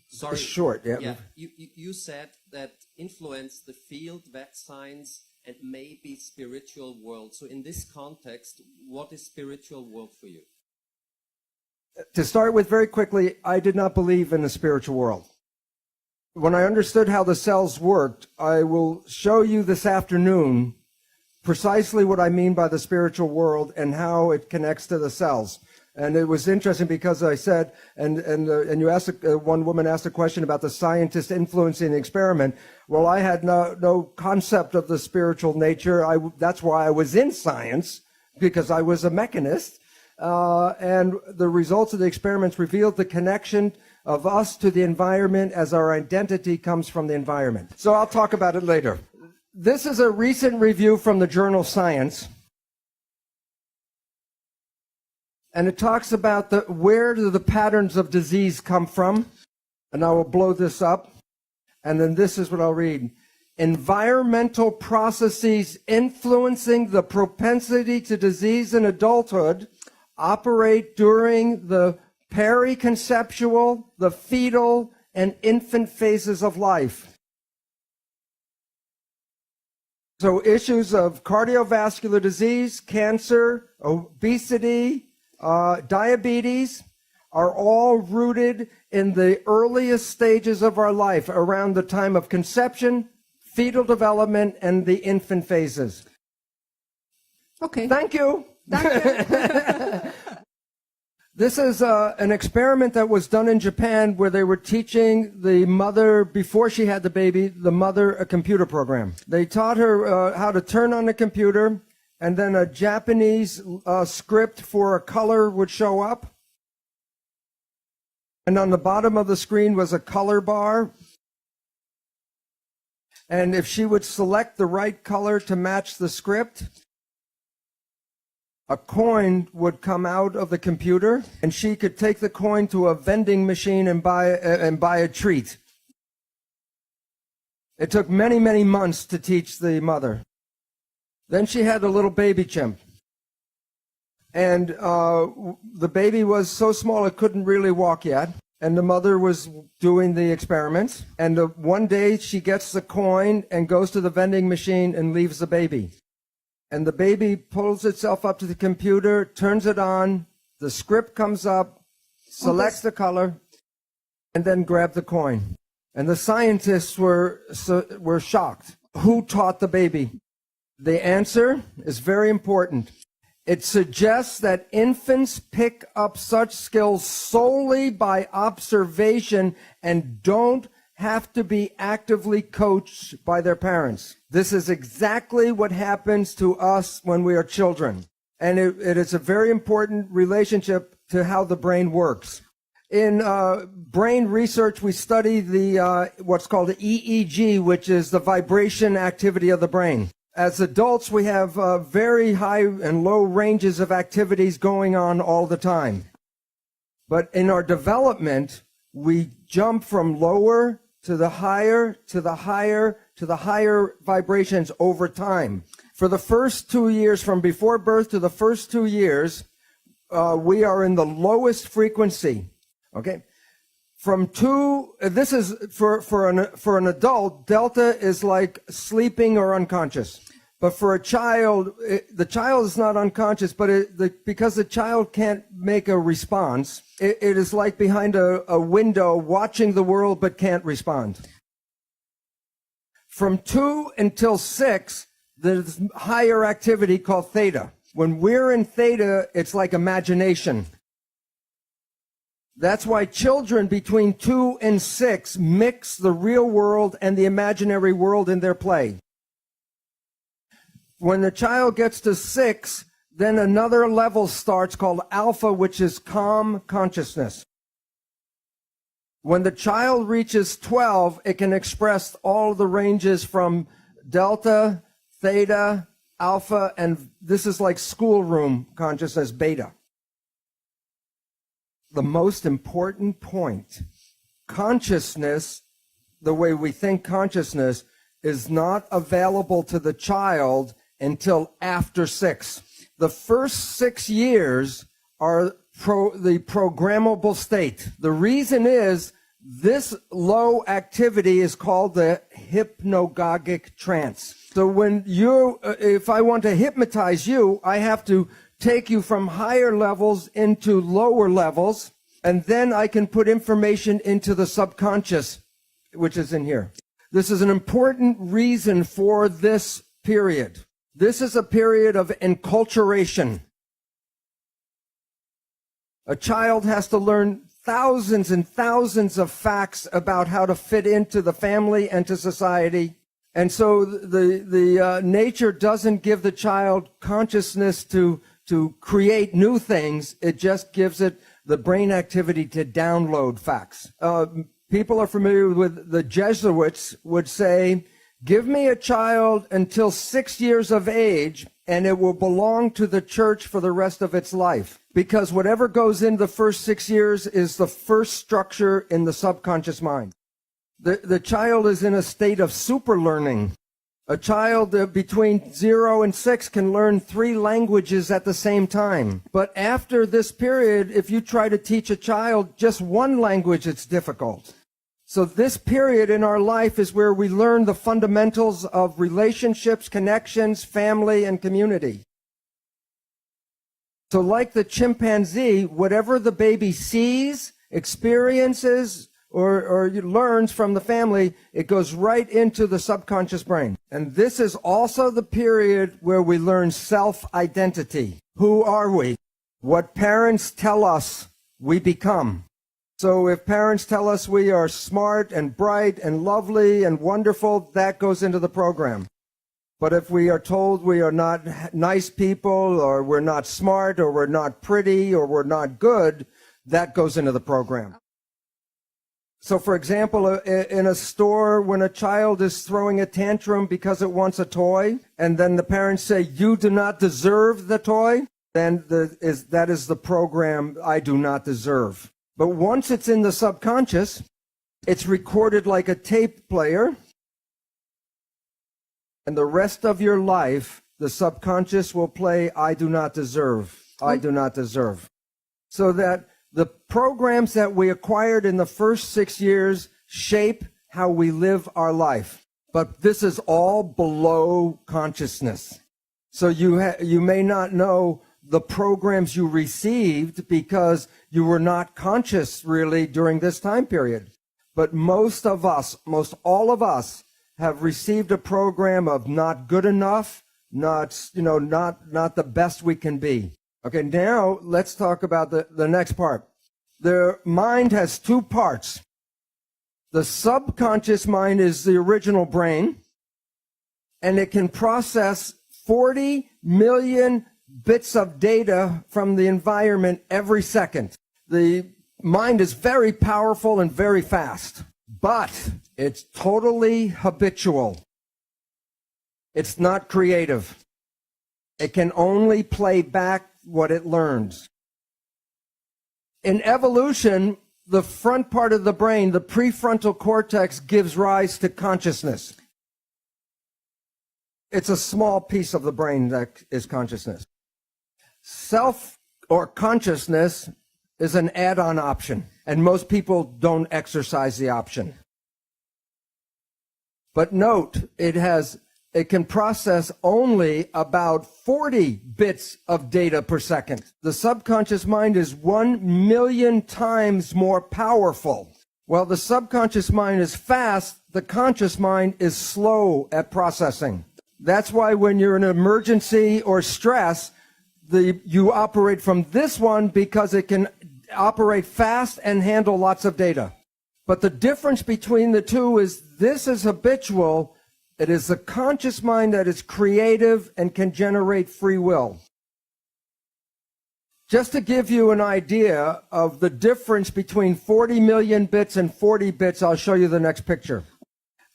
Sorry. It's short, yeah. Yeah, you said that influence the field, vet science, and maybe spiritual world. So in this context, what is spiritual world for you? To start with very quickly, I did not believe in the spiritual world. When I understood how the cells worked, I will show you this afternoon precisely what I mean by the spiritual world and how it connects to the cells. And it was interesting because I said, and you asked, one woman asked a question about the scientist influencing the experiment. Well, I had no concept of the spiritual nature. That's why I was in science, because I was a mechanist. And the results of the experiments revealed the connection of us to the environment as our identity comes from the environment. So I'll talk about it later. This is a recent review from the journal Science. And it talks about where do the patterns of disease come from. And I will blow this up. And then this is what I'll read. Environmental processes influencing the propensity to disease in adulthood operate during the periconceptual, the fetal, and infant phases of life. So issues of cardiovascular disease, cancer, obesity, diabetes are all rooted in the earliest stages of our life, around the time of conception, fetal development, and the infant phases. Okay. Thank you. This is an experiment that was done in Japan where they were teaching the mother, before she had the baby, the mother a computer program. They taught her how to turn on the computer, and then a Japanese script for a color would show up. And on the bottom of the screen was a color bar. And if she would select the right color to match the script, a coin would come out of the computer, and she could take the coin to a vending machine and buy a treat. It took many, many months to teach the mother. Then she had a little baby chimp. And the baby was so small it couldn't really walk yet. And the mother was doing the experiments. And one day she gets the coin and goes to the vending machine and leaves the baby. And the baby pulls itself up to the computer, turns it on, the script comes up, selects the color, and then grabs the coin. And the scientists were shocked. Who taught the baby? The answer is very important. It suggests that infants pick up such skills solely by observation and don't have to be actively coached by their parents. This is exactly what happens to us when we are children. And it is a very important relationship to how the brain works. In brain research, we study the what's called the EEG, which is the vibration activity of the brain. As adults, we have very high and low ranges of activities going on all the time. But in our development, we jump from lower to the higher, to the higher, to the higher vibrations over time. For the first 2 years, from before birth to the first 2 years, we are in the lowest frequency. Okay? From two, this is for an adult, delta is like sleeping or unconscious. But for a child, the child is not unconscious, but because the child can't make a response, it is like behind a window watching the world but can't respond. From 2 until 6, there's higher activity called theta. When we're in theta, it's like imagination. That's why children between 2 and 6 mix the real world and the imaginary world in their play. When the child gets to 6, then another level starts called alpha, which is calm consciousness. When the child reaches 12, it can express all the ranges from delta, theta, alpha, and this is like schoolroom consciousness, beta. The most important point, consciousness, the way we think consciousness, is not available to the child until after 6. The first 6 years are the programmable state. The reason is this low activity is called the hypnagogic trance. So when if I want to hypnotize you, I have to take you from higher levels into lower levels, and then I can put information into the subconscious, which is in here. This is an important reason for this period. This is a period of enculturation. A child has to learn thousands and thousands of facts about how to fit into the family and to society. And so the nature doesn't give the child consciousness to create new things. It just gives it the brain activity to download facts. People are familiar with the Jesuits would say, give me a child until 6 years of age, and it will belong to the church for the rest of its life. Because whatever goes in the first 6 years is the first structure in the subconscious mind. The child is in a state of super learning. A child between 0 and 6 can learn 3 languages at the same time. But after this period, if you try to teach a child just one language, it's difficult. So this period in our life is where we learn the fundamentals of relationships, connections, family, and community. So like the chimpanzee, whatever the baby sees, experiences, or learns from the family, it goes right into the subconscious brain. And this is also the period where we learn self-identity. Who are we? What parents tell us we become. So if parents tell us we are smart and bright and lovely and wonderful, that goes into the program. But if we are told we are not nice people, or we're not smart, or we're not pretty, or we're not good, that goes into the program. So for example, in a store, when a child is throwing a tantrum because it wants a toy, and then the parents say, you do not deserve the toy, then that is the program, I do not deserve. But once it's in the subconscious, it's recorded like a tape player, and the rest of your life, the subconscious will play, I do not deserve, I do not deserve. So that the programs that we acquired in the first 6 years shape how we live our life. But this is all below consciousness. So you may not know the programs you received because you were not conscious really during this time period. But most all of us have received a program of not good enough, not the best we can be. Okay, now let's talk about the next part. The mind has 2 parts. The subconscious mind is the original brain, and it can process 40 million bits of data from the environment every second. The mind is very powerful and very fast, but it's totally habitual. It's not creative. It can only play back what it learns. In evolution, the front part of the brain, the prefrontal cortex, gives rise to consciousness. It's a small piece of the brain that is consciousness. Self or consciousness is an add-on option, and most people don't exercise the option. But note, it can process only about 40 bits of data per second. The subconscious mind is 1 million times more powerful. While the subconscious mind is fast, the conscious mind is slow at processing. That's why when you're in an emergency or stress, you operate from this one because it can operate fast and handle lots of data. But the difference between the two is this is habitual. It is the conscious mind that is creative and can generate free will. Just to give you an idea of the difference between 40 million bits and 40 bits, I'll show you the next picture.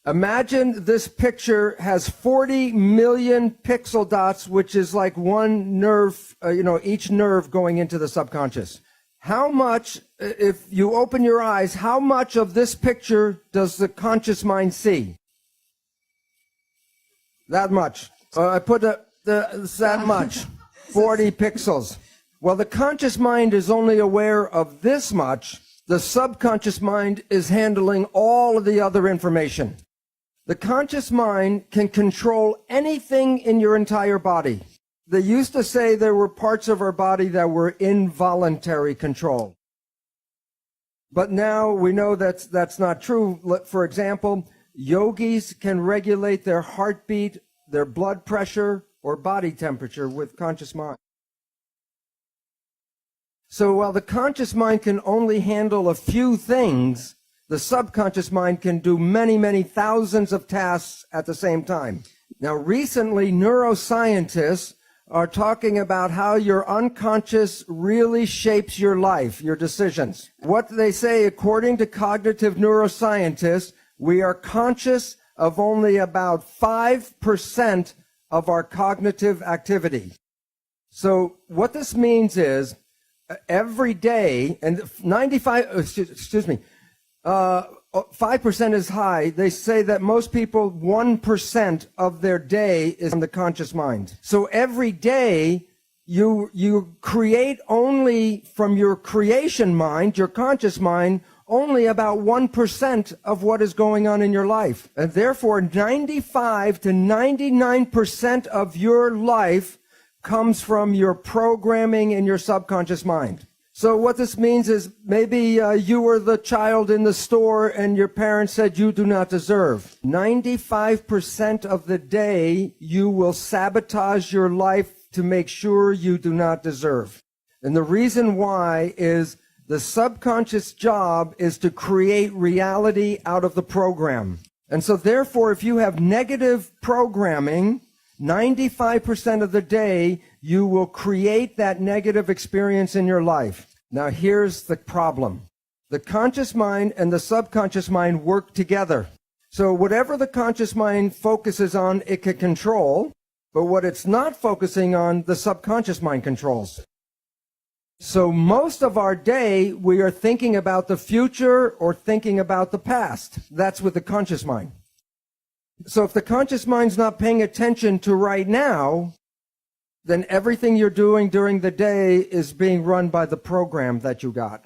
Imagine this picture has 40 million pixel dots, which is like one nerve, each nerve going into the subconscious. How much, if you open your eyes, how much of this picture does the conscious mind see? That much. I put that much, 40 pixels. Well, the conscious mind is only aware of this much. The subconscious mind is handling all of the other information. The conscious mind can control anything in your entire body. They used to say there were parts of our body that were involuntary control. But now we know that's not true. For example, yogis can regulate their heartbeat, their blood pressure, or body temperature with conscious mind. So while the conscious mind can only handle a few things, the subconscious mind can do many, many thousands of tasks at the same time. Now, recently, neuroscientists are talking about how your unconscious really shapes your life, your decisions. What they say, according to cognitive neuroscientists, we are conscious of only about 5% of our cognitive activity. So what this means is every day, and 5% is high. They say that most people, 1% of their day is in the conscious mind. So every day, you create only from your creation mind, your conscious mind, only about 1% of what is going on in your life. And therefore, 95 to 99% of your life comes from your programming in your subconscious mind. So what this means is maybe you were the child in the store and your parents said you do not deserve. 95% of the day you will sabotage your life to make sure you do not deserve. And the reason why is the subconscious job is to create reality out of the program. And so therefore, if you have negative programming, 95% of the day, you will create that negative experience in your life. Now, here's the problem. The conscious mind and the subconscious mind work together. So whatever the conscious mind focuses on, it can control, but what it's not focusing on, the subconscious mind controls. So most of our day, we are thinking about the future or thinking about the past. That's with the conscious mind. So if the conscious mind's not paying attention to right now, then everything you're doing during the day is being run by the program that you got.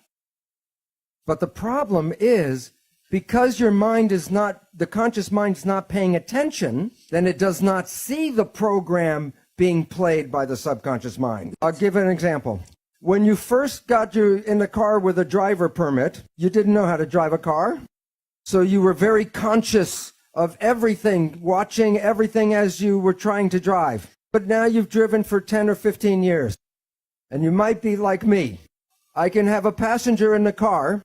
But the problem is, because your mind is not, the conscious mind's not paying attention, then it does not see the program being played by the subconscious mind. I'll give an example. When you first got you in the car with a driver permit, you didn't know how to drive a car. So you were very conscious of everything, watching everything as you were trying to drive. But now you've driven for 10 or 15 years. And you might be like me. I can have a passenger in the car,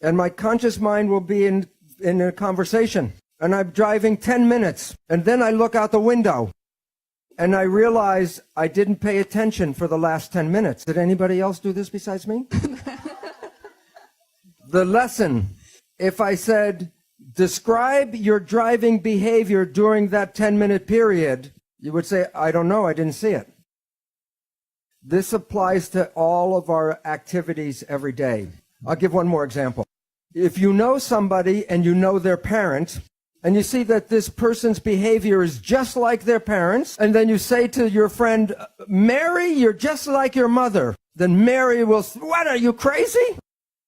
and my conscious mind will be in a conversation. And I'm driving 10 minutes, and then I look out the window, and I realize I didn't pay attention for the last 10 minutes. Did anybody else do this besides me? The lesson, if I said, describe your driving behavior during that 10-minute period, you would say, I don't know, I didn't see it. This applies to all of our activities every day. I'll give one more example. If you know somebody and you know their parent, and you see that this person's behavior is just like their parents, and then you say to your friend, Mary, you're just like your mother, then Mary will say, what, are you crazy?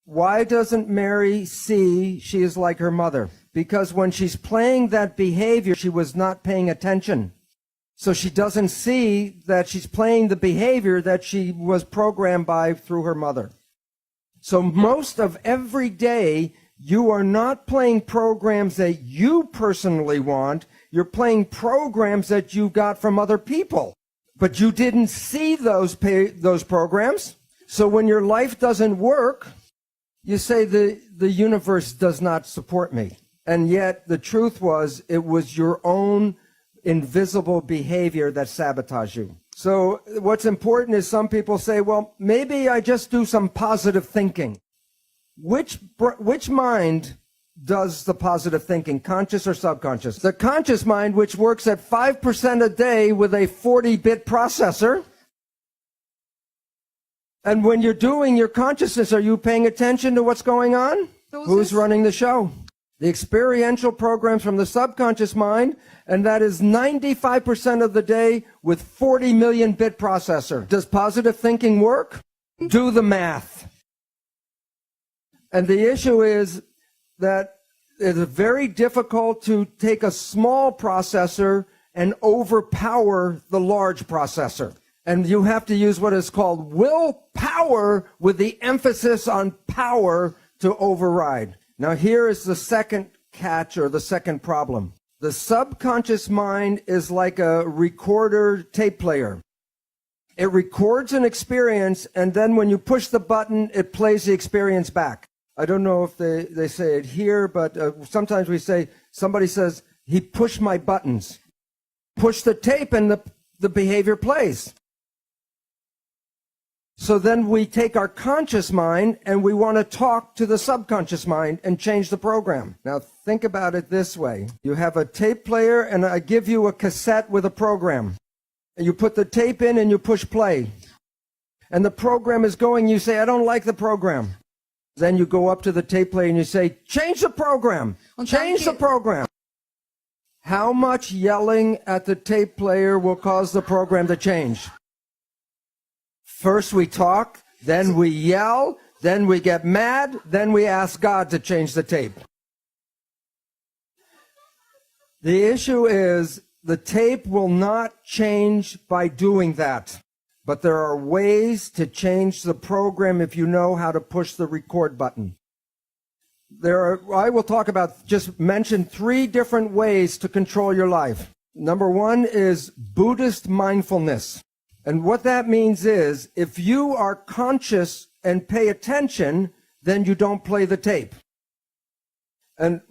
Why doesn't Mary see she is like her mother? Because when she's playing that behavior, she was not paying attention. So she doesn't see that she's playing the behavior that she was programmed by through her mother. So most of every day, you are not playing programs that you personally want. You're playing programs that you got from other people. But you didn't see those programs. So when your life doesn't work, you say the universe does not support me. And yet the truth was it was your own invisible behavior that sabotaged you. So what's important is some people say, well, maybe I just do some positive thinking. Which mind does the positive thinking, conscious or subconscious? The conscious mind, which works at 5% a day with a 40-bit processor. And when you're doing your consciousness, are you paying attention to what's going on? Who's running the show? The experiential programs from the subconscious mind, and that is 95% of the day with 40 million bit processor. Does positive thinking work? Do the math. And the issue is that it's very difficult to take a small processor and overpower the large processor. And you have to use what is called willpower with the emphasis on power to override. Now here is the second catch or the second problem. The subconscious mind is like a recorder tape player. It records an experience, and then when you push the button, it plays the experience back. I don't know if they say it here, but sometimes we say, somebody says, he pushed my buttons. Push the tape and the behavior plays. So then we take our conscious mind and we want to talk to the subconscious mind and change the program. Now think about it this way. You have a tape player and I give you a cassette with a program. And you put the tape in and you push play. And the program is going, you say, I don't like the program. Then you go up to the tape player and you say, change the program. Change the program. How much yelling at the tape player will cause the program to change? First we talk, then we yell, then we get mad, then we ask God to change the tape. The issue is the tape will not change by doing that. But there are ways to change the program if you know how to push the record button. I will talk about, just mention 3 different ways to control your life. Number 1 is Buddhist mindfulness. And what that means is, if you are conscious and pay attention, then you don't play the tape. And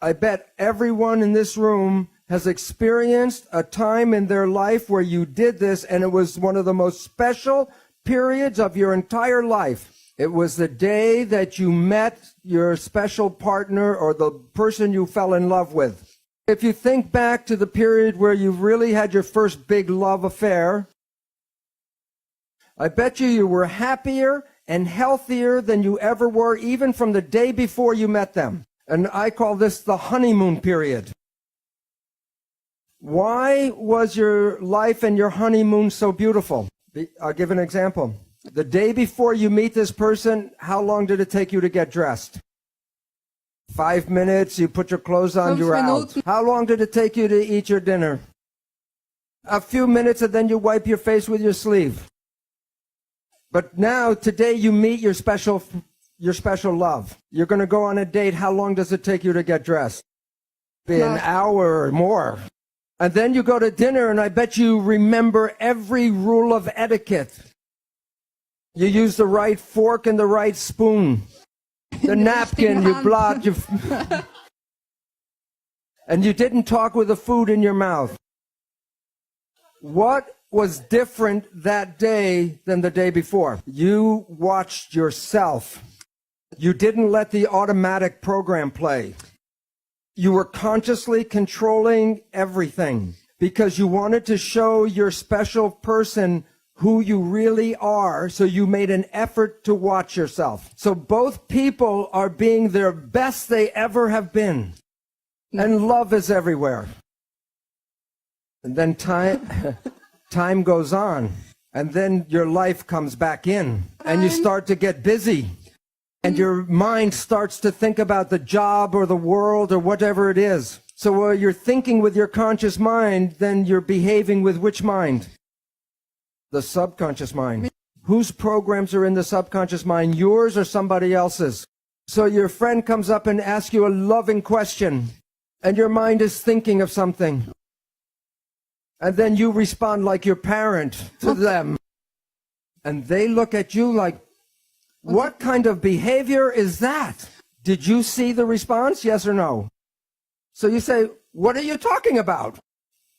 I bet everyone in this room has experienced a time in their life where you did this, and it was one of the most special periods of your entire life. It was the day that you met your special partner or the person you fell in love with. If you think back to the period where you really had your first big love affair, I bet you were happier and healthier than you ever were, even from the day before you met them. And I call this the honeymoon period. Why was your life and your honeymoon so beautiful? I'll give an example. The day before you meet this person, how long did it take you to get dressed? 5 minutes, you put your clothes on, you're out. How long did it take you to eat your dinner? A few minutes, and then you wipe your face with your sleeve. But now, today, you meet your special love. You're going to go on a date. How long does it take you to get dressed? Be an hour or more. And then you go to dinner, and I bet you remember every rule of etiquette. You use the right fork and the right spoon. The napkin, you blot, and you didn't talk with the food in your mouth. What was different that day than the day before? You watched yourself. You didn't let the automatic program play. You were consciously controlling everything because you wanted to show your special person who you really are, so you made an effort to watch yourself. So both people are being their best they ever have been. And love is everywhere. And then time goes on. And then your life comes back in. And you start to get busy. And your mind starts to think about the job or the world or whatever it is. So while you're thinking with your conscious mind, then you're behaving with which mind? The subconscious mind. Whose programs are in the subconscious mind, yours or somebody else's? So your friend comes up and asks you a loving question, and your mind is thinking of something. And then you respond like your parent to them. And they look at you like, what kind of behavior is that? Did you see the response? Yes or no? So you say, what are you talking about?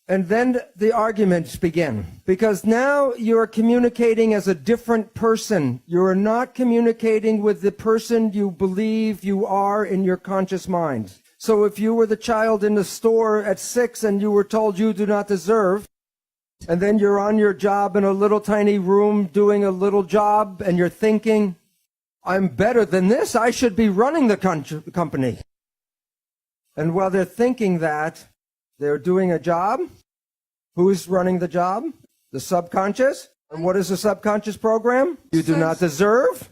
And then the arguments begin. Because now you're communicating as a different person. You're not communicating with the person you believe you are in your conscious mind. So if you were the child in the store at 6 and you were told you do not deserve, and then you're on your job in a little tiny room doing a little job and you're thinking, I'm better than this. I should be running the company. And while they're thinking that, they're doing a job. Who's running the job? The subconscious. And what is the subconscious program? You do not deserve,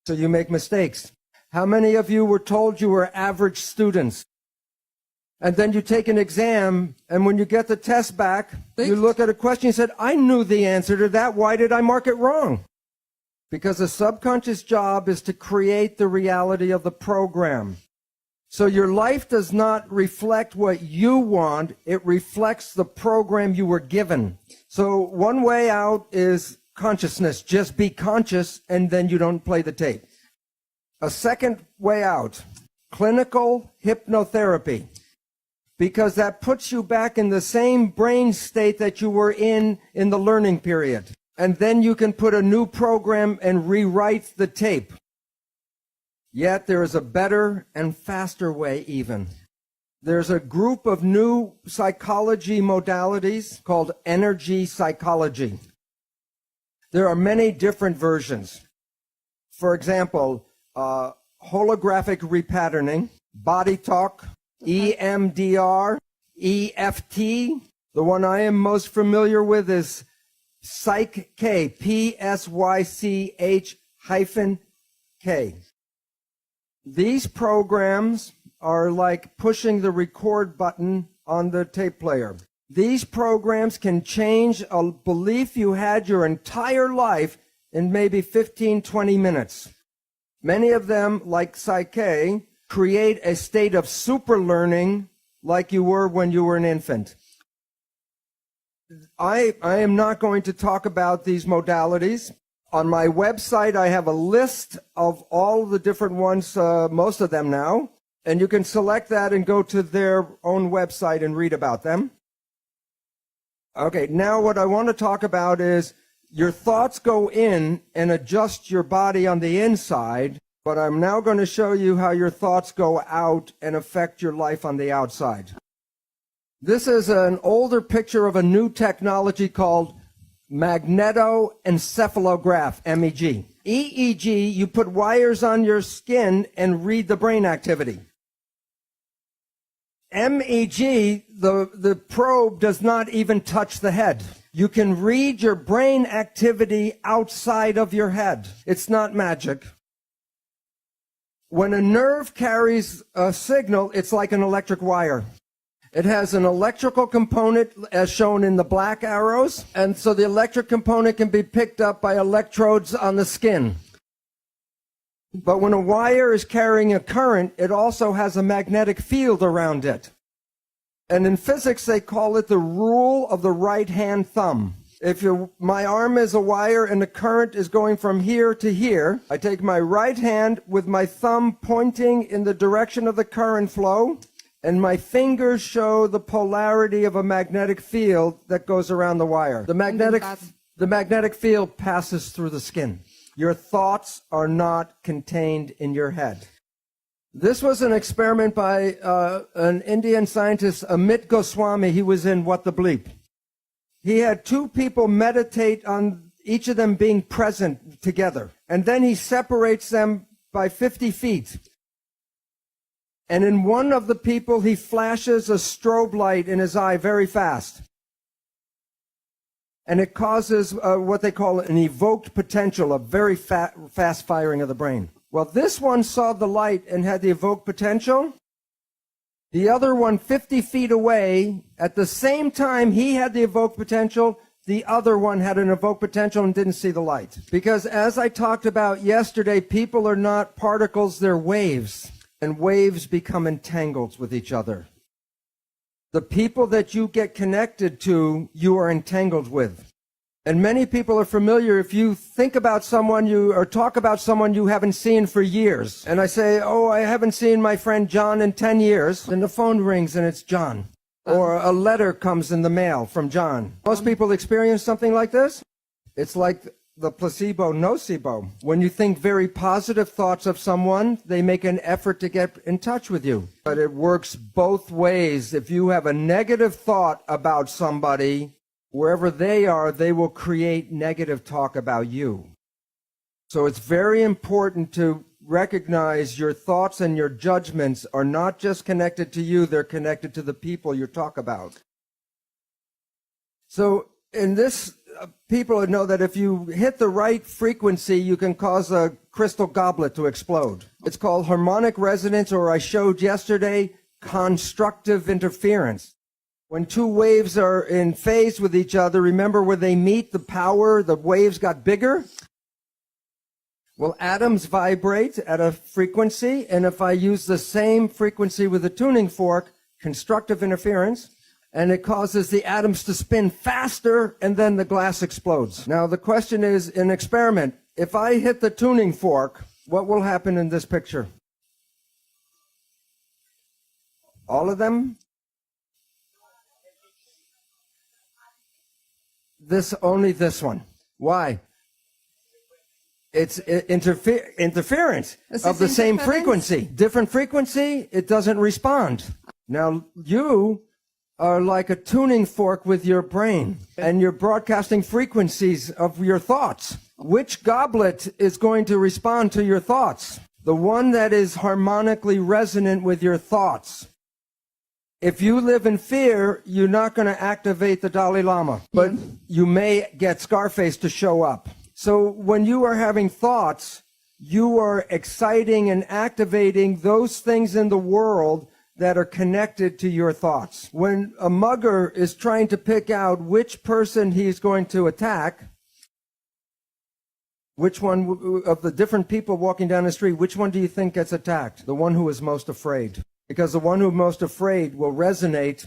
so you make mistakes. How many of you were told you were average students? And then you take an exam, and when you get the test back, you look at a question, you said, I knew the answer to that. Why did I mark it wrong? Because the subconscious job is to create the reality of the program. So your life does not reflect what you want. It reflects the program you were given. So one way out is consciousness. Just be conscious, and then you don't play the tape. A second way out, clinical hypnotherapy. Because that puts you back in the same brain state that you were in the learning period. And then you can put a new program and rewrite the tape. Yet there is a better and faster way even. There's a group of new psychology modalities called energy psychology. There are many different versions. For example, holographic repatterning, body talk, EMDR, EFT. The one I am most familiar with is Psych-K, Psych-K. These programs are like pushing the record button on the tape player. These programs can change a belief you had your entire life in maybe 15, 20 minutes. Many of them, like Psych-K, create a state of super learning like you were when you were an infant. I am not going to talk about these modalities. On my website, I have a list of all the different ones, most of them now, and you can select that and go to their own website and read about them. Okay, now what I want to talk about is your thoughts go in and adjust your body on the inside, but I'm now going to show you how your thoughts go out and affect your life on the outside. This is an older picture of a new technology called magnetoencephalograph, MEG. EEG, you put wires on your skin and read the brain activity. MEG, the probe does not even touch the head. You can read your brain activity outside of your head. It's not magic. When a nerve carries a signal, it's like an electric wire. It has an electrical component as shown in the black arrows, and so the electric component can be picked up by electrodes on the skin. But when a wire is carrying a current, it also has a magnetic field around it. And in physics, they call it the rule of the right-hand thumb. If my arm is a wire and the current is going from here to here, I take my right hand with my thumb pointing in the direction of the current flow, and my fingers show the polarity of a magnetic field that goes around the wire. The magnetic field passes through the skin. Your thoughts are not contained in your head. This was an experiment by an Indian scientist, Amit Goswami. He was in What the Bleep. He had two people meditate on each of them being present together. And then he separates them by 50 feet. And in one of the people, he flashes a strobe light in his eye very fast. And it causes what they call an evoked potential, a very fast firing of the brain. Well, this one saw the light and had the evoked potential. The other one, 50 feet away, at the same time he had the evoked potential, the other one had an evoked potential and didn't see the light. Because as I talked about yesterday, people are not particles, they're waves. And waves become entangled with each other. The people that you get connected to, you are entangled with. And many people are familiar, if you think about someone or talk about someone you haven't seen for years, and I say, oh, I haven't seen my friend John in 10 years, then the phone rings and it's John. Or a letter comes in the mail from John. Most people experience something like this. It's like the placebo nocebo. When you think very positive thoughts of someone, they make an effort to get in touch with you. But it works both ways. If you have a negative thought about somebody, wherever they are, they will create negative talk about you. So it's very important to recognize your thoughts and your judgments are not just connected to you, they're connected to the people you talk about. So in this, people know that if you hit the right frequency, you can cause a crystal goblet to explode. It's called harmonic resonance, or I showed yesterday, constructive interference. When two waves are in phase with each other, remember where they meet, the waves got bigger? Well, atoms vibrate at a frequency, and if I use the same frequency with a tuning fork, constructive interference, and it causes the atoms to spin faster, and then the glass explodes. Now, the question is, in experiment, if I hit the tuning fork, what will happen in this picture? All of them? Only this one. Why? It's interference of the same frequency. Different frequency, it doesn't respond. Now, you are like a tuning fork with your brain, and you're broadcasting frequencies of your thoughts. Which goblet is going to respond to your thoughts? The one that is harmonically resonant with your thoughts. If you live in fear, you're not going to activate the Dalai Lama, but you may get Scarface to show up. So when you are having thoughts, you are exciting and activating those things in the world that are connected to your thoughts. When a mugger is trying to pick out which person he's going to attack, which one of the different people walking down the street, which one do you think gets attacked? The one who is most afraid. Because the one who's most afraid will resonate,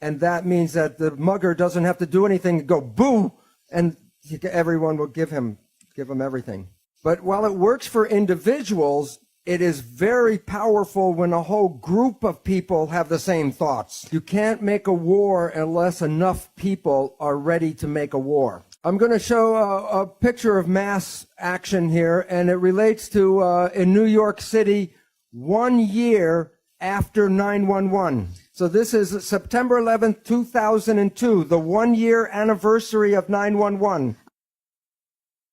and that means that the mugger doesn't have to do anything, go boo, and everyone will give him everything. But while it works for individuals, it is very powerful when a whole group of people have the same thoughts. You can't make a war unless enough people are ready to make a war. I'm going to show a picture of mass action here, and it relates to in New York City, 1 year after 9/11. So this is September 11th, 2002, the 1-year anniversary of 9/11.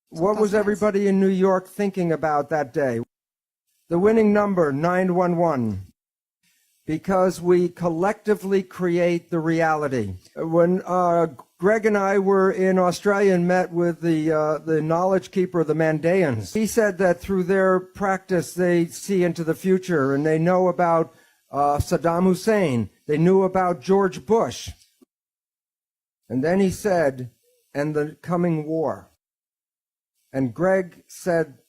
What was everybody in New York thinking about that day? The winning number, 911. Because we collectively create the reality. When Greg and I were in Australia and met with the knowledge keeper, the Mandaeans, he said that through their practice they see into the future, and they know about Saddam Hussein. They knew about George Bush. And then he said, and the coming war. And Greg said,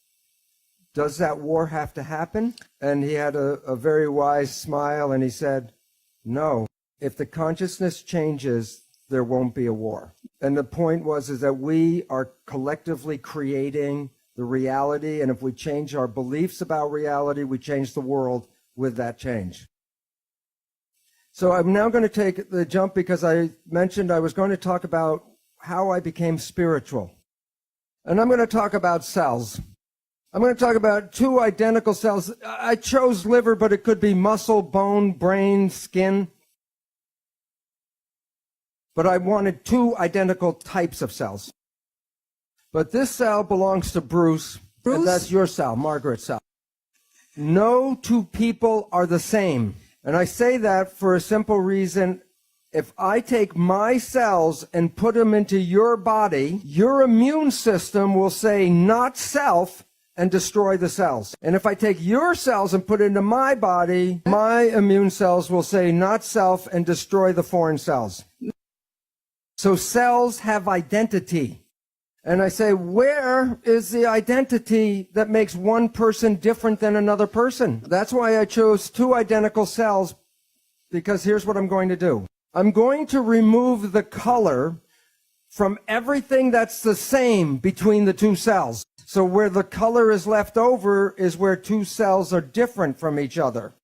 does that war have to happen? And he had a very wise smile, and he said, no. If the consciousness changes, there won't be a war. And the point is that we are collectively creating the reality, and if we change our beliefs about reality, we change the world with that change. So I'm now going to take the jump because I mentioned I was going to talk about how I became spiritual. And I'm going to talk about cells. I'm going to talk about two identical cells. I chose liver, but it could be muscle, bone, brain, skin. But I wanted two identical types of cells. But this cell belongs to Bruce. And that's your cell, Margaret's cell. No two people are the same. And I say that for a simple reason. If I take my cells and put them into your body, your immune system will say not self and destroy the cells. And if I take your cells and put it into my body, my immune cells will say not self and destroy the foreign cells. So cells have identity. And I say, where is the identity that makes one person different than another person? That's why I chose two identical cells, because here's what I'm going to do. I'm going to remove the color from everything that's the same between the two cells. So where the color is left over is where two cells are different from each other.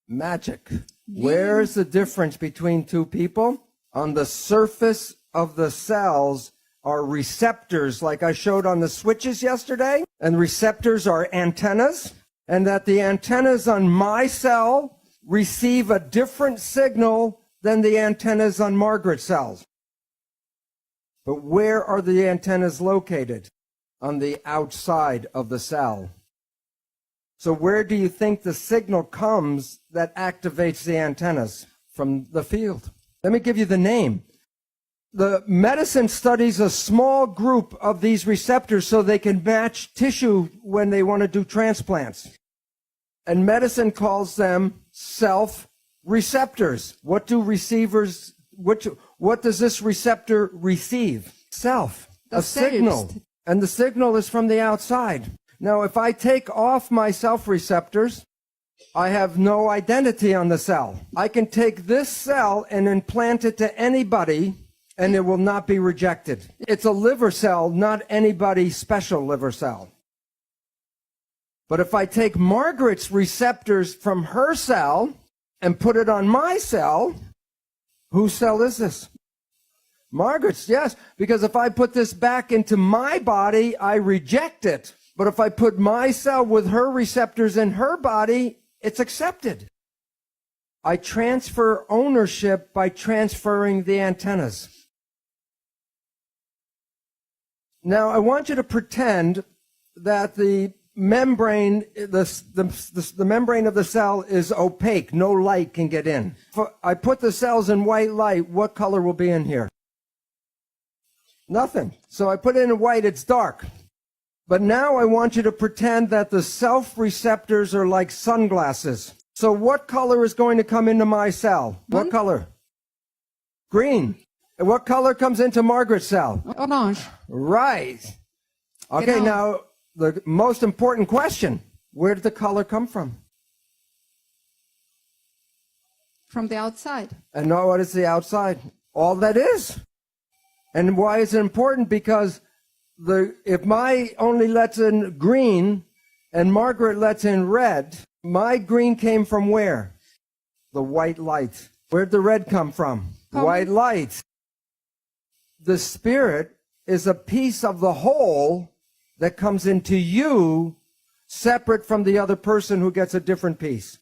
Magic. Where's the difference between two people? On the surface of the cells are receptors, like I showed on the switches yesterday. And receptors are antennas. And that the antennas on my cell receive a different signal than the antennas on Margaret's cells. But where are the antennas located? On the outside of the cell. So where do you think the signal comes that activates the antennas? From the field. Let me give you the name. The medicine studies a small group of these receptors so they can match tissue when they want to do transplants. And medicine calls them self-receptors. What do receivers, what does this receptor receive? Self, a signal. And the signal is from the outside. Now, if I take off my self-receptors, I have no identity on the cell. I can take this cell and implant it to anybody, and it will not be rejected. It's a liver cell, not anybody's special liver cell. But if I take Margaret's receptors from her cell and put it on my cell, whose cell is this? Margaret's, yes, because if I put this back into my body, I reject it. But if I put my cell with her receptors in her body, it's accepted. I transfer ownership by transferring the antennas. Now, I want you to pretend that the membrane, the membrane of the cell is opaque. No light can get in. If I put the cells in white light, what color will be in here? Nothing. So I put it in white, it's dark. But now I want you to pretend that the self-receptors are like sunglasses. So what color is going to come into my cell? What color? Green. And what color comes into Margaret's cell? Orange. Right. Okay, now the most important question. Where did the color come from? From the outside. And now what is the outside? All that is. And why is it important? Because if my only lets in green and Margaret lets in red, my green came from where? The white light. Where'd the red come from? White light. The spirit is a piece of the whole that comes into you separate from the other person who gets a different piece.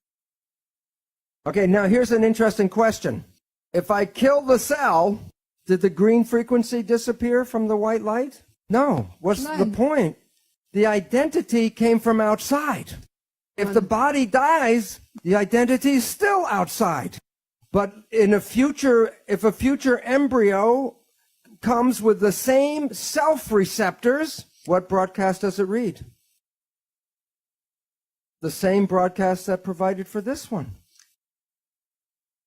Okay, now here's an interesting question. If I kill the cell, did the green frequency disappear from the white light? No. What's the point? The identity came from outside. If the body dies, the identity is still outside. But in a future, if a future embryo comes with the same self-receptors, what broadcast does it read? The same broadcast that provided for this one.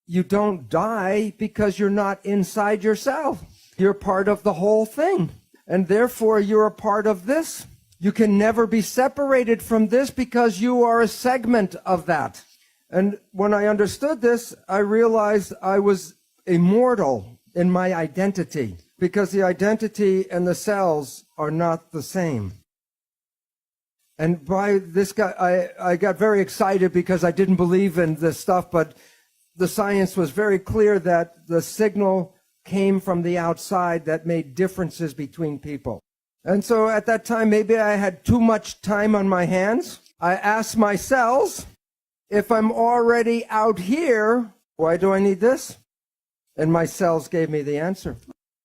You don't die because you're not inside yourself. You're part of the whole thing. And therefore, you're a part of this. You can never be separated from this because you are a segment of that. And when I understood this, I realized I was immortal in my identity because the identity and the cells are not the same. And by this guy, I got very excited because I didn't believe in this stuff, but the science was very clear that the signal came from the outside that made differences between people. And so at that time, maybe I had too much time on my hands. I asked my cells, if I'm already out here, why do I need this? And my cells gave me the answer.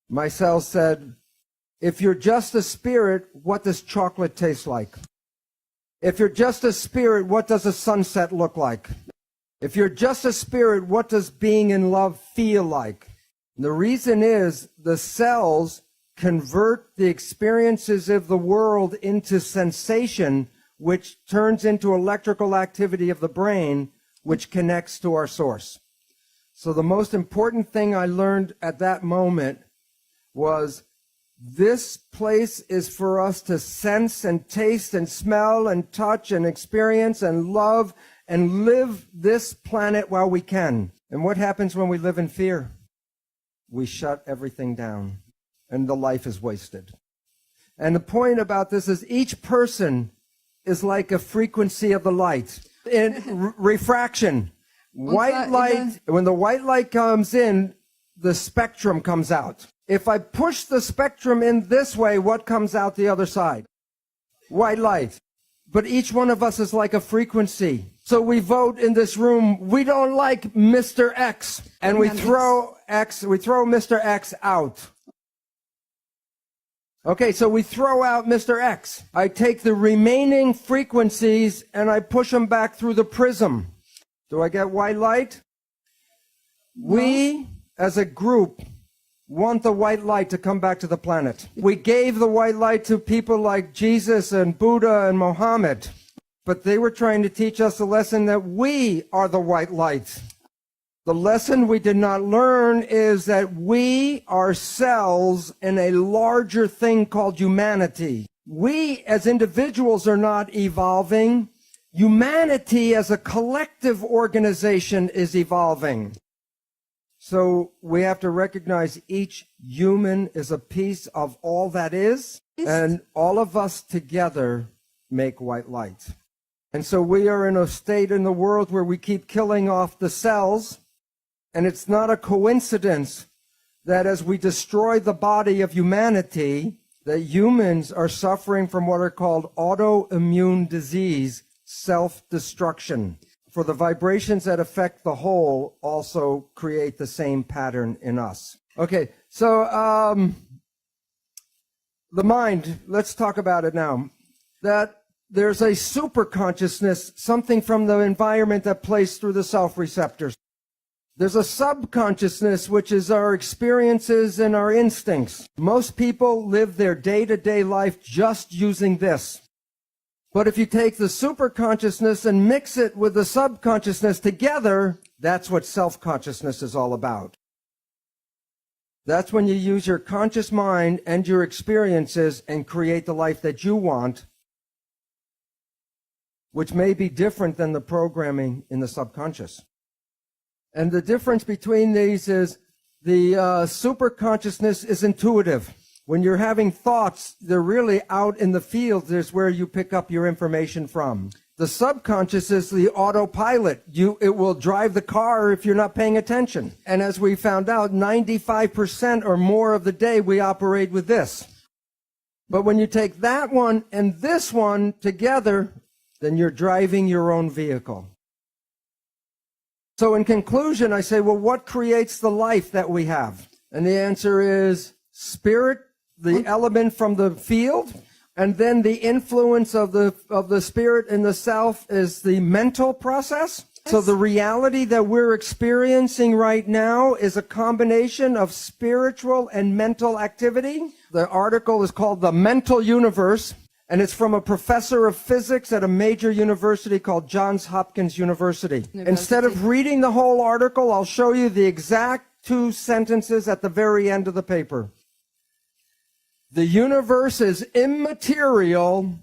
My cells said, if you're just a spirit, what does chocolate taste like? If you're just a spirit, what does a sunset look like? If you're just a spirit, what does being in love feel like? And the reason is the cells convert the experiences of the world into sensation, which turns into electrical activity of the brain, which connects to our source. So the most important thing I learned at that moment was this place is for us to sense and taste and smell and touch and experience and love and live this planet while we can. And what happens when we live in fear? We shut everything down and the life is wasted. And the point about this is each person is like a frequency of the light. In refraction, white light, when the white light comes in, the spectrum comes out. If I push the spectrum in this way, what comes out the other side? White light. But each one of us is like a frequency. So we vote in this room, we don't like Mr. X, and we throw Mr. X out. Okay, so we throw out Mr. X. I take the remaining frequencies and I push them back through the prism. Do I get white light? No. We, as a group, want the white light to come back to the planet. We gave the white light to people like Jesus and Buddha and Mohammed, but they were trying to teach us a lesson that we are the white light. The lesson we did not learn is that we are cells in a larger thing called humanity. We as individuals are not evolving. Humanity as a collective organization is evolving. So we have to recognize each human is a piece of all that is, and all of us together make white light. And so we are in a state in the world where we keep killing off the cells, and it's not a coincidence that as we destroy the body of humanity, that humans are suffering from what are called autoimmune disease, self-destruction. For the vibrations that affect the whole also create the same pattern in us. Okay, so the mind, let's talk about it now. That there's a super consciousness, something from the environment that plays through the self-receptors. There's a subconsciousness, which is our experiences and our instincts. Most people live their day-to-day life just using this. But if you take the superconsciousness and mix it with the subconsciousness together, that's what self-consciousness is all about. That's when you use your conscious mind and your experiences and create the life that you want, which may be different than the programming in the subconscious. And the difference between these is the superconsciousness is intuitive. When you're having thoughts, they're really out in the field. There's where you pick up your information from. The subconscious is the autopilot. It will drive the car if you're not paying attention. And as we found out, 95% or more of the day we operate with this. But when you take that one and this one together, then you're driving your own vehicle. So in conclusion, I say, well, what creates the life that we have? And the answer is spirit, the element from the field, and then the influence of the spirit in the self is the mental process. So the reality that we're experiencing right now is a combination of spiritual and mental activity. The article is called The Mental Universe, and it's from a professor of physics at a major university called Johns Hopkins University. Instead of reading the whole article, I'll show you the exact 2 sentences at the very end of the paper. The universe is immaterial,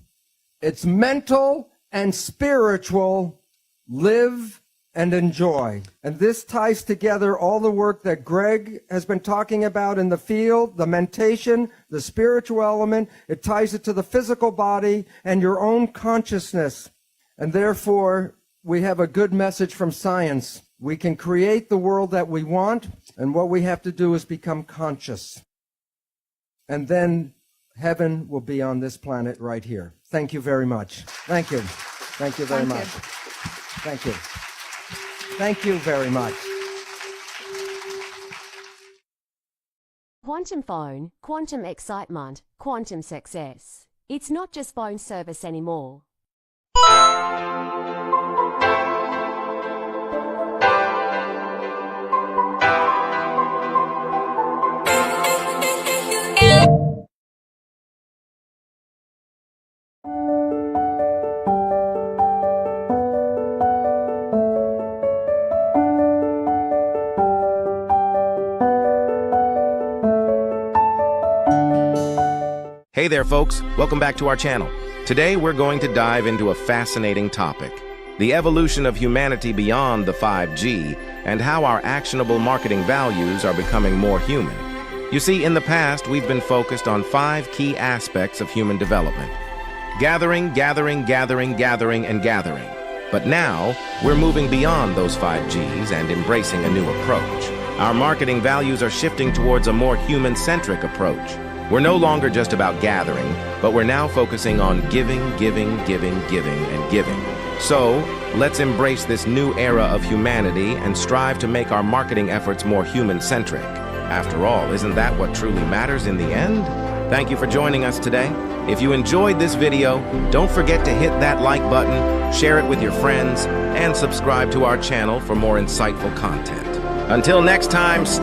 it's mental and spiritual. Live and enjoy. And this ties together all the work that Greg has been talking about in the field, the mentation, the spiritual element. It ties it to the physical body and your own consciousness. And therefore, we have a good message from science. We can create the world that we want, and what we have to do is become conscious. And then heaven will be on this planet right here. Thank you very much. Thank you. Thank you very much. Thank you. Thank you very much. Quantum phone, quantum excitement, quantum success. It's not just phone service anymore. Hey there, folks. Welcome back to our channel. Today, we're going to dive into a fascinating topic: the evolution of humanity beyond the 5G and how our actionable marketing values are becoming more human. You see, in the past, we've been focused on 5 key aspects of human development: gathering, gathering, gathering, gathering, and gathering. But now, we're moving beyond those 5Gs and embracing a new approach. Our marketing values are shifting towards a more human-centric approach. We're no longer just about gathering, but we're now focusing on giving, giving, giving, giving, and giving. So, let's embrace this new era of humanity and strive to make our marketing efforts more human-centric. After all, isn't that what truly matters in the end? Thank you for joining us today. If you enjoyed this video, don't forget to hit that like button, share it with your friends, and subscribe to our channel for more insightful content. Until next time,